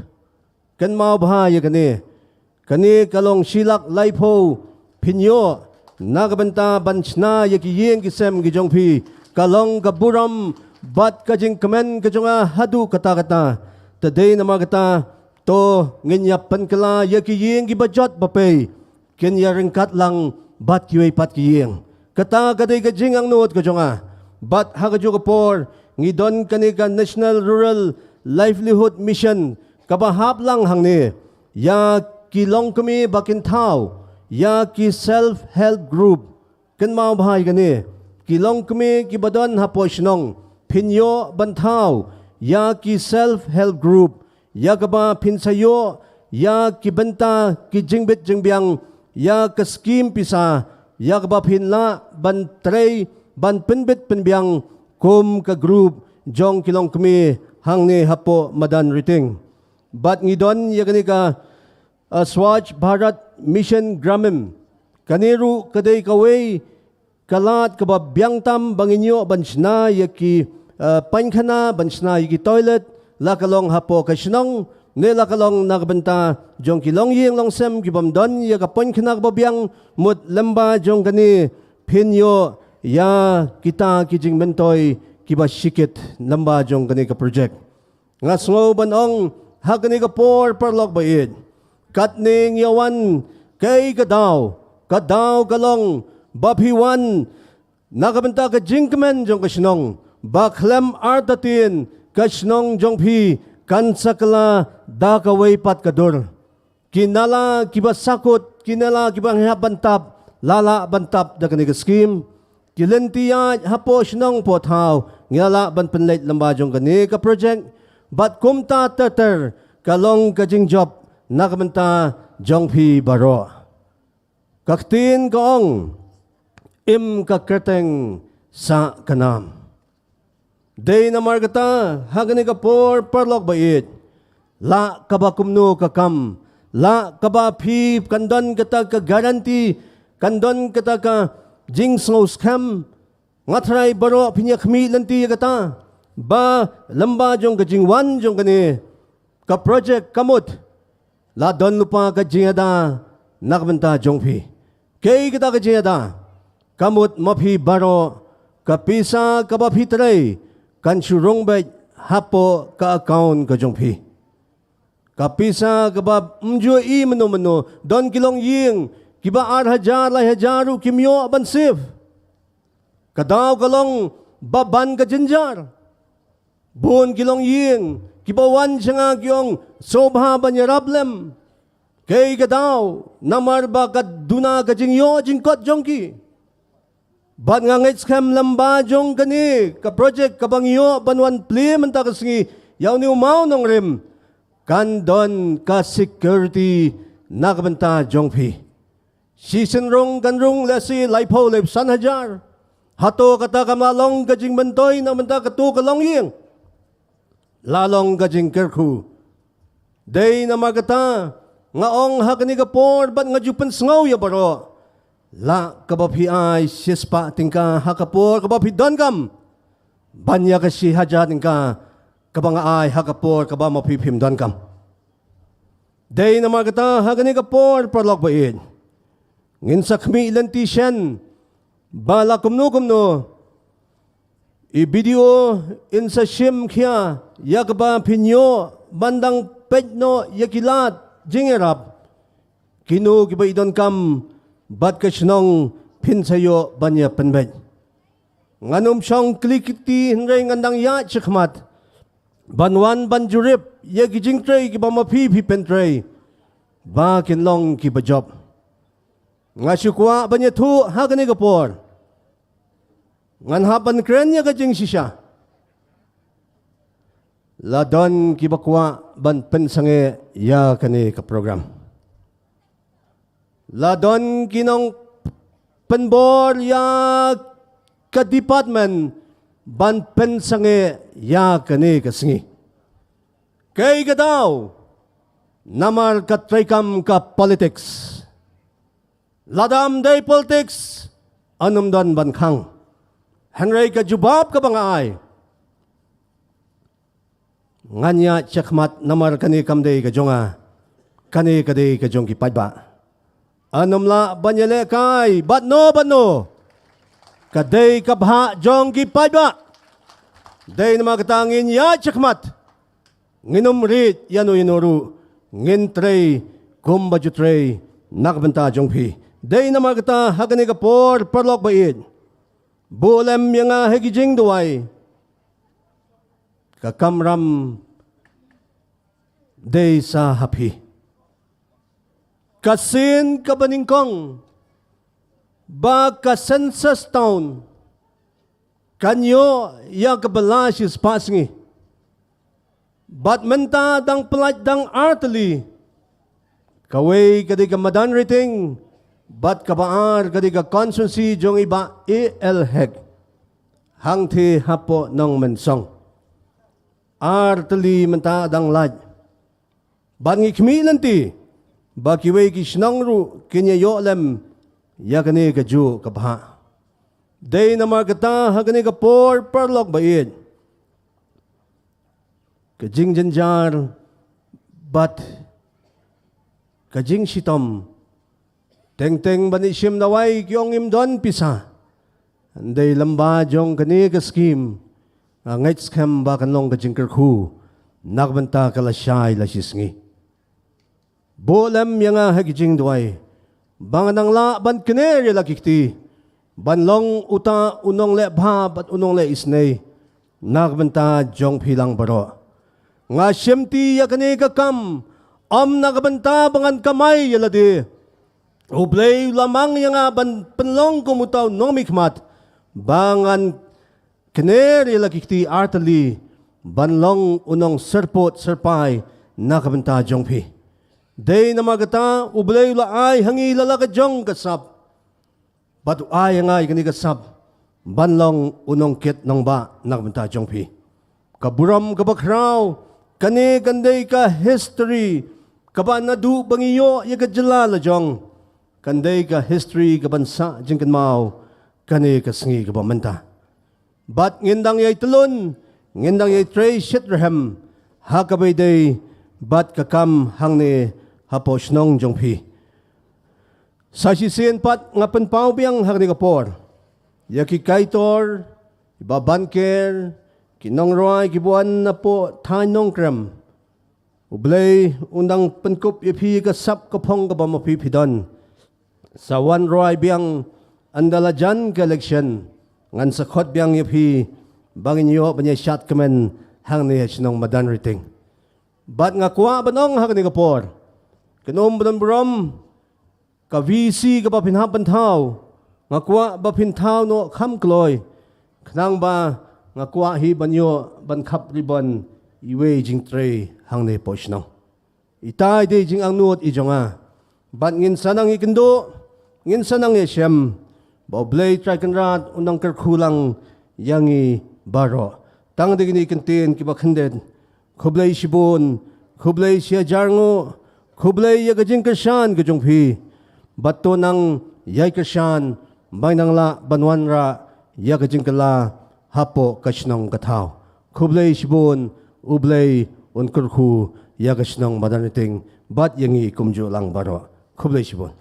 kan mau bha ya kani kalong silak laipo pinyo nakabanta banchna ya kiying kisem gijongpi kalong ka burom bat kajing kemen kajonga hadu kata today nama kata to nginyapan kala ya kiying gibajot bapay kenya ringkat lang bat kiway pat kiying kata kadei ka jingangnud kajonga bat hagajo kapor ngidon kani ka National Rural Livelihood Mission kabahap lang hangni ya kilong kami bakin tao ya ki self-help group kan mau bahay kani kilong kami kibadon hapoh shnong pinyo bantao ya ki self-help group ya kaba pinsayo ya ki benta ki jingbit jingbiang ya ka skhim pisa ya kaba pinla ban trei ban penbit penbiang kum ka group jong kilong kami hangni hapoh Madanrting bat ngidon ya kani ka Swachh Bharat Mission Gramim kaniru kadei kaway kalat kaba biangtam banginyo banchna yaki pankhana banchna yaki toilet lakalong hapoh kashnong ne lakalong nagbenta jong kilong yeng long sem kibamdon yaka pankhana kaba biang mut lamba jong kani pinyo ya kita jingmyntoi kiba shikit lamba jong kani ka project nga sngo banong hagani ka por parlog baid katning yawan kay kadaw kalong baphiwan nakabenta ka jingkemen jong kashnong baklem artatin kashnong jongphi kansakla dakaway pat kadur kinala kibasakot kinala kibanghabantap lala bantap da kani skhim kilentiya hapoh shnong pothaw ngala ban penlait lamba jong kani ka project bat kumta tater kalong kajing job nakabenta jongphi baroh kaktin kaong im kakreteng sa kanam day namar kata hagani kapor parlog bait la kabakumno kakam la kabapi kandon kata ka garanti kandon kata ka jingsno skhim ngatrai baroh pinyakhmi lanti kata ba lamba jong kajingwan jong kani ka project kamut la don lupa ka jingada nakbenta jongphi kay kita ka jingada kamut mapi baroh kapisa kabapi tray kan surong bet hapoh ka account ka jongphi kapisa kabab mjoi meno don kilong ying kiba 8,000 lai hajaru kimyo bansif kadaw kalong baban ka jinjar bon kilong ying kibawan siya nga kiyong sobha banyarablem kay kadaw namar ba kaduna ka jingïoh jingkot jongki bat nga ngait skhim lamba jong kani ka project kabangyo banwan pli manta kasngi yaw ni umaw nongkrem kandon ka security nakabenta jongphi sisinrong kanrong lesi laipo lep sanhajar hato kata kamalong ka jingmyntoi na manta katu kalong ying lalong ka jingkyrkhu. Day namar kata ngaong hakani ka por bat nga jupan sngaw ya baroh. La kabapi ay sispa tingka hakapor kabapi donkam. Banya ka si haja tingka kabanga ay hakapor kaba mapipim donkam. Day namar kata hakani ka por parlakbaid. Ngin sa kami ilanti siyan bala kumno i-video in sa skhim kya yakba pinyo bandang pedno yakilat jingirap kinu kiba idon kam bat ka shnong pinsayo banya penbed nganum syong klikiti hingay ngandang ya chikmat banwan banjurip yaki jingtray kiba mapipi pentray ba kinlong kiba job ngasyukwa banya tu hagani kapor ngan hapan krenya ka jing sisya ladon kibakwa ban pensange ya kani ka program ladon kinong penbor ya ka department ban pensange ya kani ka sngi kay ka daw namar ka traikam ka politics ladam day politics anum don ban khang hanray ka jubab ka bangaay nganya chakmat namar kani kamday ka jonga kani kadei ka jong kipadba anum la banyale kay batno kadei ka bha jong kipadba day nama katangin ya chakmat nginum rit yanu inuru ngintrey kumbajutrey nakbenta jong pi day nama kata hagani ka por parlok bait bolem yang hagijing duai kakamram day sa hapi kasin kabaningkong ba ka census town kanyo ya kabalasis pasngi bat menta dang pelat dang arteli kaway kadi ka Madanrting bat kabaar kadi ka konstitwensi jong iba elheg hangti hapoh nong mensong arteli menta dang laj bat ngikmi lanti bakiway ki shnongru kinyayolem yakani ka ju kabha day namar kata hagani ka por parlok bait ka jingjanjar bat kajing sitom teng banishim naway kyong imdon pisa anday lamba jong kani ka skhim ngait skhim ba kanlong ka jingkyrkhu nakbanta kalasyay lasisngi bolem yang hagijing duay banganang la ban kene lakikti banlong uta unong le bha bat unong le isnay nakbanta jong pilang baroh nga syemti yakani ka kam nakabanta bangan kamay yaladi ublay lamang yang ban penlong kumutaw nomikmat bangan keneri lakikti artali banlong unong serpot serpay nakabanta jongpi day namagata ublay laay hangi lalaka jong kasap batu ay ngay kani kasap banlong unong kit nong ba nakabanta jongpi kaburom kabakraw kani kanday ka history kaba nadu bangiyo ya ka jalala jong kanday ka history ka bansa jingkan mau kani ka sngi ka menta bat ngindang yay tulun ngindang yay tray shitrahem hakabay day bat kakam hangni hapoh shnong jongpi sa sisien pat nga penpau biang hangni kapor yaki kaitor ibabanker kinongroy kibuan na po tay Nongkrem ublay undang penkup yapi kasap kapong kaba mapipidon sa one roy biang andalajan ka election ngan sakot biang yapi bangin yo banya syat kemen hang ni Shnong Madanrting bat nga kuwa banong hang ni kapor kinom burom ka VC ka papinhapan tao nga kuwa bapintaw no kamkloy kanang ba nga kuwa hi banyo ban kap ribon iwe jingtray hang ne posnong itay de jingangnud ijonga bat ngin sanang ikendo ngin sanang esyem boblay trakenrat unang kerkulang yangi baroh tang de gini kentin kibakhendet Kublai Shibun, Kublai Sia Jarngo, Kublai Yagajing Kashan Gajungpi, Bato Nang Yai Kashan, Bainangla Banwanra, Yagajing Kala, Hapoh Kashnong Katao, Kublai Shibun, Ublai Unkyrkhu, Shnong Madanrting, Bat Yangi Jingïalang baroh, Kublai Shibun.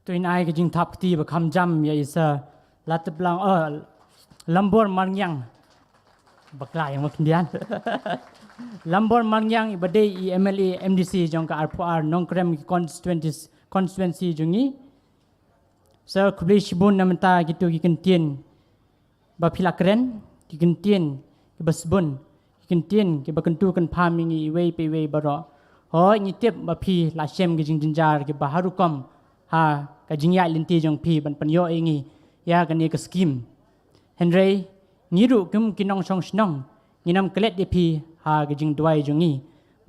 Tuin ai ke jing thap ti ba kham jam ya isa Latiplang Lambor Malngiang bakla yang makindian Lambor Malngiang ibade I MLA MDC jong ka RPR Nongkrem konstitwensi jongi sa Kublai Shibun namenta gitu ki kentien ba philakren ki kentien ki basbun ki kentien ki bakentu kan phamingi wei pe wei baroh ho ngitep ba phi la shem ki jing jinjar ki baharukom ha ka jingya linti jong phi ban panyo ingi ya kan ni ka skhim henry ngiru kum kinong song snong nginam klet de phi ha ka jing dwai jongi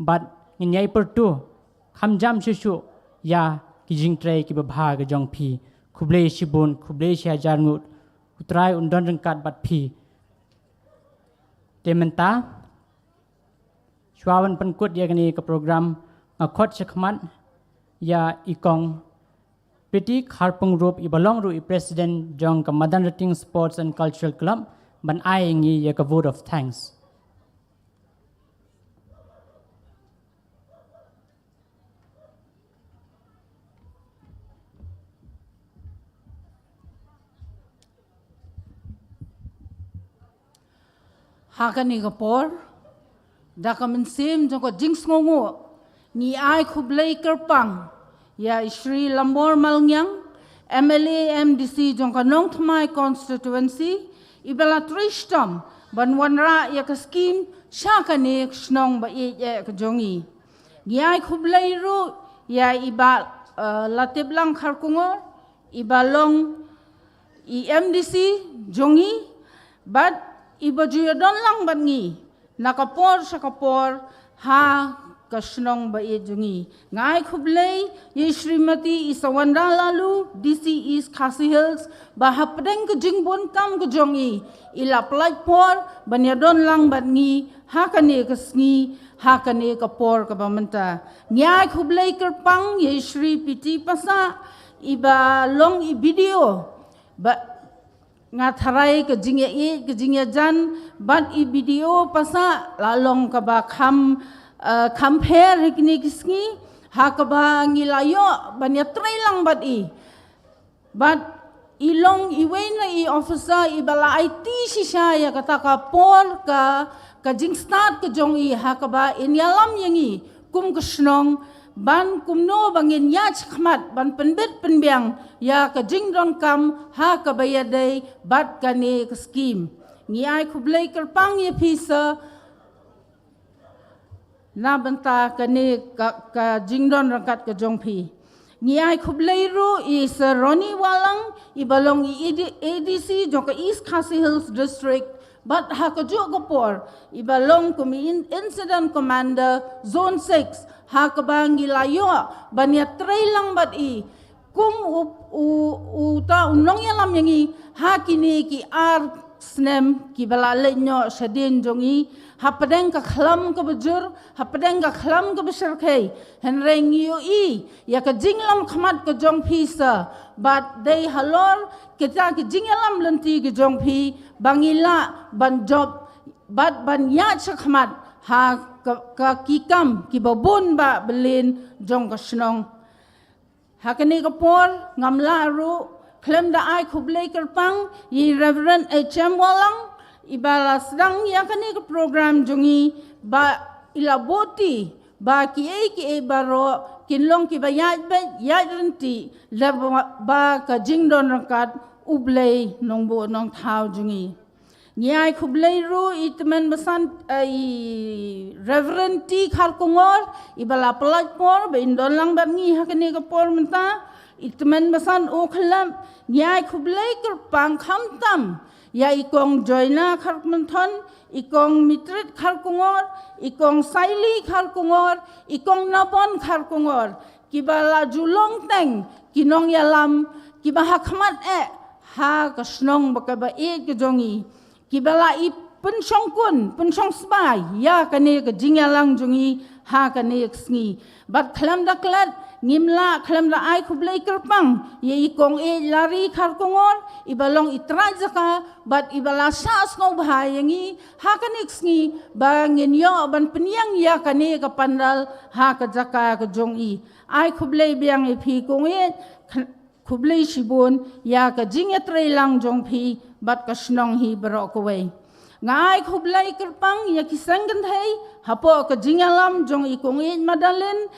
bat nginyai per tu kham jam shu ya ki jing trai ki ba bha ka jong phi Kublai Shibun Kublai Sia Jarngut utrai undon rengkat bat phi tementa Shwawan pankut ya kan ni ka program khot sekhmat ya ikong Piti Kharpung Rup Ibalong Ru President Jong ka Madanrting Sports and Cultural Club ban ai ngi ya ka vote of thanks. Hakani kapor dakamen sim jong ko jingsngongo ni ai Kublai Kerpang ya Shri Lambor Malngiang MLA MDC jong ka Nongkrem konstitwensi ibala tristam banwanra ya ka skhim shakane shnong ba ya ka jongi ya Kublai ru ya iba Latiplang Kharkongor ibalong MDC jongi but iba jingdon lang bangi nakapor sa kapor ha kashnong ba jongi ngai Kublai ye Srimati Isawanda Laloo DC East Khasi Hills ba hapdeng ke jingbon kam ke jongi ila platform banyadon lang bangi hakane ke sngi hakane kapor ka bamenta ngai Kublai Kerpang ye Shri Piti Pasa iba long I video ba ngatharai ke jingïalang ban I video pasa lalong ka ba compare hikni kisngi hakaba ngilayo banya trailang bat I but ilong iwena I officer ibala IT sisya ya kata ka por ka jing start ke jong I hakaba inyalam yangi kum kesnong ban kumno bangin ya chkhmat ban penbet penbiang ya ka jingdon kam hakaba yadai bat kane ke skhim ngiai Kublai Kerpang ye pisa na banta kane ka jingdon rangkat ke jongpi ngiai Kublai ru is Roni Walang ibalong ADC jong ka East Khasi Hills District but hakajo gopor ibalong kumi incident commander zone 6 hakabangi layo banya trailang bat I kum uta unong yalam yangi hakini ki slem ki balalenyo sadin jongi hapadeng ka khlam ka bujur hapadeng ka khlam ka besarkai henreng I ya ka jinglam khmat ka jong pisa but they halor kita ki jinglam lenti ki jong pi bangila ban job but ban ya khmat ha ka kikam ki babun ba belin jong ka shnong hakani ka por ngamla ru klem da ai Kublai Kerpang yi Reverend HM Walang ibala sedang yakani ke program jongi ba ilaboti ba ki baroh kinlong ki bayat renti ba ka jingdon rangkat ublai nongbo nong thau jongi nyai Kublai ru itmen besan Reverend T Kharkongor ibala platform ba indon lang ba ngi hakani ke por menta itmen besan oklam nyai Kublai Kerpang khamtam ya ikong joina Kharkmenton ikong Myntri Kharkongor ikong Saili Kharkongor ikong Napon Kharkongor kibala julong teng kinong yalam kibahakmat ha ka shnong ba ka ba e ka jongi kibala I pensyong kun pensyong sbai ya kane ka jingïalang jongi ha kane sngi bat khlam da klat ngimla khlam da ai khublai kerpang ye kong e lari Kharkongor ibalong itrajaka bat ibala sas no bhayangi ha kane sngi bangin yo ban penyang ya kane ka pandal ha ka jaka ka jongi ai khublai biang e phi kong e khublai shibun ya ka jingïalang jong phi bat ka shnong hi barok away ngai khublai kerpang ya kisanggan thai hapoh ka jingïalang jong I kong e madalen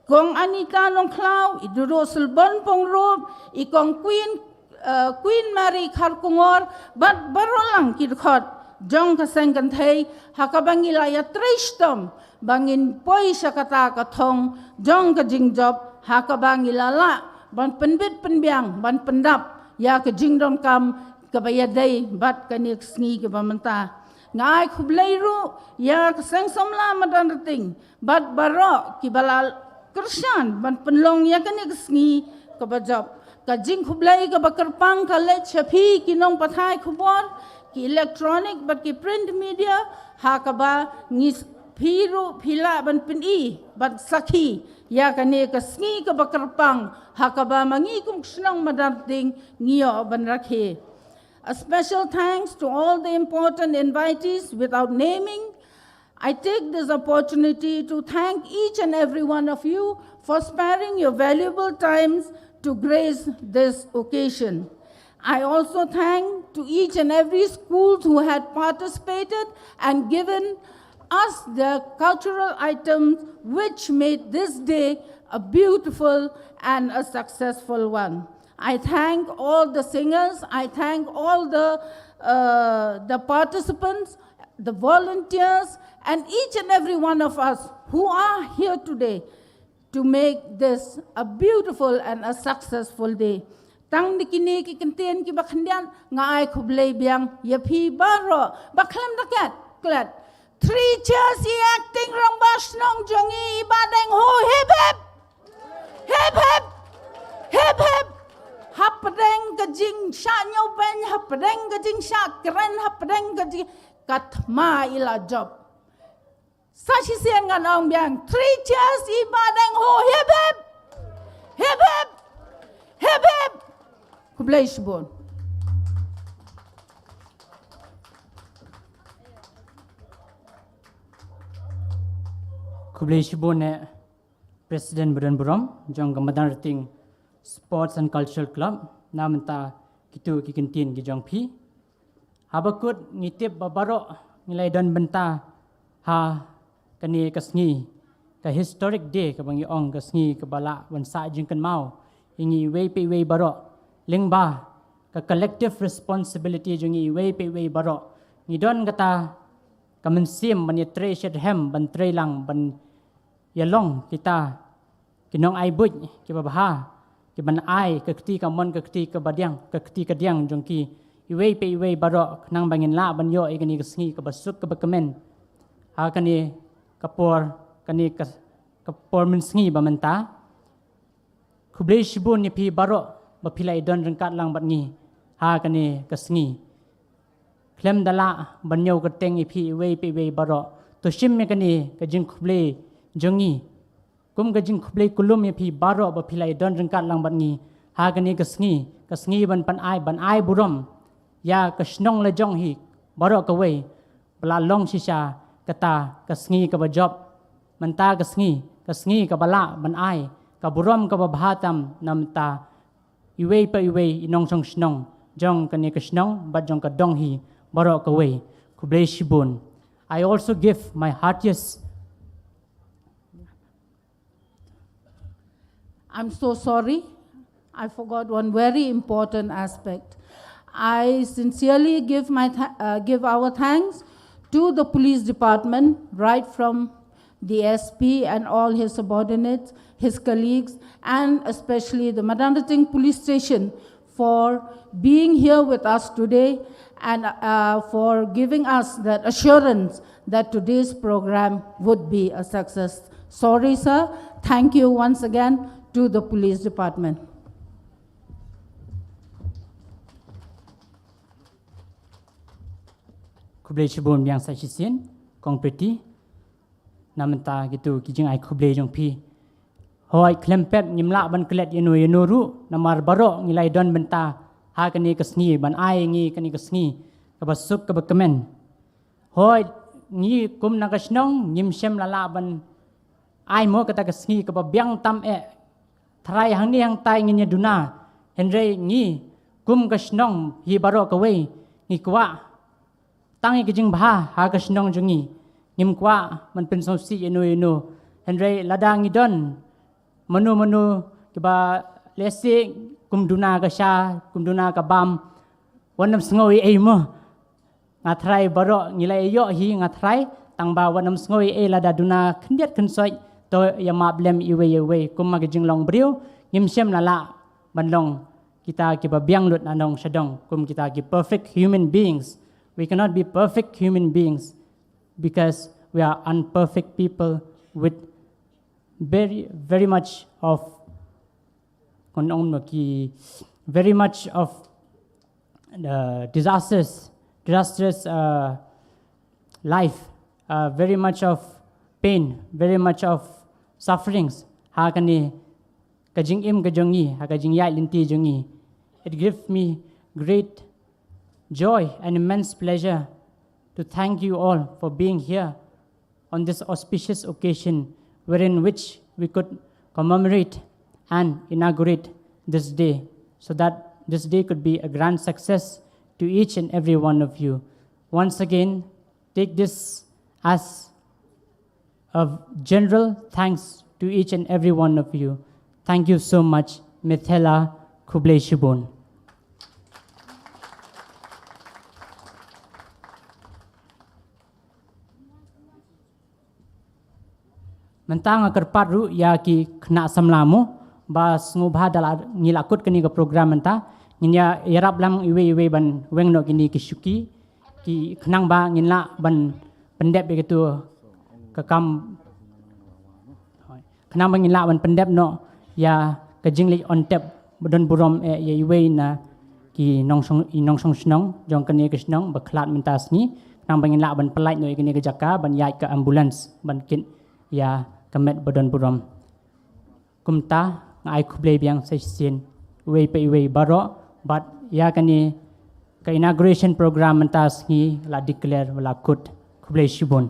kong Anita Nongkrem iduro selbon pongrop I kong Queen Mary Kharkongor bat barolang kirkhot jong kasanggan thai hakabangila ya tristom bangin poi sakata ka thong jong ka jingjob hakabangila la ban penbit penbiang ban pendap ya ka jingdon kam kabayadai bat kanik sngi ke bamanta ngai khublai ru ya kasang somla Madanrting bat baroh kibala kersan ban penlong ya kanik sngi ke bajab ka jing khublai ka bakarpang ka le chapi kinong pathai khubor ki electronic bat ki print media ha kaba ngis phiru phila ban pynïaid bat sakhi ya kane ka sngi ka bakarpang ha kaba mangi kum Shnong Madanrting ngio ban rakhe. A special thanks to all the important invitees without naming. I take this opportunity to thank each and every one of you for sparing your valuable times to grace this occasion. I also thank to each and every school who had participated and given us the cultural items which made this day a beautiful and a successful one. I thank all the singers, I thank all the participants, the volunteers, and each and every one of us who are here today to make this a beautiful and a successful day. Tang dikini ki kentien ki bakhandian ngai khublai biang yapi baroh baklam dakat klat 3 cheers I acting Dorbar Shnong jongi ibadeng ho hip hip hip hip hip hip hapadeng ka jing sha nyau pen hapadeng ka jing sha kren hapadeng ka jing katma ila job sashi sian ngan ong biang 3 cheers ibadeng ho hip hip hip hip hip hip kublai shbon kublai shbon ne President burom jong Madanrting Sports and Cultural Club namenta kitu kikentin ki jong phi habakut ngitip babaro ngilai don benta ha kani kasngi ka historic day ka bangi ong kasngi ka bala wansa jingkan mau ingi wei pe wei baro lingba ka collective responsibility jongi wei pe wei baro ni don kata kamensim ban tre shed hem ban tre lang ban yalong kita kinongaibuit ki babaha ki ban ai ka kti ka mon ka kti ka badiang ka kti ka diang jongki iwei pe iwei baro nang bangin la ban yo igani ka sngi ka basuk ka bakamen ha kani kapor kani kapor min sngi ba menta khublei shibun ni pi baro ba philai don rangkat lang bat ngi ha kani ka sngi klem dala ban yo ka teng i pi iwei pe iwei baro to shim me kani ka jing khublei jongi kum gajing khublei kulum ye phi baro ba philai don rangkat lang bat ngi ha gani ka sngi ban ai burom ya ka shnong la jong hi baro ka wei bala long shisha kata ka sngi ka ba job manta ka sngi ka bala ban ai ka burom ka ba bhatam namta iwei pa iwei inong song shnong jong kani ka shnong ba jong ka dong hi baro ka wei khublei shibun. I also give my heartiest I'm so sorry. I forgot one very important aspect. I sincerely give our thanks to the police department, right from the SP and all his subordinates, his colleagues, and especially the Madanrting police station for being here with us today and for giving us that assurance that today's program would be a success. Sorry, sir. Thank you once again to the police department. kublai shibun yang sa shisien kong peti namenta gitu kijing ai kublai jong pi hoi klempep nyimla ban klet yenu ru namar baroh ngilai don benta ha kani kesngi ban ai ngi kani kesngi kabasuk kabakemen hoi ngi kum nagasnong nyim shem lala ban ai mo kata kesngi kababyang tam trai hang ni hang tai nginya duna henre ngi kum gasnong hi baroh kawei ngi kwa tangi kijing bha ha gasnong jungi ngim kwa man pen somsi enu henre ladang idon manu kiba lesi kumduna kasha kumduna kabam wanam sngowi mo ngatrai baroh ngilai yo hi ngatrai tangba wanam sngowi lada duna kendiat kensoi to ya mablem iwe kum magijing long briu ngim shem lala banlong kita kiba biang lut nanong shadong kum kita ki perfect human beings. We cannot be perfect human beings because we are imperfect people with very much of disastrous life, very much of pain, very much of sufferings. Ha kani kajing kajongi, ha kajing yai linti jongi. It gives me great joy and immense pleasure to thank you all for being here on this auspicious occasion wherein which we could commemorate and inaugurate this day so that this day could be a grand success to each and every one of you. Once again, take this as a general thanks to each and every one of you. Thank you so much. Mithela Kublai Shibun. Mentang kerpat ru ya ki kena samlamu bas ngubah dalam ngilakut kini ke program menta nginya yarap lam iwe ban weng no kini kisuki ki kenang ba nginla ban pendep begitu kekam kenang ba nginla ban pendep no ya kejingli on tap bodon burom ya iwe na ki nongsong snong jong kini ke snong baklat mentas ni kenang ba nginla ban pelait no kini ke jaka ban yai ke ambulans ban kin ya kamet bodon burom kumta ngai kublai biang sesien we pe we baro but ya kani ka inauguration program mentas ni la declare wala kut kublai shibun